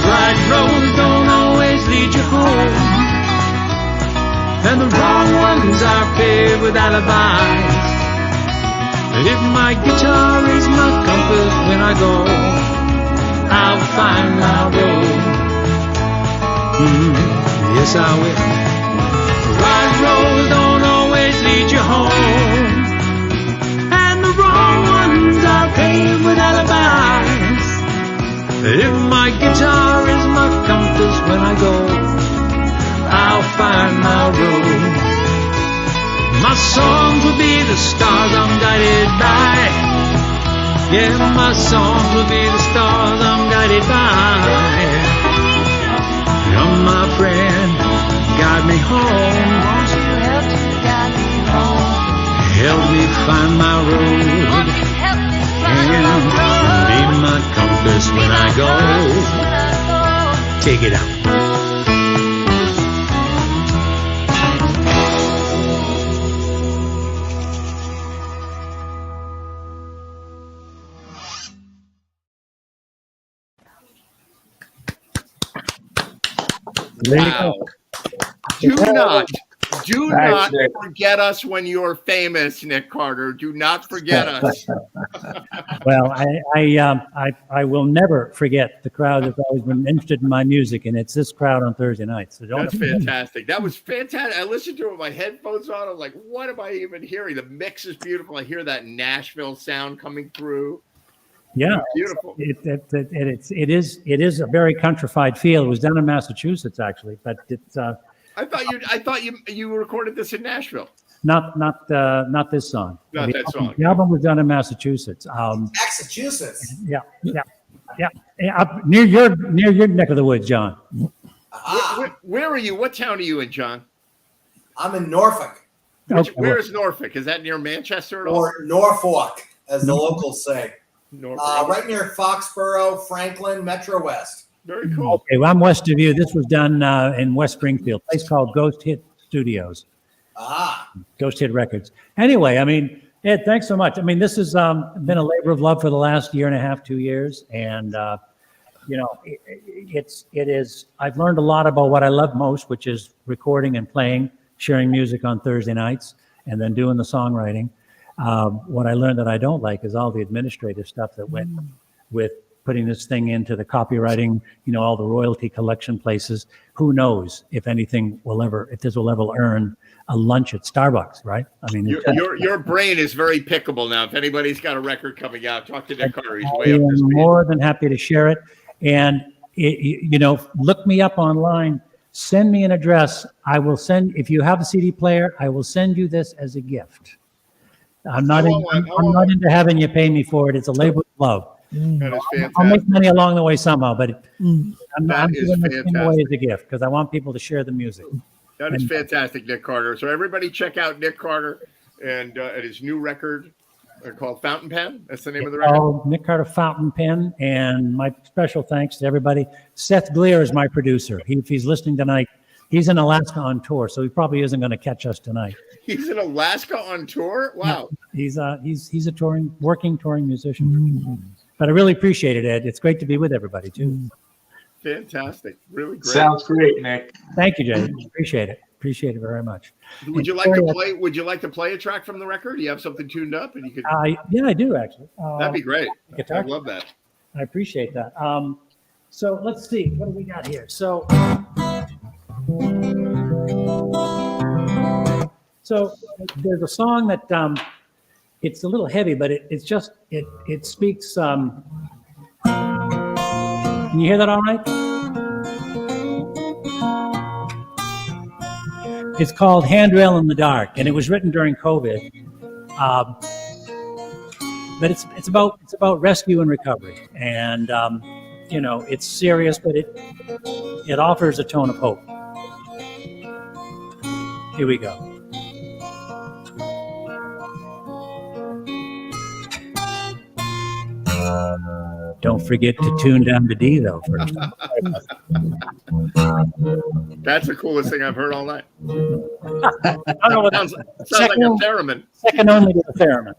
Right roads don't always lead you home, and the wrong ones are paved with alibis. But if my guitar is my compass when I go, I'll find my road. Yes, I will. Right roads don't always lead you home, and the wrong ones are paved with alibis. But if my guitar is my compass when I go, I'll find my road. My songs will be the stars I'm guided by. Yeah, my songs will be the stars I'm guided by. Come, my friend, guide me home. Won't you help to guide me home? Help me find my road. Won't you help me find my road? Be my compass when I go. Take it out. Wow. Do not forget us when you're famous, Nick Carter. Do not forget us. Well, I will never forget the crowd that's always been interested in my music, and it's this crowd on Thursday nights. So That's fantastic. That was fantastic. I listened to it with my headphones on. I was like, what am I even hearing? The mix is beautiful. I hear that Nashville sound coming through. Yeah, beautiful. It is a very countrified feel. It was done in Massachusetts, actually, but it's. I thought you recorded this in Nashville. Not this song. Not that song. The album was done in Massachusetts. Massachusetts. Yeah. Up near your neck of the woods, John. Where are you? What town are you in, John? I'm in Norfolk. Where is Norfolk? Is that near Manchester at all? Or Norfolk, as the locals say. Norfolk. Right near Foxborough, Franklin, Metro West. Very cool. Okay, well, I'm west of you. This was done in West Springfield, a place called Ghost Hit Studios. Ghost Hit Records. Anyway, I mean, Ed, thanks so much. I mean, this has been a labor of love for the last year and a half, 2 years. And, it is, I've learned a lot about what I love most, which is recording and playing, sharing music on Thursday nights, and then doing the songwriting. What I learned that I don't like is all the administrative stuff that went with putting this thing into the copywriting, all the royalty collection places. Who knows if this will ever earn a lunch at Starbucks, right? I mean, your brain is very pickable now. If anybody's got a record coming out, talk to Nick Carter. He's I way up am to speed. more than happy to share it. And look me up online. Send me an address. I will send. If you have a CD player, I will send you this as a gift. I'm not into having you pay me for it. It's a labor of love. That is fantastic. I'll make money along the way somehow, but I'm That is giving this thing away fantastic. as a gift because I want people to share the music. That is fantastic, Nick Carter. So everybody check out Nick Carter and at his new record called Fountain Pen. That's the name of the record. Oh, Nick Carter Fountain Pen, and my special thanks to everybody. Seth Gleer is my producer. If he's listening tonight, he's in Alaska on tour, so he probably isn't going to catch us tonight. He's in Alaska on tour. Wow. He's a working touring musician. But I really appreciate it, Ed. It's great to be with everybody too. Fantastic. Really great. Sounds great, Nick. Thank you, Jay. Appreciate it. Appreciate it very much. Would you like to play a track from the record? Do you have something tuned up and you could Yeah, I do actually. That'd be great. Guitar. I love that. I appreciate that. So let's see, what do we got here? So there's a song that it's a little heavy, but it speaks. Can you hear that all right? It's called Handrail in the Dark, and it was written during COVID. But it's about rescue and recovery, and it's serious, but it offers a tone of hope. Here we go. Don't forget to tune down to D though first. That's the coolest thing I've heard all night. I don't know sounds like a theremin. Second only to the theremin.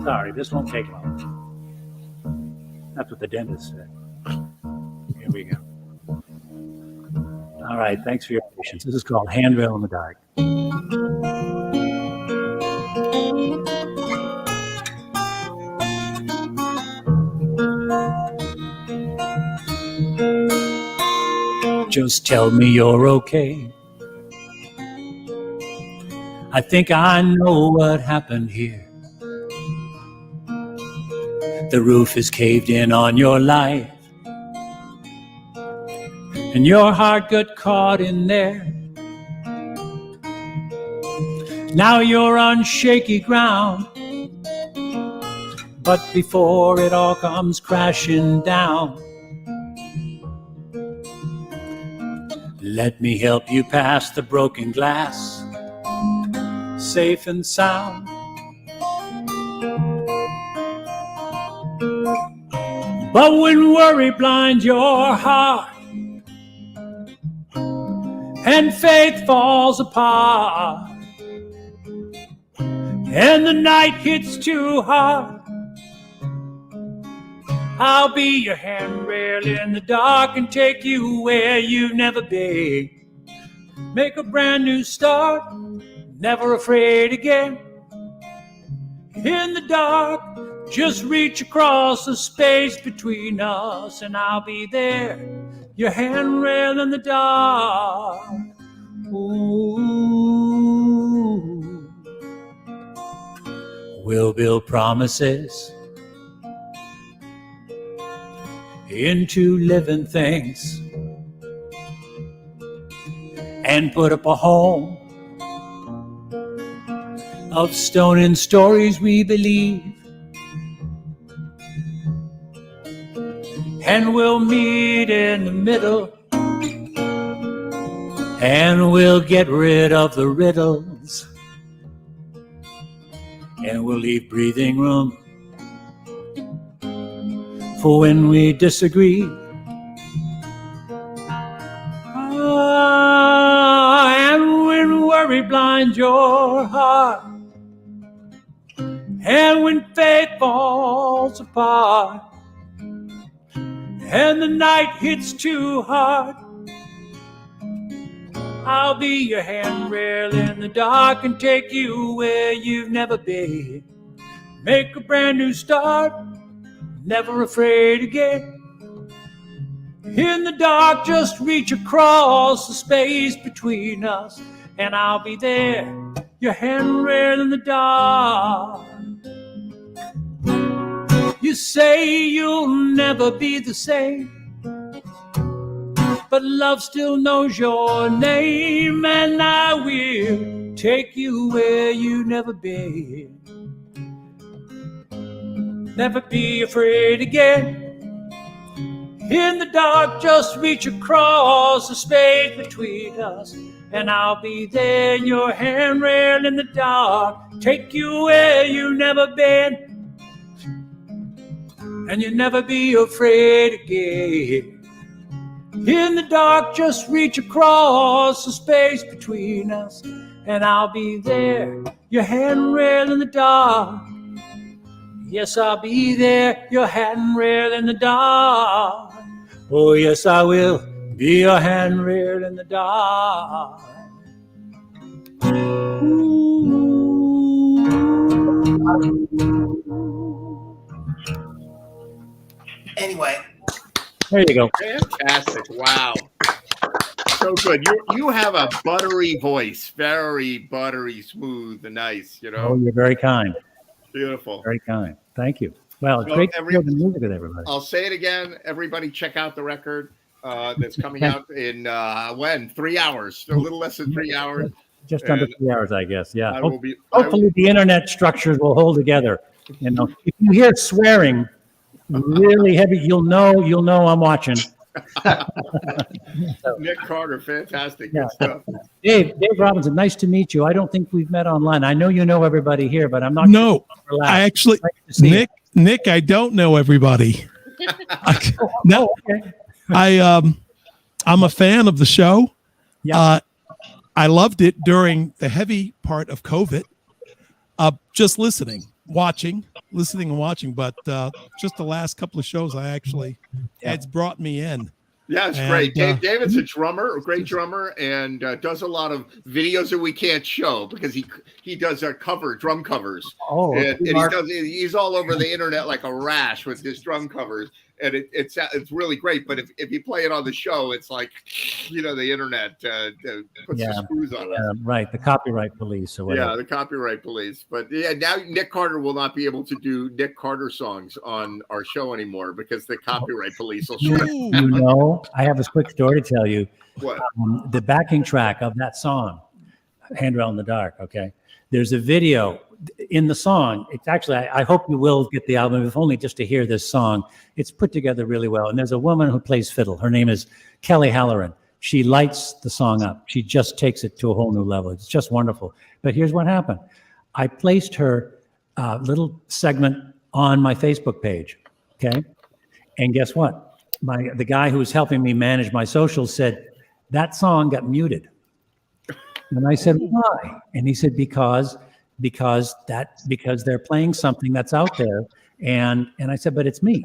Sorry, this won't take long. That's what the dentist said. Here we go. All right, thanks for your patience. This is called Handrail in the Dark. Just tell me you're okay. I think I know what happened here. The roof is caved in on your life, and your heart got caught in there. Now you're on shaky ground, but before it all comes crashing down, let me help you past the broken glass, safe and sound. But when worry blinds your heart and faith falls apart and the night hits too hard, I'll be your handrail in the dark and take you where you've never been. Make a brand new start, never afraid again. In the dark, just reach across the space between us and I'll be there, your handrail in the dark. Ooh. We'll build promises into living things and put up a home of stone and stories we believe, and we'll meet in the middle and we'll get rid of the riddles and we'll leave breathing room for when we disagree. And when worry blinds your heart, and when faith falls apart, and the night hits too hard, I'll be your handrail in the dark and take you where you've never been. Make a brand new start, never afraid again. In the dark, just reach across the space between us, and I'll be there, your handrail in the dark. say you'll never be the same. But love still knows your name, and I will take you where you've never been. Never be afraid again. In the dark, just reach across the space between us, and I'll be there in your handrail in the dark. Take you where you've never been, and you'll never be afraid again. In the dark, just reach across the space between us, and I'll be there, your handrail in the dark. Yes, I'll be there, your handrail in the dark. Oh, yes, I will be your handrail in the dark. Anyway. There you go. Fantastic. Wow. So good. You have a buttery voice, very buttery, smooth, and nice, you know. Oh, you're very kind. Beautiful. Very kind. Thank you. Well, it's great to hear the music with everybody. I'll say it again. Everybody check out the record that's coming out in, 3 hours? A little less than 3 hours. Just under 3 hours, I guess. Yeah. Hopefully the internet structures will hold together. You know, if you hear swearing really heavy, you'll know I'm watching. Nick Carter, fantastic. Yeah. Good stuff. Dave Robinson, nice to meet you. I don't think we've met online. I know you know everybody here, but I'm not. No, sure. I actually, Nick, I don't know everybody. No, okay. I'm a fan of the show. Yeah. I loved it during the heavy part of COVID. Just listening and watching, but just the last couple of shows, it's brought me in. Yeah, it's great. David's a great drummer, and does a lot of videos that we can't show because he does drum covers. Oh, and he's all over the internet like a rash with his drum covers, and it's really great. But if you play it on the show, it's like, you know, the internet puts the screws on it. Right, the copyright police or whatever. Yeah, the copyright police. But yeah, now Nick Carter will not be able to do Nick Carter songs on our show anymore because the copyright police will strike. You know, I have a quick story to tell you. What? The backing track of that song, Handrail in the Dark, okay? There's a video in the song. It's actually, I hope you will get the album, if only just to hear this song. It's put together really well. And there's a woman who plays fiddle. Her name is Kelly Halloran. She lights the song up. She just takes it to a whole new level. It's just wonderful. But here's what happened. I placed her little segment on my Facebook page, okay? And guess what? The guy who was helping me manage my socials said, that song got muted. And I said, why? And he said, because they're playing something that's out there. And I said, but it's me.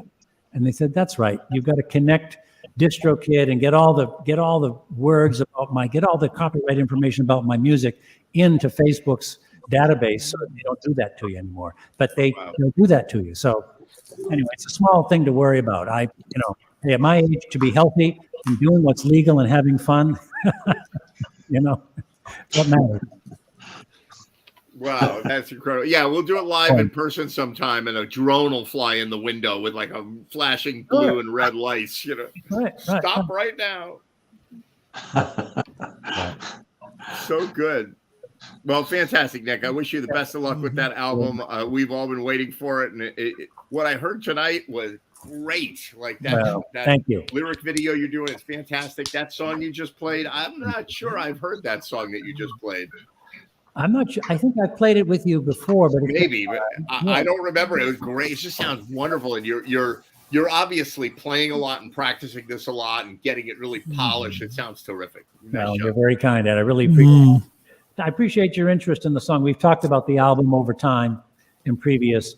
And they said, that's right. You've got to connect DistroKid and get all the words about get all the copyright information about my music into Facebook's database, so they don't do that to you anymore. But they'll do that to you. So anyway, it's a small thing to worry about. Hey, at my age, to be healthy and doing what's legal and having fun, what matters. Wow, that's incredible. Yeah, we'll do it live in person sometime, and a drone will fly in the window with like a flashing blue and red lights. You know, right. Stop right now. So good. Well, fantastic, Nick. I wish you the best of luck with that album. We've all been waiting for it, and what I heard tonight was great. Like that thank you. Lyric video you're doing is fantastic. That song you just played, I'm not sure I've heard that song that you just played. I'm not sure. I think I played it with you before, but maybe, but I don't remember. It was great. It just sounds wonderful, and you're obviously playing a lot and practicing this a lot and getting it really polished. It sounds terrific. Well, you're very kind, Ed. I really appreciate it. I appreciate your interest in the song. We've talked about the album over time in previous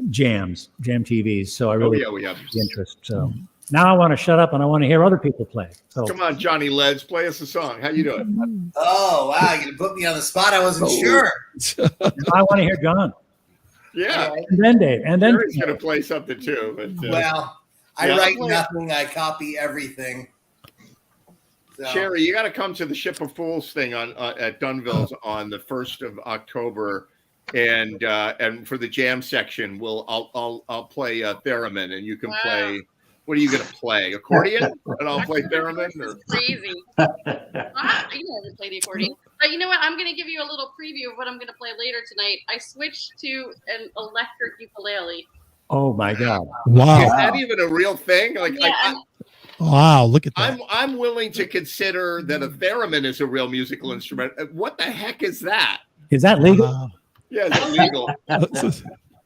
jam TVs, so I really we have the interest. So now I want to shut up and I want to hear other people play. So come on, Johnny Leds, play us a song. How you doing? Oh wow, you put me on the spot. I wasn't sure. I want to hear John. Yeah, and then Dave, and then he's going to play something too. But, I write nothing. I copy everything. So. Sherry, you got to come to the Ship of Fools thing at Dunville's on the 1st of October. and for the jam section, I'll play theremin, and you can play. What are you going to play? Accordion? And I'll play theremin? Or? Crazy. I never play the accordion. But you know what? I'm going to give you a little preview of what I'm going to play later tonight. I switched to an electric ukulele. Oh my God! Wow. Is that even a real thing? Like, wow, look at that. I'm willing to consider that a theremin is a real musical instrument. What the heck is that? Is that legal? Yeah, it's legal.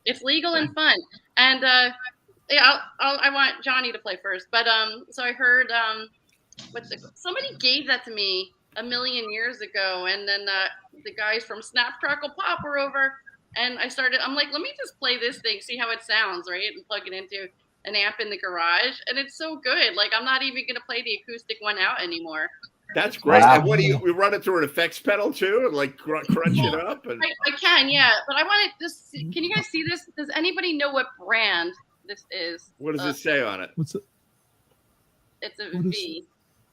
It's legal and fun. And I want Johnny to play first. But so I heard somebody gave that to me a million years ago, and then the guys from Snap Crackle Pop were over, and I'm like, let me just play this thing, see how it sounds, right? And plug it into an amp in the garage, and it's so good. Like, I'm not even gonna play the acoustic one out anymore. That's great. Wow. And what we run it through an effects pedal too, and like crunch it up? And... I can, yeah. But I want to just, can you guys see this? Does anybody know what brand this is? What does it say on it? What's it? It's a V.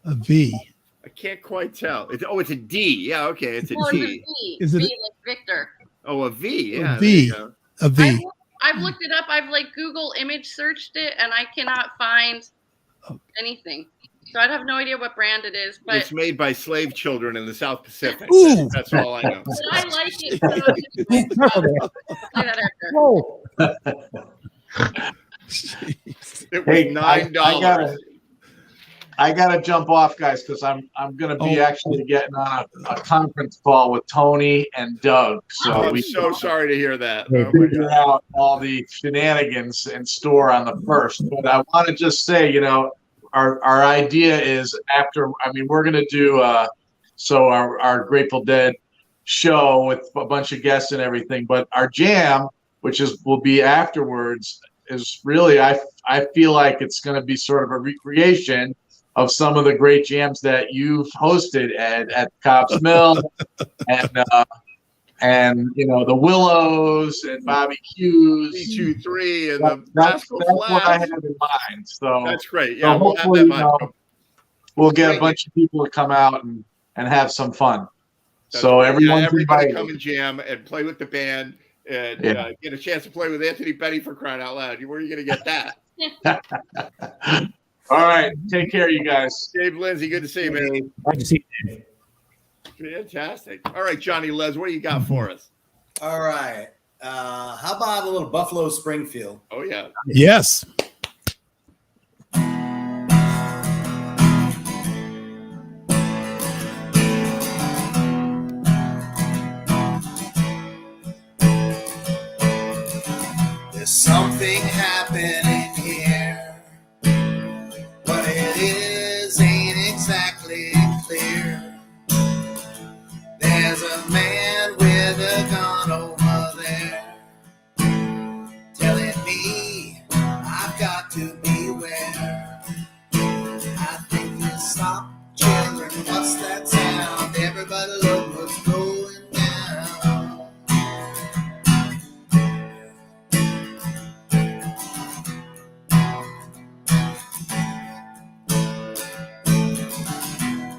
A V. I can't quite tell. It's a D. Yeah, okay, it's a D. T. It's a V. Is it V like Victor? Oh, a V. Yeah. A V. A V. I've looked it up. I've like Google image searched it, and I cannot find anything. So I have no idea what brand it is. But it's made by slave children in the South Pacific. Ooh. That's all I know. But I like it. So play that after. Whoa. It was $9. I gotta jump off, guys, because I'm gonna be actually getting on a conference call with Tony and Doug. So I'm so sorry to hear that. Figure out all the shenanigans in store on the first. But I want to just say, our idea is we're gonna do our Grateful Dead show with a bunch of guests and everything. But our jam, which will be afterwards, is really I feel like it's gonna be sort of a recreation of some of the great jams that you've hosted at Cobb's Mill and the Willows and Bobby Q's, 2-3 and that's what I have in mind. So that's great. Yeah, so hopefully, we'll get a bunch of people to come out and have some fun. So everybody come and jam and play with the band and get a chance to play with Anthony Petty, for crying out loud. Where are you going to get that? All right. Take care, you guys. Dave Lindsay, good to see you, man. Good to see you. Fantastic. All right, Johnny Les, what do you got for us? All right. How about a little Buffalo Springfield? Oh, yeah. Yes. There's something happening here. What it is ain't exactly clear. There's a man with a gun over there telling me I've got to beware. I think you stop, children, what's that sound? Everybody look what's going down.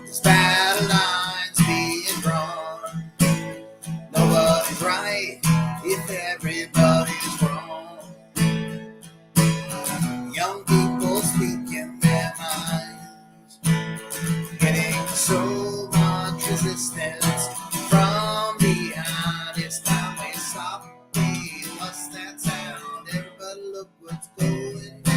This battle line's being drawn. Nobody's right if everybody's wrong. Young people speaking their minds, getting so much resistance from behind. It's time we stop. Hey, what's that sound? Everybody look what's going down.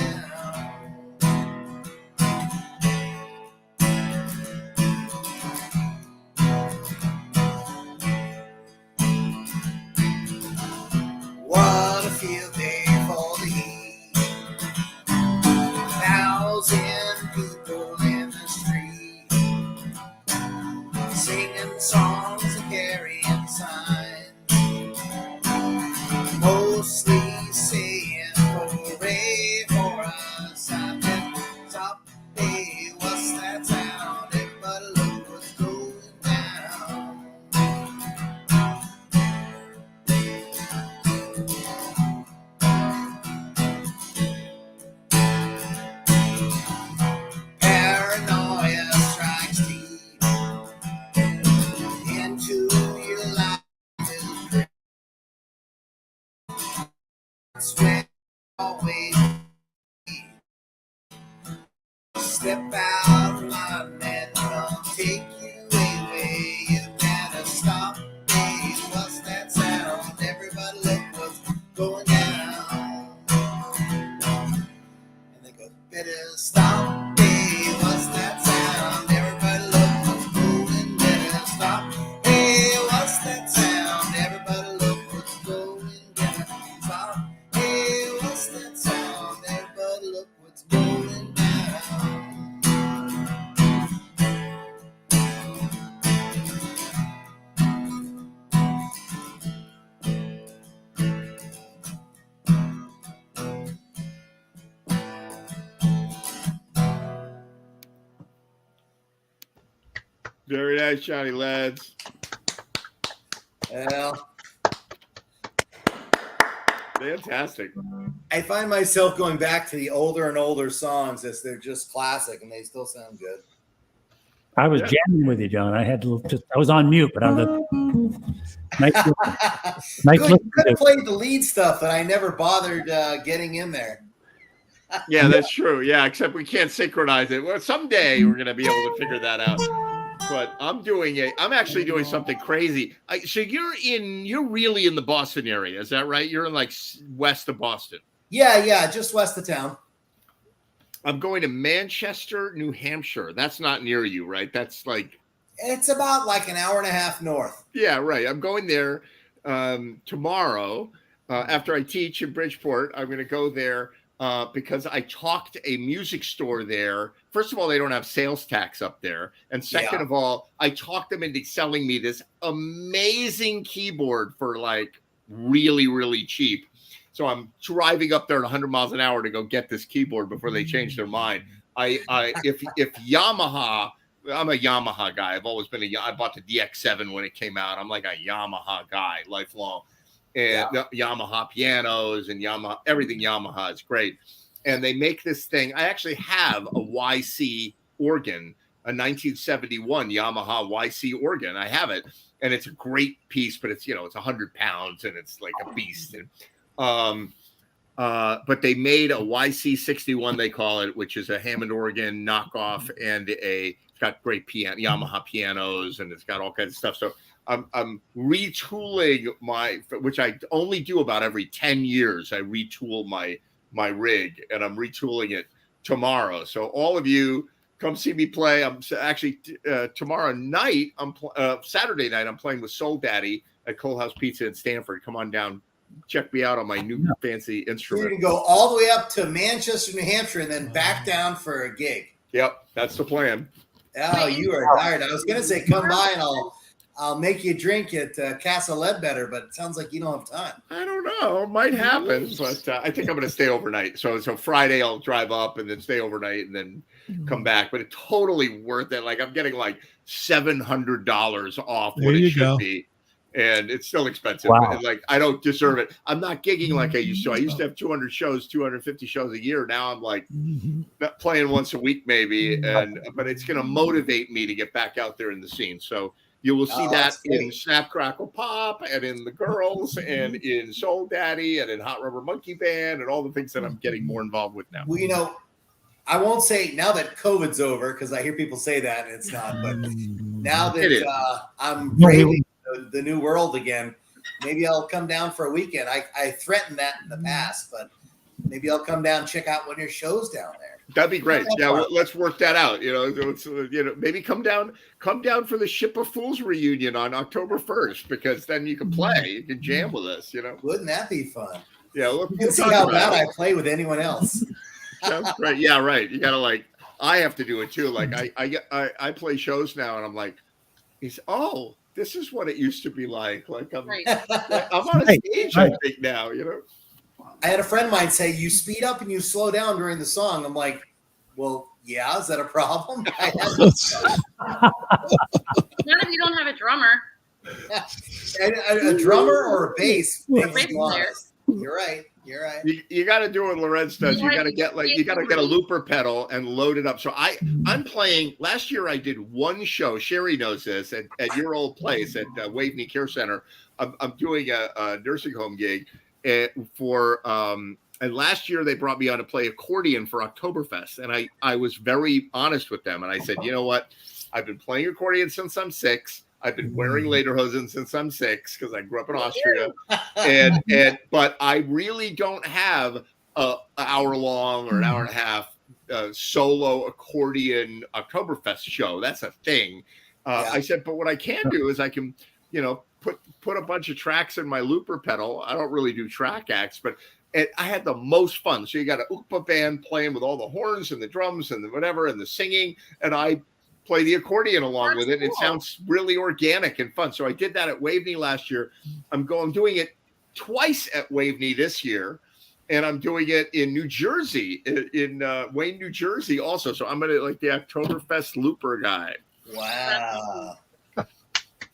What a field day for the heat. 1,000 people in the street, singing songs and carrying signs, mostly saying hooray for us. I just stop. Hey, what's that sound? Everybody look what's going down. Paranoia strikes deep into your life. step out of line and I'll take you away. You better stop. Hey, what's that sound? Everybody look what's going down. And they go, better stop. Hey, what's that sound? Everybody look what's going. Better stop. Hey, what's that sound? Everybody look what's going. Better stop. Hey, what's that sound? Everybody look what's going down. Very nice, Johnny Lads. Well, Fantastic. I find myself going back to the older and older songs as they're just classic and they still sound good. I was jamming with you, John. I had to I was on mute, but I was nice. Nice Good, listen could to. have played the lead stuff, but I never bothered getting in there. Yeah, that's true. Yeah, except we can't synchronize it. Well, someday we're gonna be able to figure that out. But I'm actually doing something crazy. So you're really in the Boston area, is that right? You're in like west of Boston. Yeah, just west of town. I'm going to Manchester, New Hampshire. That's not near you, right? That's like It's about like an hour and a half north. Yeah, right. I'm going there tomorrow after I teach in Bridgeport. I'm going to go there because I talked a music store there. First of all, they don't have sales tax up there. And second of all, I talked them into selling me this amazing keyboard for like really, really cheap. So I'm driving up there at 100 miles an hour to go get this keyboard before they change their mind. If Yamaha, I'm a Yamaha guy. I've always been I bought the DX7 when it came out. I'm like a Yamaha guy, lifelong. And Yamaha pianos and Yamaha, everything Yamaha is great. And they make this thing. I actually have a YC organ, a 1971 Yamaha YC organ. I have it, and it's a great piece, but it's, it's 100 pounds and it's like a beast. And, but they made a YC61, they call it, which is a Hammond organ knockoff, and it's got great Yamaha pianos, and it's got all kinds of stuff. So I'm retooling which I only do about every 10 years. I retool my rig, and I'm retooling it tomorrow. So all of you come see me play. I'm actually tomorrow night, Saturday night, I'm playing with Soul Daddy at Coal House Pizza in Stanford. Come on down. Check me out on my new fancy instrument. You're going to go all the way up to Manchester, New Hampshire, and then back down for a gig. Yep, that's the plan. Oh, you are tired. I was going to say come by and I'll make you a drink at Casa Ledbetter, but it sounds like you don't have time. I don't know. It might happen, but I think I'm going to stay overnight. So Friday I'll drive up and then stay overnight and then come back. But it's totally worth it. Like I'm getting like $700 off what it should be. And it's still expensive. Wow. And like I don't deserve it. I'm not gigging like I used to. I used to have 200 shows, 250 shows a year. Now I'm like not playing once a week maybe. But it's going to motivate me to get back out there in the scene. So you will see that in Snap Crackle Pop and in The Girls and in Soul Daddy and in Hot Rubber Monkey Band and all the things that I'm getting more involved with now. Well, I won't say now that COVID's over, because I hear people say that and it's not, but now that I'm braving the new world again, maybe I'll come down for a weekend. I threatened that in the past, but maybe I'll come down and check out one of your shows down there. That'd be great. Yeah, let's work that out. Maybe come down for the Ship of Fools reunion on October 1st, because then you can play, you can jam with us. Wouldn't that be fun? Yeah, you can see how bad I play with anyone else. Sounds great. Yeah, right. You gotta I have to do it too. Like I play shows now, and I'm like, this is what it used to be like. Like I'm on a stage, I think now. I had a friend of mine say, you speed up and you slow down during the song. I'm like, well, yeah, is that a problem? Not if you don't have a drummer. A drummer or a bass. Player. You're right. You got to do what Lorenz does. You got to get a looper pedal and load it up. So I'm playing. Last year I did one show. Sherry knows this at your old place at Waveney Care Center. I'm doing a nursing home gig for And last year they brought me on to play accordion for Oktoberfest. And I was very honest with them. And I said, you know what? I've been playing accordion since I'm 6. I've been wearing lederhosen since I'm 6 because I grew up in Austria. But I really don't have an hour long or an hour and a half solo accordion Oktoberfest show. That's a thing. I said, but what I can do is I can, put a bunch of tracks in my looper pedal. I don't really do track acts, but I had the most fun. So you got an UPA band playing with all the horns and the drums and the whatever and the singing, and I play the accordion along with it. Cool. It sounds really organic and fun. So I did that at Waveney last year. I'm doing it twice at Waveney this year, and I'm doing it in New Jersey, in Wayne, New Jersey also. So I'm gonna like the Oktoberfest looper guy. Wow.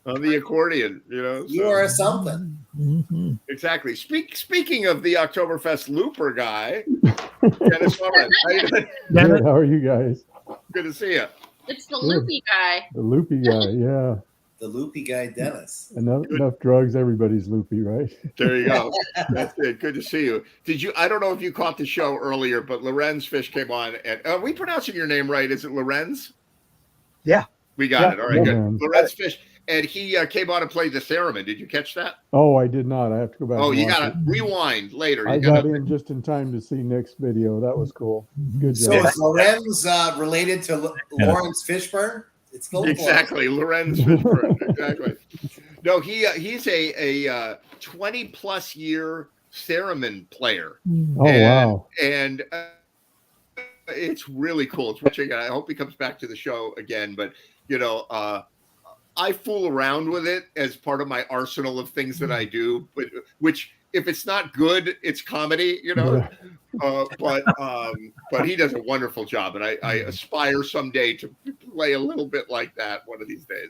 On the accordion, You are something. Mm-hmm. Exactly. Speaking of the Oktoberfest looper guy, Dennis Loren. Good, how are you guys? Good to see you. It's the loopy guy. The loopy guy, yeah. The loopy guy, Dennis. Enough drugs, everybody's loopy, right? There you go. That's it. Good to see you. I don't know if you caught the show earlier, but Lorenz Fish came on. And are we pronouncing your name right? Is it Lorenz? Yeah. We got it. All right, good. Man. Lorenz Fish. And he came on and played the theremin. Did you catch that? Oh, I did not. I have to go back. Oh, you got to rewind later. I got in just in time to see Nick's video. That was cool. Good job. So is Lorenz related to Lawrence Fishburne? It's exactly Lorenz Fishburne. Exactly. No, he's a 20+ year theremin player. Oh, wow. And it's really cool. It's watching. I hope he comes back to the show again. But I fool around with it as part of my arsenal of things that I do, which if it's not good, it's comedy, but he does a wonderful job, and I aspire someday to play a little bit like that one of these days.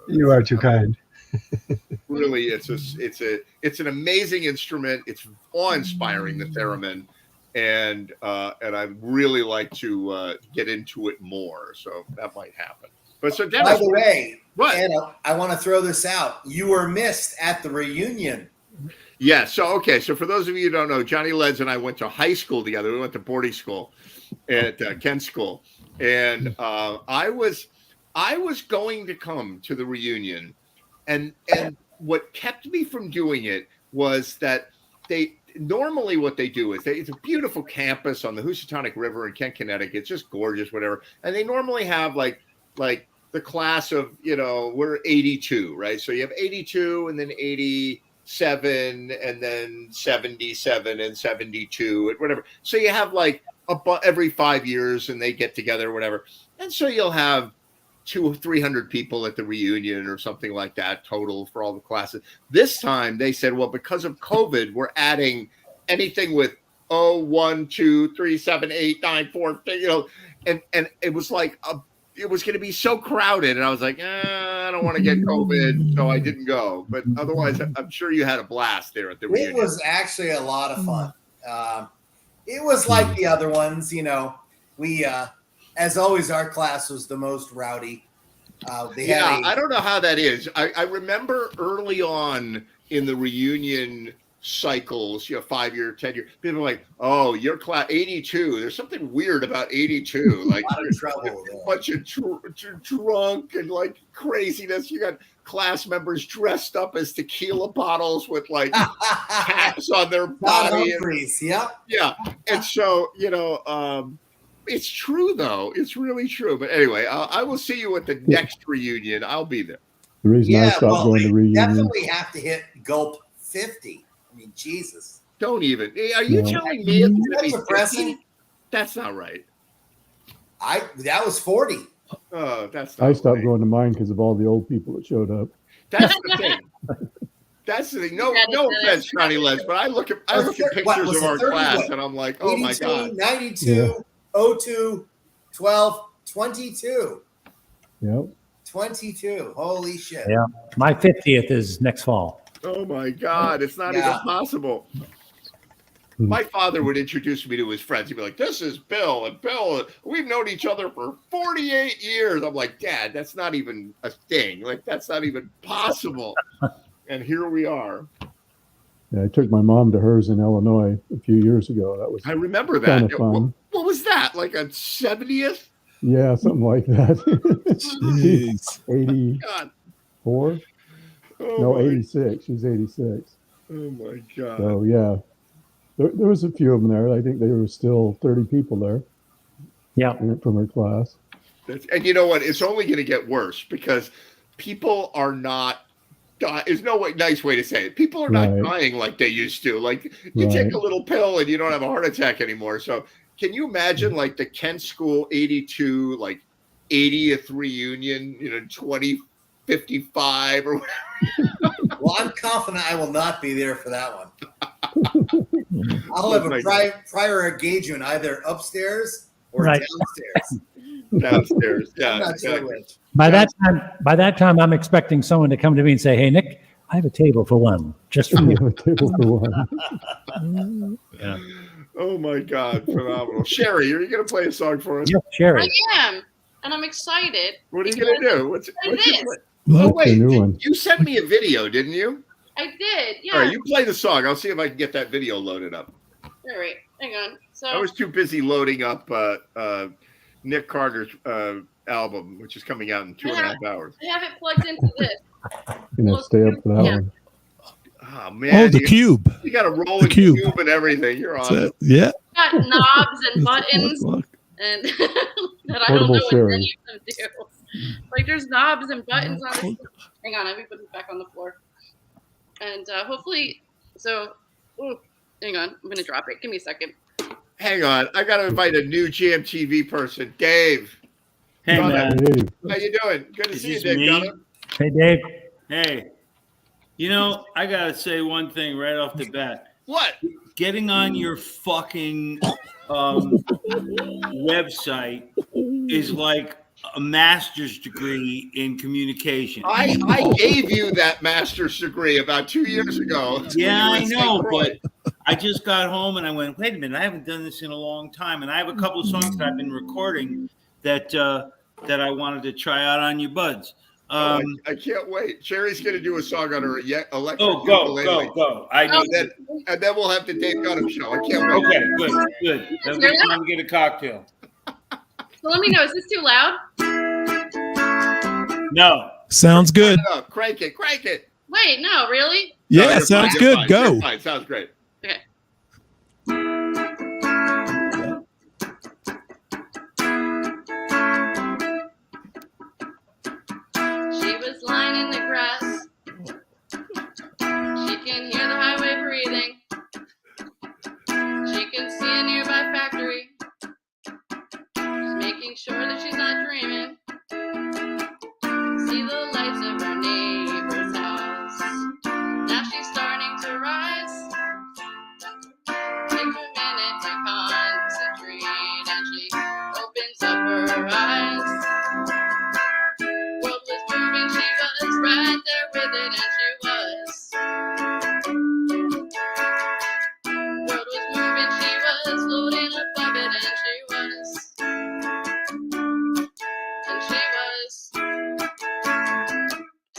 You are too kind. Really, it's an amazing instrument. It's awe-inspiring, the theremin, and I'd really like to get into it more. So that might happen. But so Dennis, by the way, what? Anna, I want to throw this out. You were missed at the reunion. Yeah. So for those of you who don't know, Johnny Leds and I went to high school together. We went to boarding school at Kent School, and I was going to come to the reunion, and what kept me from doing it was that normally what they do is it's a beautiful campus on the Housatonic River in Kent, Connecticut. It's just gorgeous, whatever. And they normally have like the class of, we're 82, right? So you have 82 and then 87 and then 77 and 72 and whatever. So you have like every 5 years and they get together or whatever. And so you'll have 200 or 300 people at the reunion or something like that total for all the classes. This time they said, well, because of COVID, we're adding anything with 0, 1, 2, 3, 7, 8, 9, 4, and it was like it was going to be so crowded, and I was like, I don't want to get COVID, so I didn't go. But otherwise, I'm sure you had a blast there at the reunion. It was actually a lot of fun. It was like the other ones, we, as always, our class was the most rowdy. I don't know how that is. I remember early on in the reunion cycles, 5 year, 10 year, people are like, oh, your class 82. There's something weird about 82. Like a lot of trouble, a bunch of drunk and like craziness. You got class members dressed up as tequila bottles with like caps on their body. Yep. Yeah. And so, it's true though. It's really true. But anyway, I will see you at the next reunion. I'll be there. The reason I stopped going to reunions. Definitely have to hit gulp 50. I mean, Jesus. Don't even. Are you telling me it's going to be depressing? That's not right. That was 40. Oh, that's not I stopped right. going to mine because of all the old people that showed up. That's the thing. That's the thing. No offense, Johnny Les, but I look at pictures of our class and I'm like, oh 82, my God. 92, 02, 12, 22. Yep. 22. Holy shit. Yeah. My 50th is next fall. Oh my God, it's not even possible. My father would introduce me to his friends. He'd be like, this is Bill. And Bill, we've known each other for 48 years. I'm like, Dad, that's not even a thing. Like, that's not even possible. And here we are. Yeah, I took my mom to hers in Illinois a few years ago. That was I remember kind that. of fun. What was that? Like a 70th? Yeah, something like that. Jeez. 84? Oh No, my- 86. She's 86. Oh my God. So yeah, there was a few of them there. I think there were still 30 people there. Yeah, from her class. And you know what? It's only going to get worse because people are not. There's no nice way to say it. People are not Right. dying like they used to. Like you take Right. a little pill and you don't have a heart attack anymore. So can you imagine like the Kent School 82, like 80th reunion, 2055 or whatever? Well, I'm confident I will not be there for that one. I'll have a prior engagement either upstairs or Right. downstairs. Downstairs, yeah. I'm not sure exactly. which. By that time, I'm expecting someone to come to me and say, "Hey, Nick, I have a table for one, just for I you." have a table for one. Yeah. Oh my God, phenomenal. Sherry, are you going to play a song for us? Yep, Sherry. I am, and I'm excited. What are you going to do? What's this. your Oh, What's the new wait, one? you sent me a video, didn't you? I did, yeah. All right, you play the song. I'll see if I can get that video loaded up. All right, hang on. So I was too busy loading up Nick Carter's album, which is coming out in 2.5 hours. I have it plugged into this. You know, stay up for that Yeah. one. Oh man! The cube. You got a rolling The cube. cube and everything. You're That's on. it. Yeah. Got knobs and buttons, Look. and that I don't Portable know what Sherry. any of them do. Like there's knobs and buttons on this. Hang on, let me put this back on the floor. And hopefully, hang on, I'm gonna drop it. Give me a second. Hang on, I got to invite a new GMTV person, Dave. Hey, Gunner. man. Dave. How you doing? Good to Is see you, this Dave me? Gunner. Hey, Dave. Hey, I gotta say one thing right off the bat. What? Getting on your fucking website is like a master's degree in communication. I gave you that master's degree about 2 years ago. Yeah, I You were at know, St. Croix. but I just got home and I went, wait a minute, I haven't done this in a long time, and I have a couple of songs that I've been recording that I wanted to try out on you buds. I can't wait. Sherry's going to do a song on her electric Go. and then we'll have the Dave Gunner show. I can't wait. Okay, good. Then we can get a cocktail. So let me know. Is this too loud? No. Sounds good. No, crank it. Wait, no, really? No, Yeah, you're sounds fine, good. you're fine, Go. you're fine. Sounds great. Okay. She was lying in the grass. She can hear the highway breathing. She can see a nearby factory. She's making sure that she's not dreaming. See the lights of her neighbor's house. Now she's starting to rise. Take a minute to concentrate, and she opens up her eyes. World was moving, she was right there with it, and she was. World was moving, she was floating above it, and she was. And she was.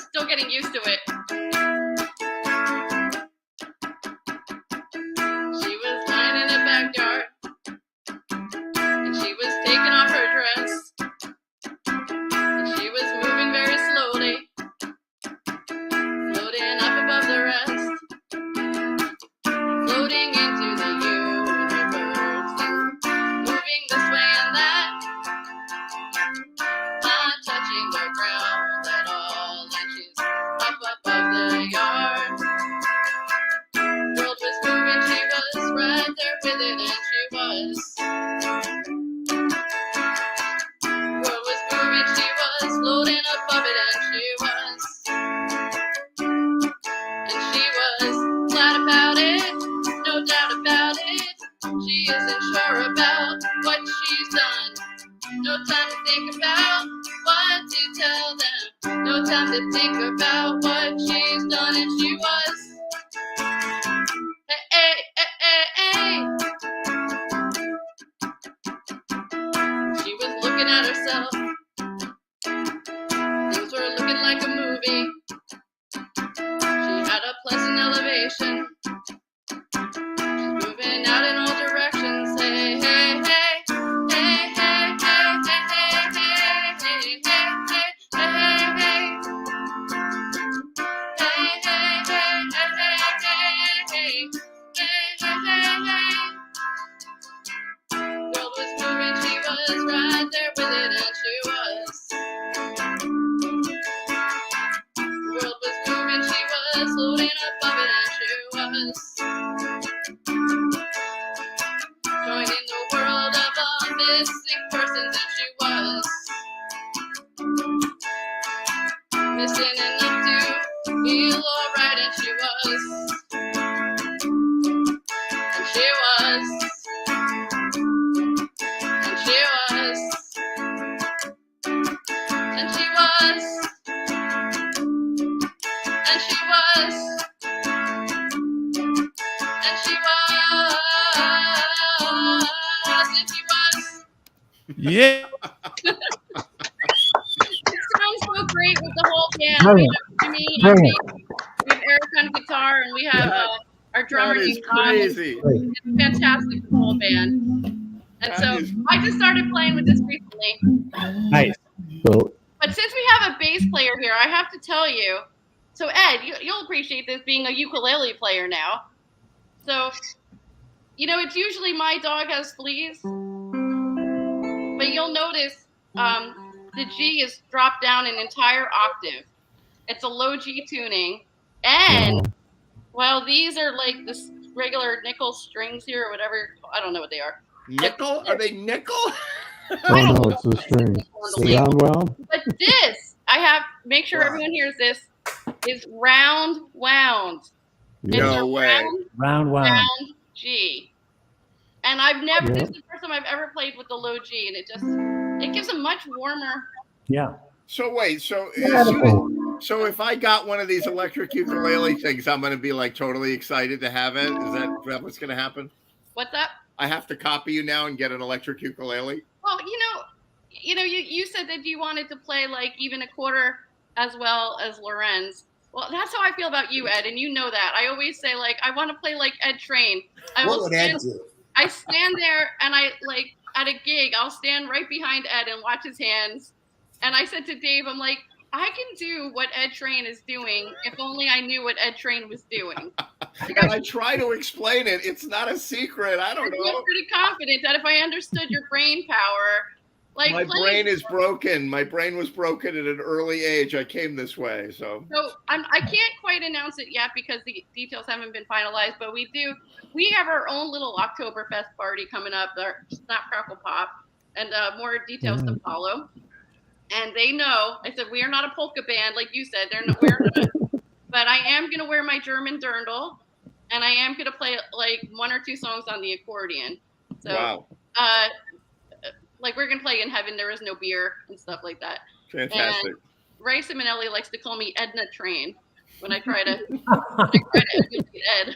Still getting used to it. She was lying in the backyard, and she was taking off her dress, and she was moving very slowly, floating up above the rest, floating into the universe, moving this way and that, not touching the ground at all, and she's up above the yard. World was moving, she was right there with it, and she was. World was moving, she was floating above it, and she was. And she was glad about it, no doubt about it. She isn't sure about what she's done. No time to think about what to tell them. No time to think about what she's done, and she was. Hey. She was looking at herself. Things were looking like a movie. She had a pleasant elevation. Yeah. It sounds so great with the whole band. Brilliant. Me, Brilliant. we have Eric on guitar, and we have our drummer. That is named Bob. crazy. It's fantastic, the whole band. And so I just started playing with this recently. Nice. So But since we have a bass player here, I have to tell you. So Ed, you'll appreciate this being a ukulele player now. So, it's usually my dog has fleas, but you'll notice the G is dropped down an entire octave. It's a low G tuning, and while these are like this regular nickel strings here or whatever, I don't know what they are. Nickel? Are they nickel? oh no, it's the strings. The round wound. But this, make sure everyone hears this, is round wound. No way. Round wound. Round G. And I've never, Yeah. this is the first time I've ever played with the low G, and it gives a much warmer. Yeah. So wait, so Wonderful. so if I got one of these electric ukulele things, I'm going to be like totally excited to have it. Is that what's going to happen? What's up? I have to copy you now and get an electric ukulele. Well, you said that you wanted to play like even a quarter as well as Lorenz. Well, that's how I feel about you, Ed, and you know that. I always say, like, I want to play like Ed Train. What would Ed do? I stand there and I, like, at a gig, I'll stand right behind Ed and watch his hands. And I said to Dave, I'm like, I can do what Ed Train is doing if only I knew what Ed Train was doing. And I try to explain it. It's not a secret. I don't I know. feel pretty confident that if I understood your brain power, like My brain is broken. My brain was broken at an early age. I came this way, so. So I can't quite announce it yet because the details haven't been finalized, but we have our own little Oktoberfest party coming up, our Snap Crackle Pop, and more details to follow. And they know, I said, we are not a polka band, like you said, we're not, but I am going to wear my German dirndl, and I am going to play like one or two songs on the accordion. So, Wow. Like we're going to play In Heaven, There Is No Beer and stuff like that. Fantastic. And Ray Simonelli likes to call me Edna Train when I try to imitate Ed.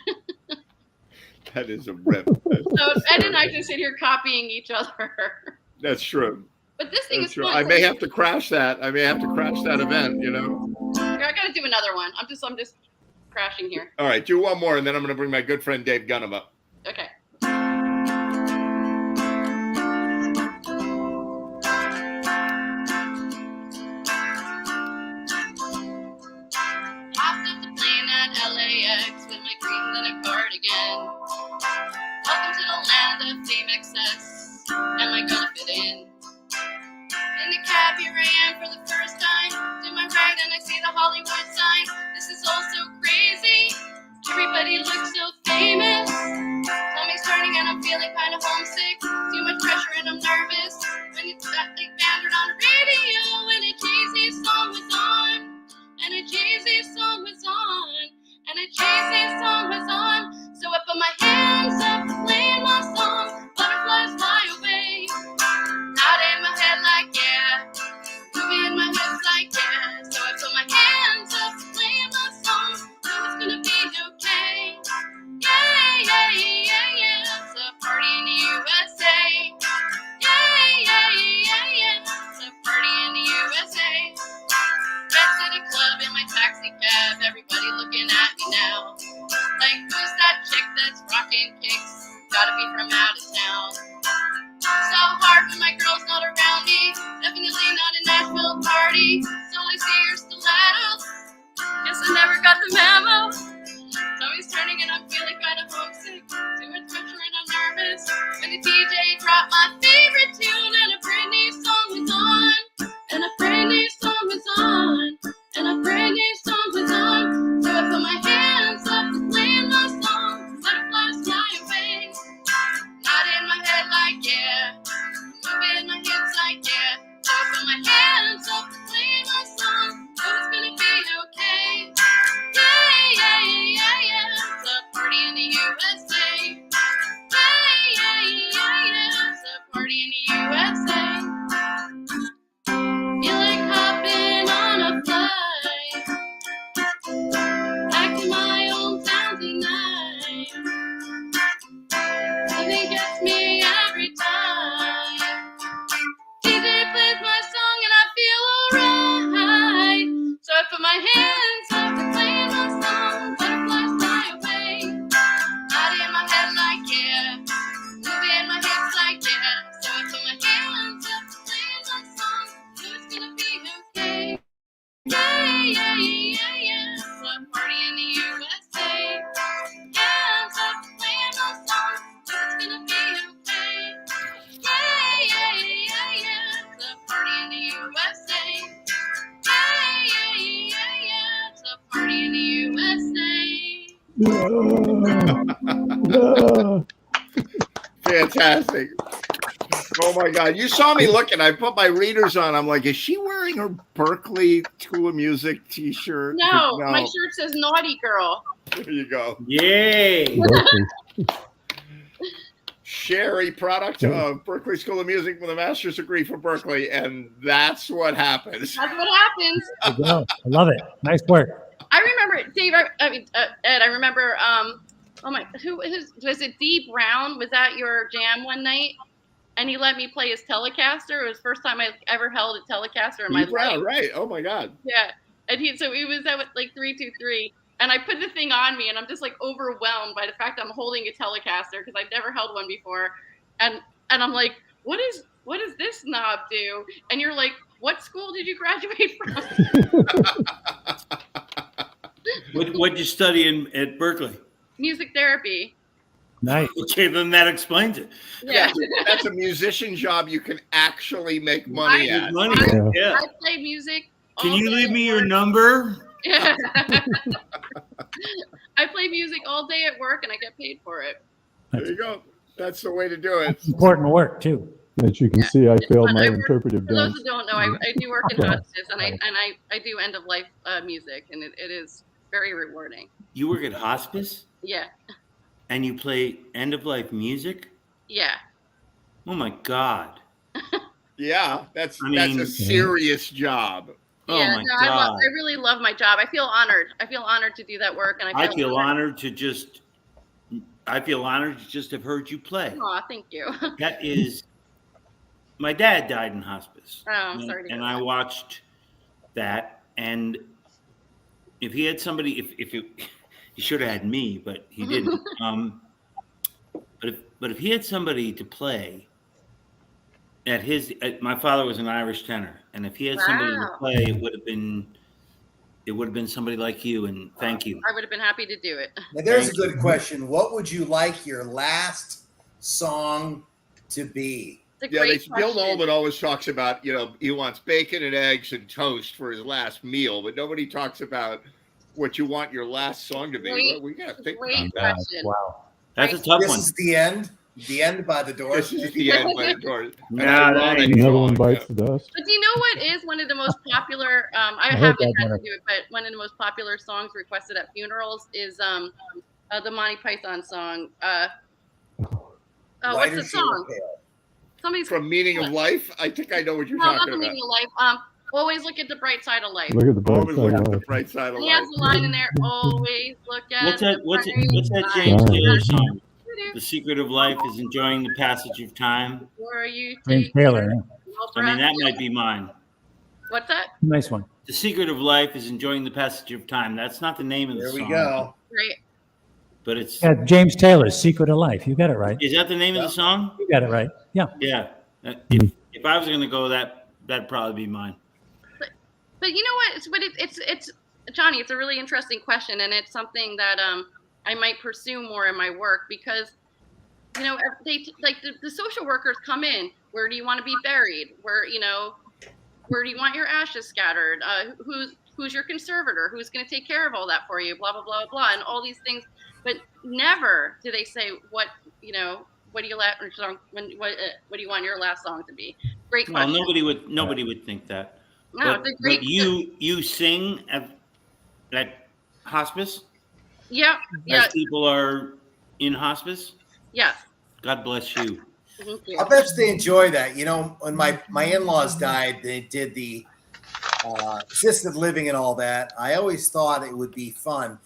That is a rip. So Ed and I just sit here copying each other. That's true. But this thing That's is true. fun. I may have to crash that. I may have to crash that event, I got to do another one. I'm just crashing here. All right, do one more, and then I'm going to bring my good friend Dave Gunham up. Okay. Hopped off the plane at LAX with my green linen cardigan. Welcome to the land of fame excess. Am I gonna fit in? In the cab, here I am for the first time. To my right, and I see the Hollywood sign. This is all so crazy. Everybody looks so famous. Tummy's turning, and I'm feeling kind of homesick. Too much pressure, and I'm nervous. When it's that big band on the radio, and a Jay-Z song was on. And a Jay-Z song was on. And a Jay-Z song was on. So I put my hands up, playing my song. Butterflies fly away. Nodding my head like yeah. Moving my hips like yeah. So I put my hands up, playing my song. Know it's gonna be okay. Yeah, yeah, yeah, yeah. It's a party in the USA. Yeah, yeah, yeah, yeah. It's a party in the USA. Red to the club in my taxi cab. Everybody looking at me now. Like, who's that chick that's rocking kicks? Gotta be from out of town. So hard when my girl's not around me. Definitely not a Nashville party. So I see your stilettos. Guess I never got the memo. Tommy's turning and I'm feeling kind of homesick. Too much pressure and I'm nervous. When the DJ dropped my favorite tune and a Britney song was on. And a Britney song was on. And a Britney song was on. So I put my hands up to playing my song. Butterflies fly away. Nodding my head like yeah. Moving my hips like yeah. So I put my hands up to playing my song. So it's gonna be okay. Yeah, yeah, yeah, yeah. It's a party in the USA. Yeah, yeah, yeah, yeah. It's a party in the USA. Feel like hopping on a flight back to my hometown tonight. Something gets me every time. Fantastic. Oh my God. You saw me looking. I put my readers on. I'm like, is she wearing her Berkeley School of Music t-shirt? No, my shirt says Naughty Girl. There you go. Yay. Sherry, product of Berkeley School of Music with a master's degree from Berkeley. And that's what happens. That's what happens. There you go. I love it. Nice work. I remember, Dave, Ed, I remember, was it D Brown? Was that your jam one night? And he let me play his Telecaster. It was the first time I ever held a Telecaster in my life. Right. Oh my God. Yeah. And so he was at like 323. And I put the thing on me and I'm just like overwhelmed by the fact I'm holding a Telecaster because I've never held one before. And I'm like, what does this knob do? And you're like, what school did you graduate from? What'd you study at Berkeley? Music therapy. Nice. Okay, then that explains it. Yeah. That's a musician job you can actually make money at. I play music. Can you leave me your number? Yeah. I play music all day at work and I get paid for it. There you go. That's the way to do it. It's important work too. As you can see, I failed my interpretive For those dance. who don't know, I do work in hospice and I do end of life music and it is very rewarding. You work at hospice? Yeah. And you play end of life music? Yeah. Oh my God. Yeah, that's a serious job. Yeah, Oh my God. I really love my job. I feel honored. I feel honored to do that work, and I feel honored to just have heard you play. Oh, thank you. That is, my dad died in hospice. Oh, I'm sorry to hear and that. I watched that, and if he had somebody, he should have had me, but he didn't. But if he had somebody to play my father was an Irish tenor, and if he had somebody to play, it would have been somebody like you. And thank you. I would have been happy to do it. Now, there's a good question. What would you like your last song to be? Bill Nolan always talks about, he wants bacon and eggs and toast for his last meal, but nobody talks about what you want your last song to be. We got to think about that. Wow. That's a tough one. This is the end. The end by the door. This is the end by the door. Another one bites the dust. But do you know what is one of the most popular? I heard haven't that had one. to do it, but one of the most popular songs requested at funerals is the Monty Python song. What's the song? Somebody's From Meaning of Life. I think I know what you're No, not talking the about. Meaning of Life. Always look at the bright side of life. Look at the bright Always side look of at the life. bright side of He life. has a line in there. Always look at. What's that? the What's that bright James side. Taylor song? The secret of life is enjoying the passage of time. Or you James take Taylor. your I mean, that breath. might be mine. What's that? Nice one. The secret of life is enjoying the passage of time. That's not the name of the There song. we go. Right. But it's Yeah, James Taylor's Secret of Life. You got it right. is that the name of the song? You got it right. Yeah. Yeah. If I was going to go, that'd probably be mine. But you know what? It's Johnny. It's a really interesting question, and it's something that I might pursue more in my work because they like the social workers come in. Where do you want to be buried? Where do you want your ashes scattered? Who's your conservator? Who's going to take care of all that for you? Blah blah blah blah, and all these things. But never do they say what do you what do you want your last song to be? Great question. Well, nobody would think that. No, it's a great. But you sing at hospice? Yeah. Yeah. As people are in hospice? Yes. God bless you. Thank you. I bet they enjoy that. When my in-laws died, they did the assisted living and all that. I always thought it would be fun.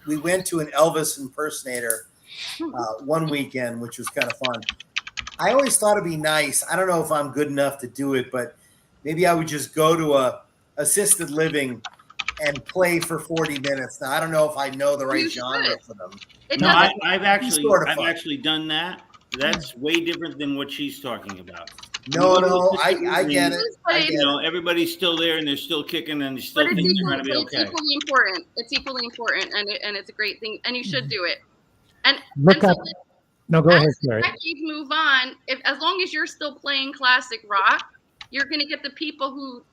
We went to an Elvis impersonator one weekend, which was kind of fun. I always thought it'd be nice. I don't know if I'm good enough to do it, but maybe I would just go to a assisted living and play for 40 minutes. Now I don't know if I know the right genre for them. No, I've actually done that. That's way different than what she's talking about. No, I get it. Everybody's still there and they're still kicking and they still But think they're going to be it's okay. equally important. It's equally important, and it's a great thing, and you should do it. And Look up. No, go ahead, Sherry. decades move on, as long as you're still playing classic rock, you're going to get the people who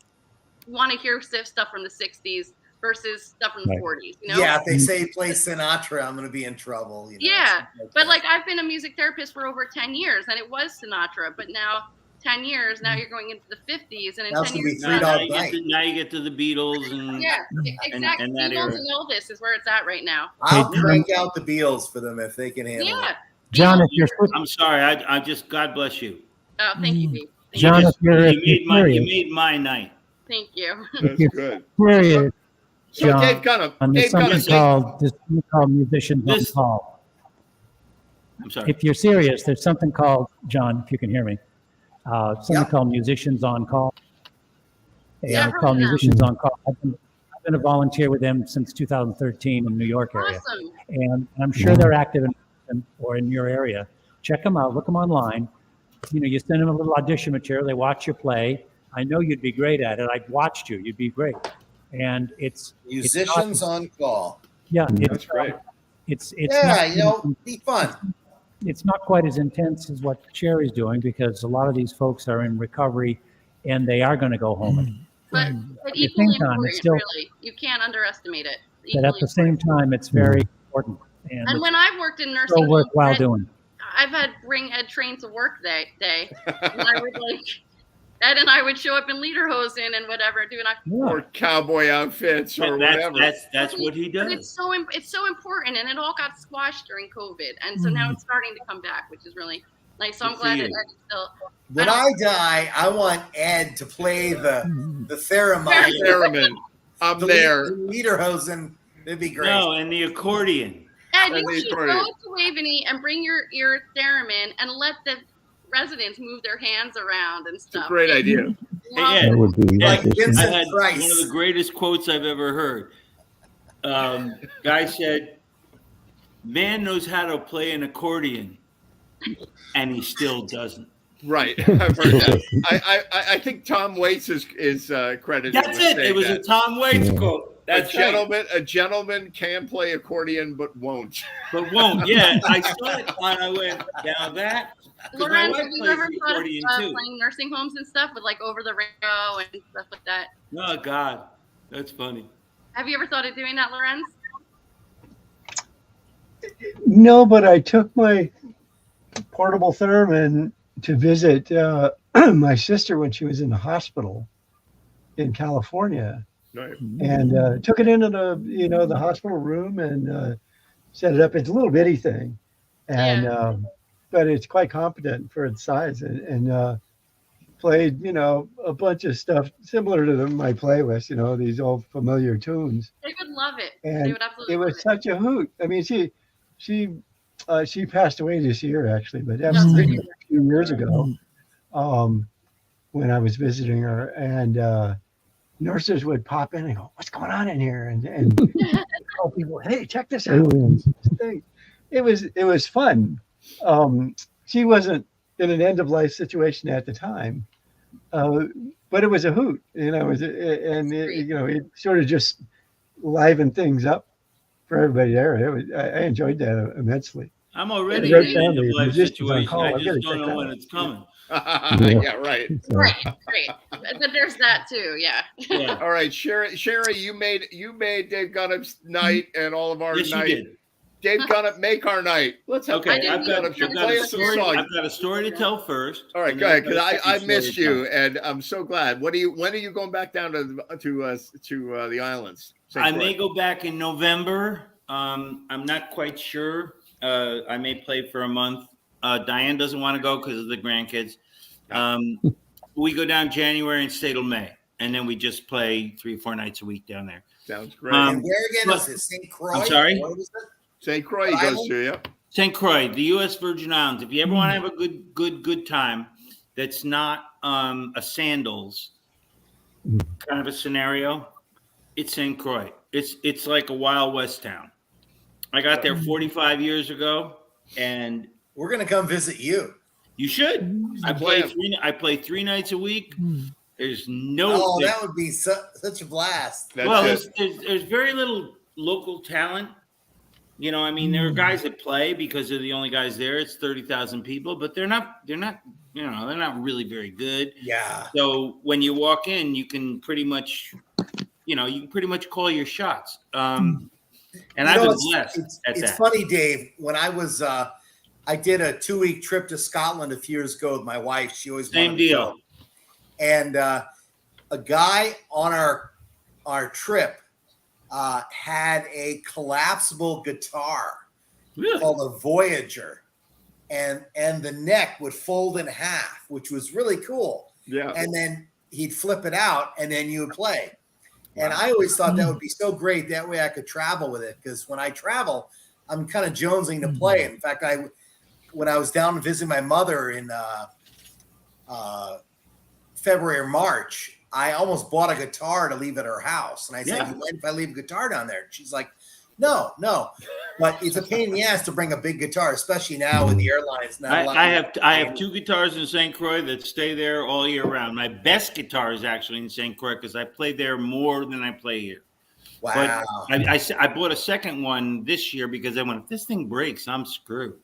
want to hear stuff from the 60s versus stuff from the 40s. You know? Yeah, if they say play Sinatra, I'm going to be in trouble. You know, yeah, but like I've been a music therapist for over 10 years, and it was Sinatra. But now 10 years, now you're going into the 50s, and in 10 years, now you get to the Beatles and exactly. and that Beatles era. and Elvis is where it's at right now. I'll crank out the Beatles for them if they can handle it. John, if you're I'm sorry. I just God bless you. Oh, thank you, Dave. John, you, if you're you made my night. Thank you. That's good. Curious, So John, Dave Gunham, there's something called Musicians on Call. I'm sorry. If you're serious, there's something called, John, if you can hear me, something called Musicians on Call. Yeah, It's called Musicians on Call. I've been a volunteer with them since 2013 in the New York area. Awesome. And I'm sure they're active or in your area. Check them out, look them online. You know, you send them a little audition material, they watch you play. I know you'd be great at it. I've watched you, you'd be great. And it's Musicians on Call. Yeah, that's great. It's not, be fun. It's not quite as intense as what Sherry's doing because a lot of these folks are in recovery and they are going to go home. But at the equally same time, important, it's still, really. You can't underestimate it. but at the same time, it's very important. And it's when I've worked in nursing still homes, worthwhile doing. I've had bring Ed Train to work day, and I would Ed and I would show up in lederhosen and whatever, doing or cowboy outfits or whatever. That's what he does. But it's so important, and it all got squashed during COVID, and so now it's starting to come back, which is really nice. So I'm glad that Ed is still. When I die, I want Ed to play the theremin. Theremin. I'm there. Lederhosen. It'd be great. No, and the accordion. Ed, you should go to Waveney and bring your theremin and let the residents move their hands around and stuff. It's a great idea. Hey, That would be Ed, interesting. I had one of the greatest quotes I've ever heard. Guy said, "Man knows how to play an accordion, and he still doesn't." Right, I've heard that. I think Tom Waits is credited. That's it. It was a Tom Waits quote. That's a gentleman can play accordion but won't. But won't. Yeah, I saw it and I went, now that. Lorenz, have you ever thought of playing nursing homes and stuff with like Over the Rainbow and stuff like that? Oh God, that's funny. Have you ever thought of doing that, Lorenz? No, but I took my portable theremin to visit my sister when she was in the hospital in California. Right. And took it into the hospital room and set it up. It's a little bitty thing, and but it's quite competent for its size. And played a bunch of stuff similar to my playlist. These old familiar tunes. They would love it. And they would absolutely. It was such a hoot. I mean, she passed away this year actually, but that was a few years ago when I was visiting her and. Nurses would pop in and go, "What's going on in here?" And tell people, "Hey, check this out." It was fun. She wasn't in an end of life situation at the time, but it was a hoot, it sort of just livened things up for everybody there. I enjoyed that immensely. I'm already in an end of life situation. I just don't know when it's coming. Yeah, right. Right. But there's that too. Yeah. All right, Sherry, you made Dave Gunham's night and all of our night. You did. Dave Gunham, make our night. Let's have okay. I've got a story to tell first. All right, go ahead, because I missed you, and I'm so glad. When are you going back down to the islands? I may go back in November. I'm not quite sure. I may play for a month. Diane doesn't want to go because of the grandkids. We go down January and stay till May, and then we just play 3 or 4 nights a week down there. Sounds great. And where again is it? St. Croix? I'm sorry? St. Croix he goes to, yeah. St. Croix, the U.S. Virgin Islands. If you ever want to have a good time, that's not a Sandals kind of a scenario, it's St. Croix. It's like a Wild West town. I got there 45 years ago, and we're gonna come visit you. You should. I play 3 nights a week. There's no. Oh, that would be such a blast. There's very little local talent. I mean, there are guys that play because they're the only guys there. It's 30,000 people, but they're not really very good. Yeah. So when you walk in, you can pretty much you can pretty much call your shots. And I've been blessed at that. It's funny, Dave. When I was, I did a 2-week trip to Scotland a few years ago with my wife. She always same deal. And a guy on our trip had a collapsible guitar called a Voyager, and the neck would fold in half, which was really cool. Yeah. And then he'd flip it out, and then you would play. And I always thought that would be so great. That way I could travel with it, because when I travel, I'm kind of jonesing to play. In fact, when I was down visiting my mother in February or March, I almost bought a guitar to leave at her house. And I said, "You mind if I leave a guitar down there?" She's like, No. But it's a pain in the ass to bring a big guitar, especially now with the airlines. I have 2 guitars in St. Croix that stay there all year round. My best guitar is actually in St. Croix because I play there more than I play here. Wow. But I bought a second one this year because I went, if this thing breaks, I'm screwed.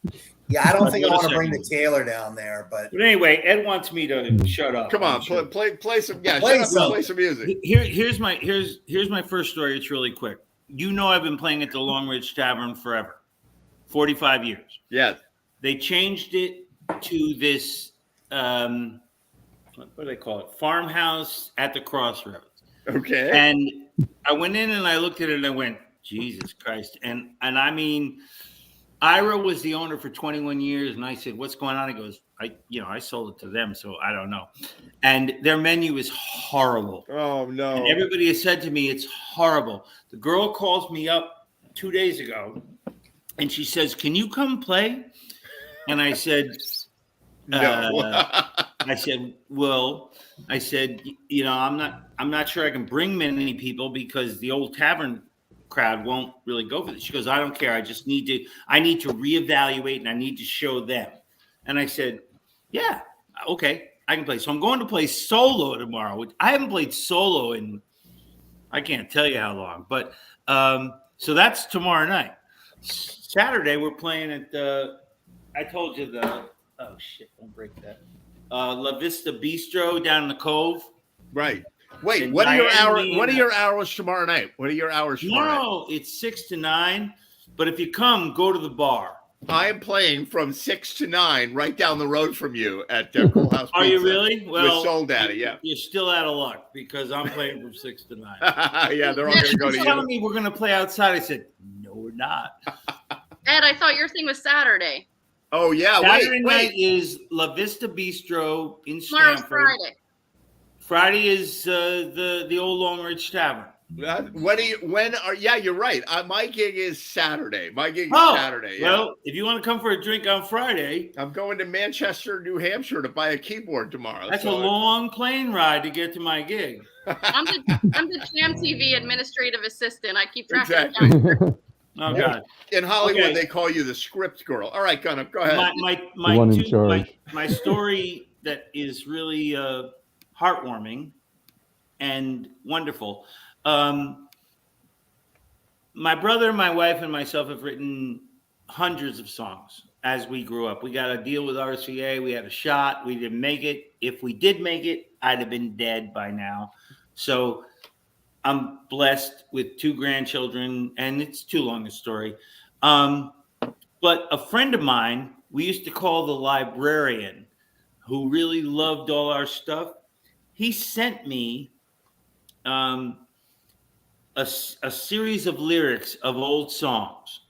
Yeah, I don't think I want to bring the Taylor down there. But anyway, Ed wants me to shut up. Come on, play some. Yeah, play some music. Here's my first story. It's really quick. I've been playing at the Long Ridge Tavern forever, 45 years. Yes. They changed it to this, what do they call it? Farmhouse at the Crossroads. Okay. And I went in and I looked at it and I went, Jesus Christ. And I mean, Ira was the owner for 21 years. And I said, what's going on? He goes, I sold it to them, so I don't know. And their menu is horrible. Oh, no. And everybody has said to me, it's horrible. The girl calls me up 2 days ago, and she says, can you come play? And I said, no. I said, I'm not sure I can bring many people because the old tavern crowd won't really go for this. She goes, I don't care. I need to reevaluate, and I need to show them. And I said, yeah, okay, I can play. So I'm going to play solo tomorrow. I haven't played solo in, I can't tell you how long. But so that's tomorrow night. Saturday, we're playing at I told you oh, shit, don't break that. La Vista Bistro down in the Cove. Right. Wait, what are your hours tomorrow night? What are your hours tomorrow night? It's 6 to 9. But if you come, go to the bar. I am playing from 6 to 9 right down the road from you at Cool House Pizza. Are you really? Well, with Soul Daddy, yeah. You're still out of luck because I'm playing from 6 to 9. Yeah, they're all going to go to you. Telling me we're going to play outside. I said, no, we're not. Ed, I thought your thing was Saturday. Oh, yeah. Saturday night is La Vista Bistro in Tomorrow's Stamford. Friday. Friday is the old Long Ridge Tavern. You're right. My gig is Saturday. Saturday. Yeah. Well, if you want to come for a drink on Friday, I'm going to Manchester, New Hampshire to buy a keyboard tomorrow. That's a long plane ride to get to my gig. I'm the Jam TV administrative assistant. I keep track of that. Oh God! In Hollywood, they call you the script girl. All right, Gunnar, go ahead. My story that is really heartwarming and wonderful. My brother, my wife, and myself have written hundreds of songs as we grew up. We got a deal with RCA. We had a shot. We didn't make it. If we did make it, I'd have been dead by now. So I'm blessed with 2 grandchildren, and it's too long a story. But a friend of mine, we used to call the librarian, who really loved all our stuff. He sent me a series of lyrics of old songs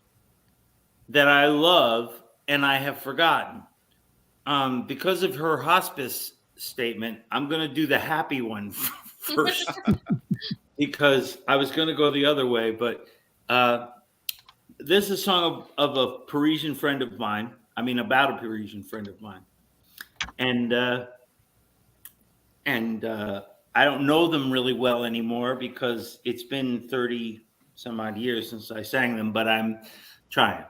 that I love and I have forgotten. Because of her hospice statement, I'm going to do the happy one first because I was going to go the other way. But this is a song of a Parisian friend of mine. About a Parisian friend of mine. And I don't know them really well anymore because it's been 30 some odd years since I sang them, but I'm trying.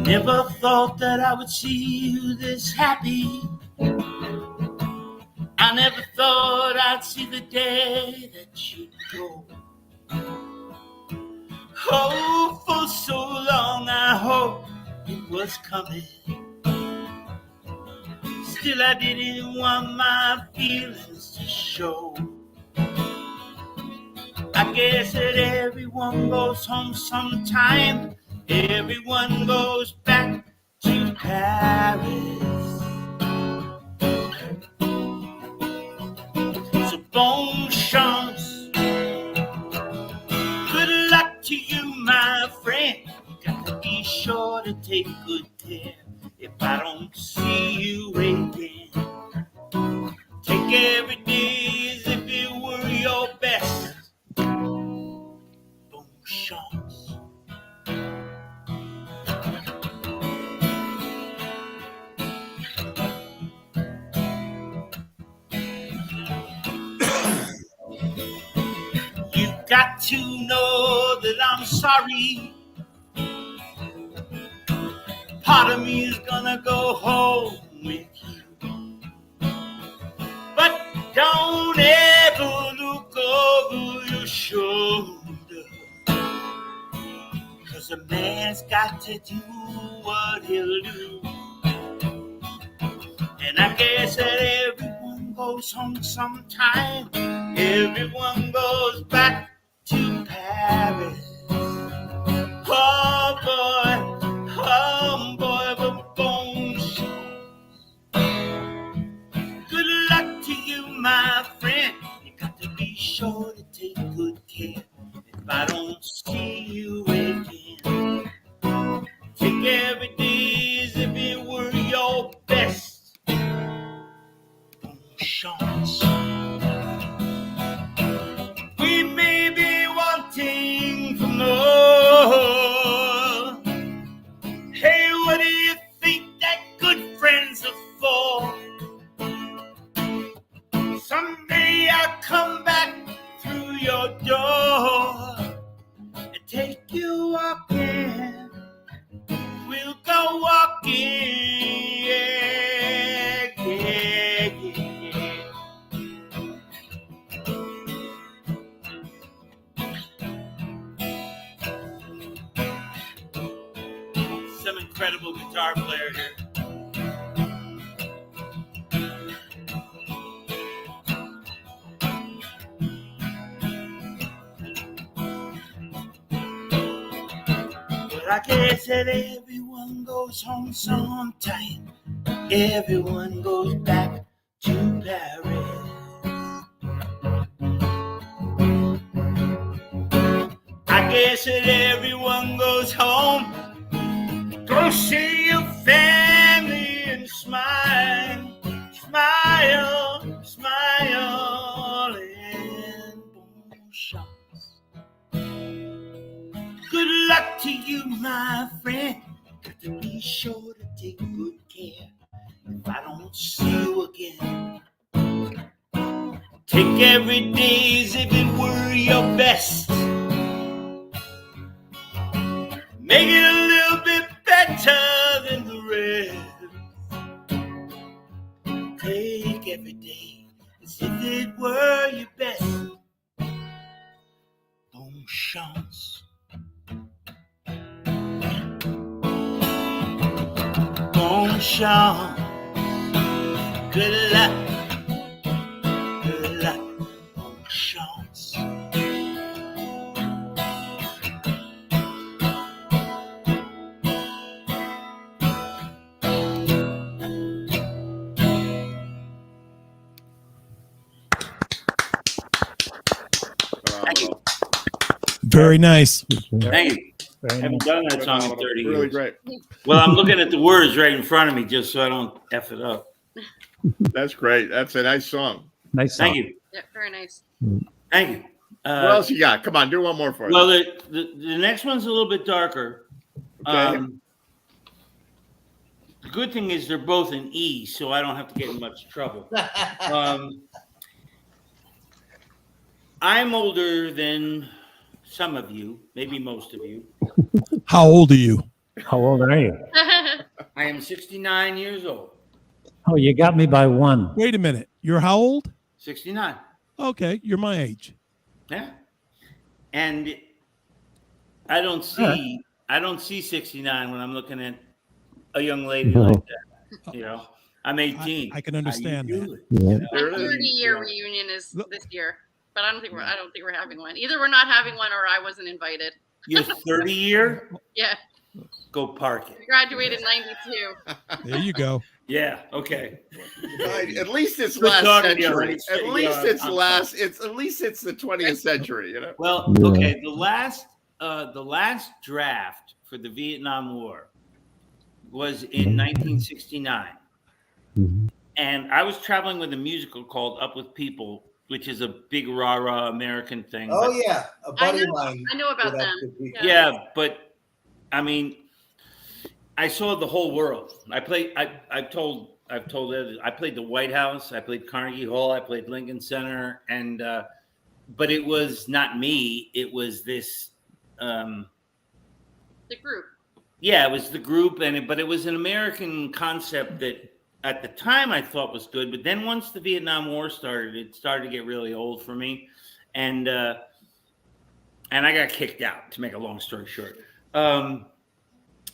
Never thought that I would see you this happy. I never thought I'd see the day that you'd go. Oh, for oh so long, I hope it was coming. Still, I didn't want my feelings to show. I guess that everyone goes home sometime. Everyone goes back to Paris. So bon chance. Good luck to you, my friend. You got to be sure to take good care. If I don't see you again, take every day as if it were your best. Bon chance. You got to know that I'm sorry. Part of me is gonna go home with you. But don't ever look over your shoulder. 'Cause a man's got to do what he'll do. And I guess that everyone goes home sometime. Everyone goes back to Paris. Oh boy, but bon chance. Good luck to you, my friend. You got to be sure to take good care. If I don't see you again, take every day as if it were your best. Bon chance. We may be wanting for more. Hey, what do you think that good friends are for? Someday I'll come back through your door and take you walking. We'll go walking. Yeah, yeah, yeah. Some incredible guitar player here. Well, I guess that everyone goes home sometime. Everyone goes back to Paris. I guess that everyone goes home. Go see your family and smile, smile, smile, and bon chance. Good luck to you, my friend. Got to be sure to take good care. If I don't see you again, take every day as if it were your best. Make it a little bit better than the rest. Take every day as if it were your best. Bon chance. Bon chance. Good luck. Good luck. Bon chance. Very nice. Thank you. I haven't done that song in 30 years. Really great. Well, I'm looking at the words right in front of me just so I don't F it up. That's great. That's a nice song. Nice song. Thank you. Yeah, very nice. Thank you. What else you got? Come on, do one more for us. Well, the next one's a little bit darker. Okay. The good thing is they're both in E, so I don't have to get in much trouble. I'm older than some of you, maybe most of you. How old are you? How old are you? I am 69 years old. Oh, you got me by one. Wait a minute. You're how old? 69. Okay, you're my age. Yeah. And I don't see I don't see 69 when I'm looking at a young lady like that. You know, I'm 18. I can understand that. You know? My 30-year reunion is this year, but I don't think we're having one. Either we're not having one or I wasn't invited. Your 30-year? Yeah. Go park it. I graduated in 92. There you go. Yeah. Okay. At least it's Good last talking to you, century. Ernie. At least Yeah, it's last. It's at least it's the 20th century. You know. Well, okay. The last draft for the Vietnam War was in 1969, and I was traveling with a musical called Up with People, which is a big rah-rah American thing. Oh but, yeah, a buddy of mine. I know about them. yeah, but I mean, I saw the whole world. I've told others, I played the White House, I played Carnegie Hall, I played Lincoln Center, and but it was not me. It was this. The group. Yeah, it was the group, but it was an American concept that at the time I thought was good, but then once the Vietnam War started, it started to get really old for me, and I got kicked out. To make a long story short,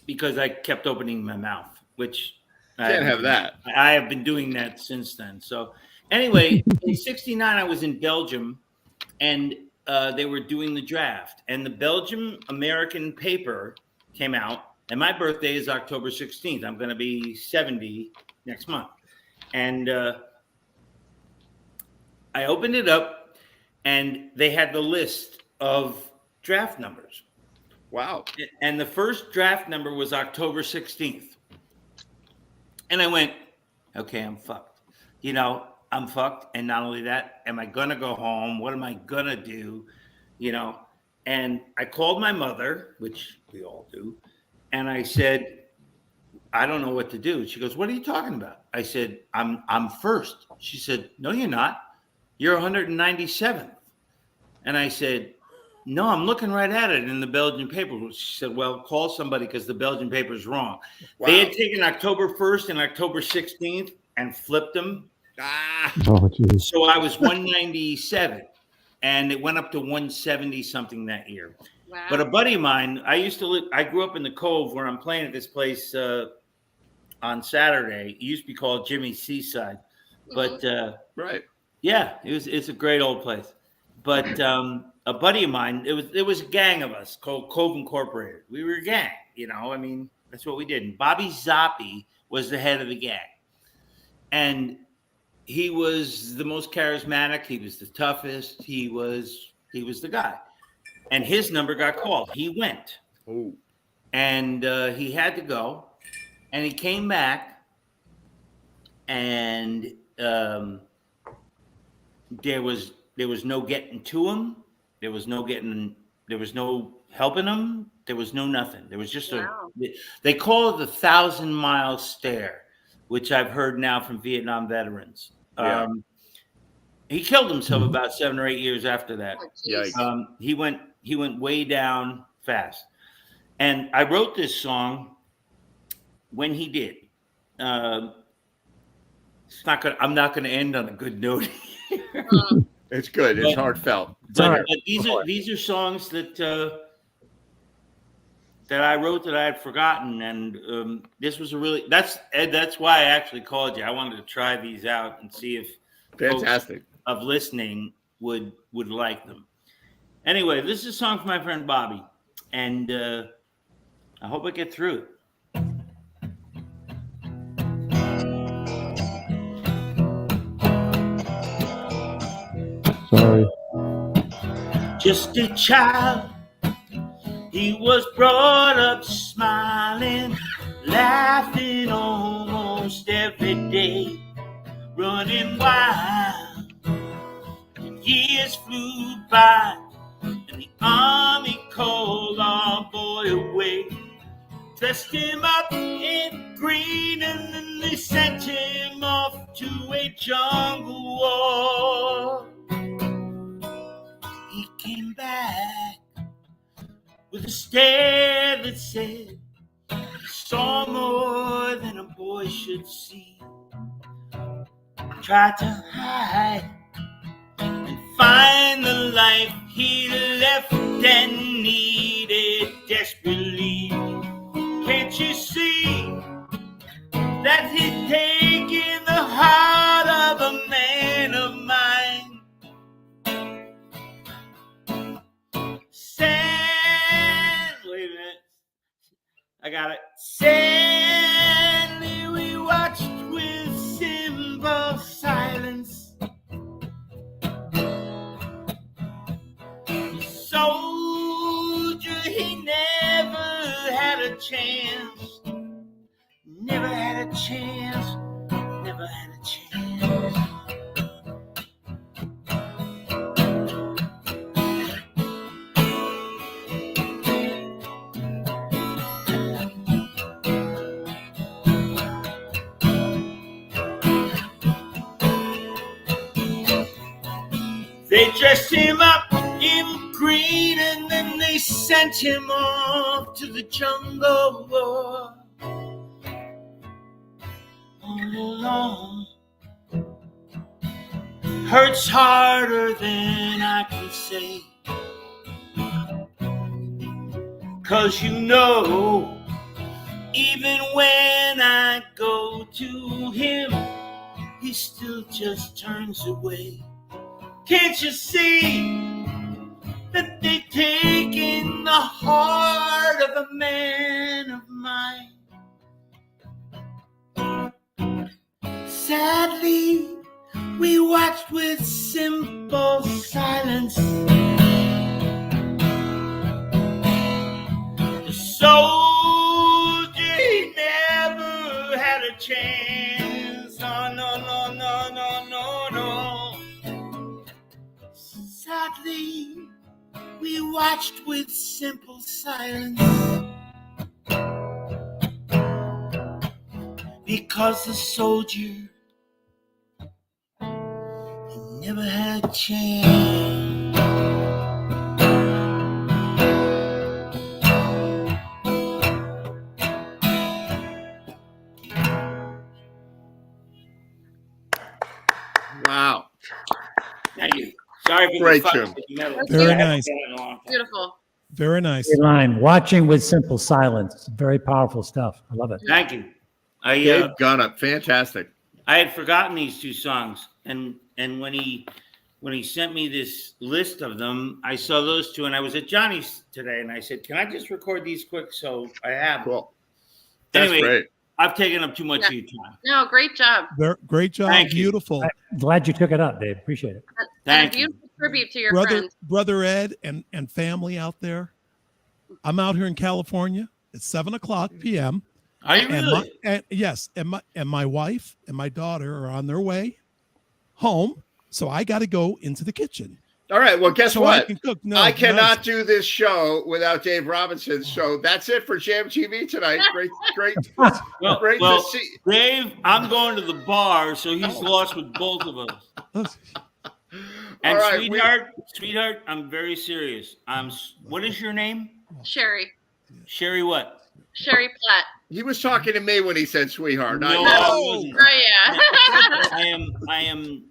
because I kept opening my mouth, which Can't have that. I have been doing that since then. So anyway, in '69 I was in Belgium, and they were doing the draft, and the Belgium American paper came out. And my birthday is October 16th. I'm going to be 70 next month. And I opened it up, and they had the list of draft numbers. Wow. And the first draft number was October 16th. And I went, okay, I'm fucked. You know, I'm fucked. And not only that, am I going to go home? What am I going to do? You know, and I called my mother, which we all do. And I said, I don't know what to do. She goes, what are you talking about? I said, I'm first. She said, no, you're not. You're 197th. And I said, no, I'm looking right at it in the Belgian paper. She said, well, call somebody because the Belgian paper is wrong. Wow. They had taken October 1st and October 16th and flipped them. Oh, geez. So I was 197, and it went up to 170 something that year. Wow. But a buddy of mine, I grew up in the Cove where I'm playing at this place on Saturday. It used to be called Jimmy's Seaside. But right. Yeah, it's a great old place. But a buddy of mine, it was a gang of us called Cove Incorporated. We were a gang, you know, I mean, that's what we did. And Bobby Zoppi was the head of the gang. And he was the most charismatic, he was the toughest, he was the guy. And his number got called. He went. Oh. And he had to go. And he came back. And there was no getting to him. There was no helping him. There was no nothing. There was just they call it the 1,000-mile stare, which I've heard now from Vietnam veterans. Yeah. He killed himself about 7 or 8 years after that. Yikes. He went way down fast. And I wrote this song when he did. I'm not going to end on a good note. It's good. It's heartfelt. But these are songs that I wrote that I had forgotten, and this was that's why I actually called you. I wanted to try these out and see if fantastic of listening would like them. Anyway, this is a song for my friend Bobby, and I hope I get through it. Sorry. Just a child, he was brought up smiling, laughing almost every day, running wild. Years flew by, and the army called our boy away, dressed him up in green, and then they sent him off to a jungle war. He came back with a stare that said he saw more than a boy should see. Tried to hide and find the life he left and needed desperately. I got it. Sadly, we watched with simple silence. The soldier, he never had a chance. Never had a chance. Never had a chance. They dressed him up in green and then they sent him off to the jungle war. All alone. Hurts harder than I can say. 'Cause you know, even when I go to him, he still just turns away. Can't you see that they've taken the heart of a man of mine? Sadly, we watched with simple silence. The soldier, he never had a chance. Oh, no, no, no, no, no, no. Sadly, we watched with simple silence. Because the soldier, he never had a chance. Wow. Thank you. Sorry for Great the tune. Very nice. Beautiful. Very nice. Great line. Watching with simple silence. Very powerful stuff. I love it. Thank you. Dave Gunnup, fantastic. I had forgotten these two songs, and when he sent me this list of them, I saw those two, and I was at Johnny's today, and I said, "Can I just record these quick?" So I have. Cool. That's Anyway, great. I've taken up too much of your time. No, great job. Great job. Thank you. Beautiful. I'm glad you took it up, Dave. Appreciate it. Thank a you. beautiful tribute to your Brother, friend. Brother Ed and family out there. I'm out here in California. It's 7:00 p.m. Are you And really? yes, and my wife and my daughter are on their way home, so I got to go into the kitchen. All right. Well, guess So I what? can cook. No, I cannot nice. do this show without Dave Robinson. So that's it for Jam TV tonight. Great, great, Well, great well, to see. Dave, I'm going to the bar, so he's lost with both of us. And All right, sweetheart, I'm very serious. What is your name? Sherry. Sherry what? Sherry Platt. He was talking to me when he said sweetheart. No, not I you. wasn't. Oh yeah.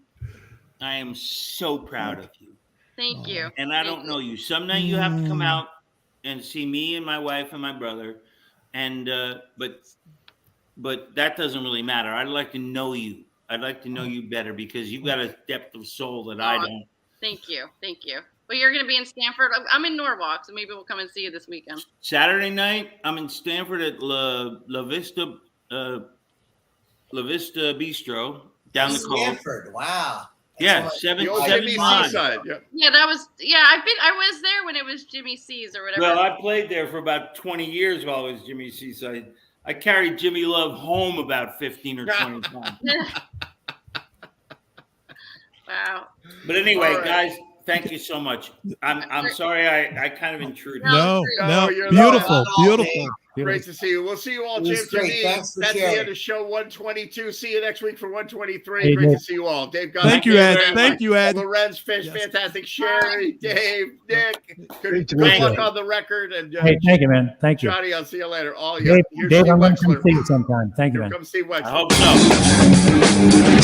I am so proud of you. Thank you. And I don't know you. Some night you have to come out and see me and my wife and my brother. And but that doesn't really matter. I'd like to know you. I'd like to know you better because you've got a depth of soul that I don't. Thank you. Thank you. Well, you're going to be in Stanford. I'm in Norwalk, so maybe we'll come and see you this weekend. Saturday night, I'm in Stanford at La Vista Bistro down the coast. Stanford. Wow. Yeah, The old 7 Jimmy miles. Seaside. Yeah. Yeah, I was there when it was Jimmy C's or whatever. Well, I played there for about 20 years while it was Jimmy Seaside. I carried Jimmy Love home about 15 or 20 times. Wow. But anyway, All right. guys, thank you so much. I'm sorry I kind of intruded. No, you're beautiful, not. beautiful. Great to see you. We'll see you all, It Jam was great. TV. Thanks for That's the sharing. end of show 122. See you next week for 123. Hey, Great to Dave. see you all. Dave Gunn. Thank you, you Ed. very Thank much. you, Ed. Lorenz Fish, Yes. fantastic. Sherry, Dave, Nick. Great to Good meet luck you. on the record. And Hey, thank you, man. Thank you. Johnny, I'll see you later. All Dave, here's Dave, Steve I'm going to come Wexler. see you sometime. Thank you, Here man. comes Steve I Wexler. hope so.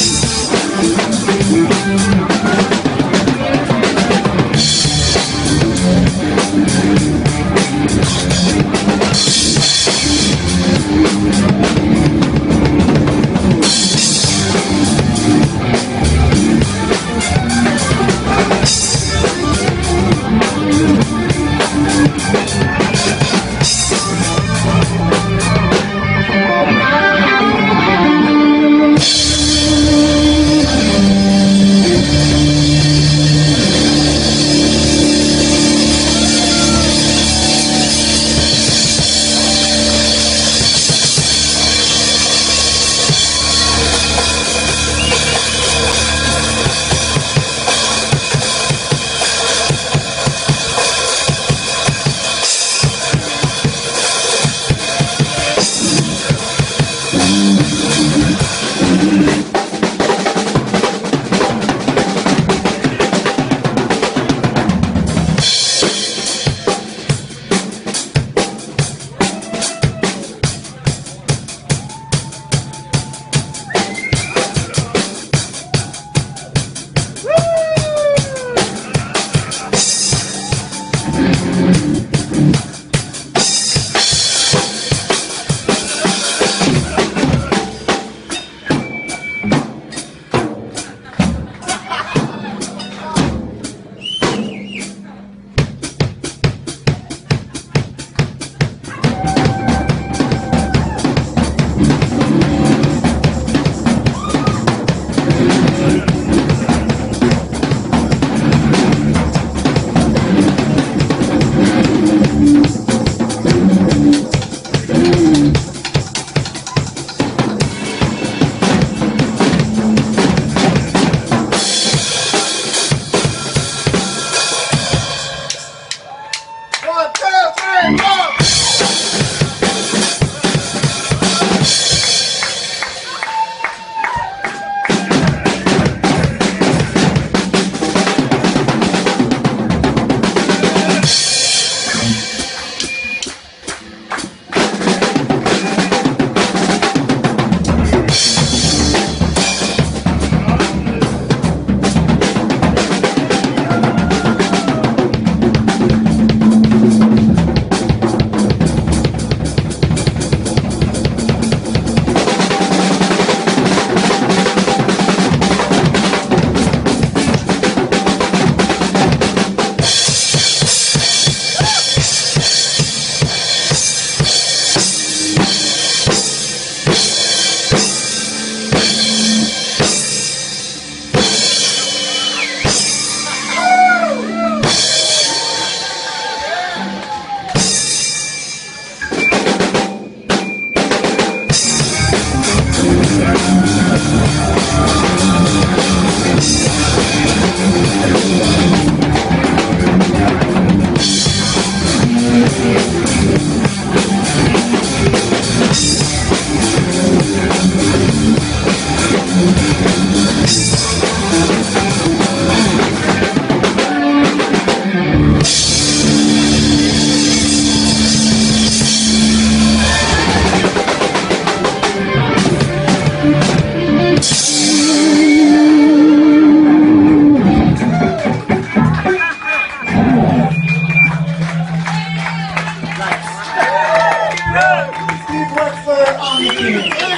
Steve Wexler on the team.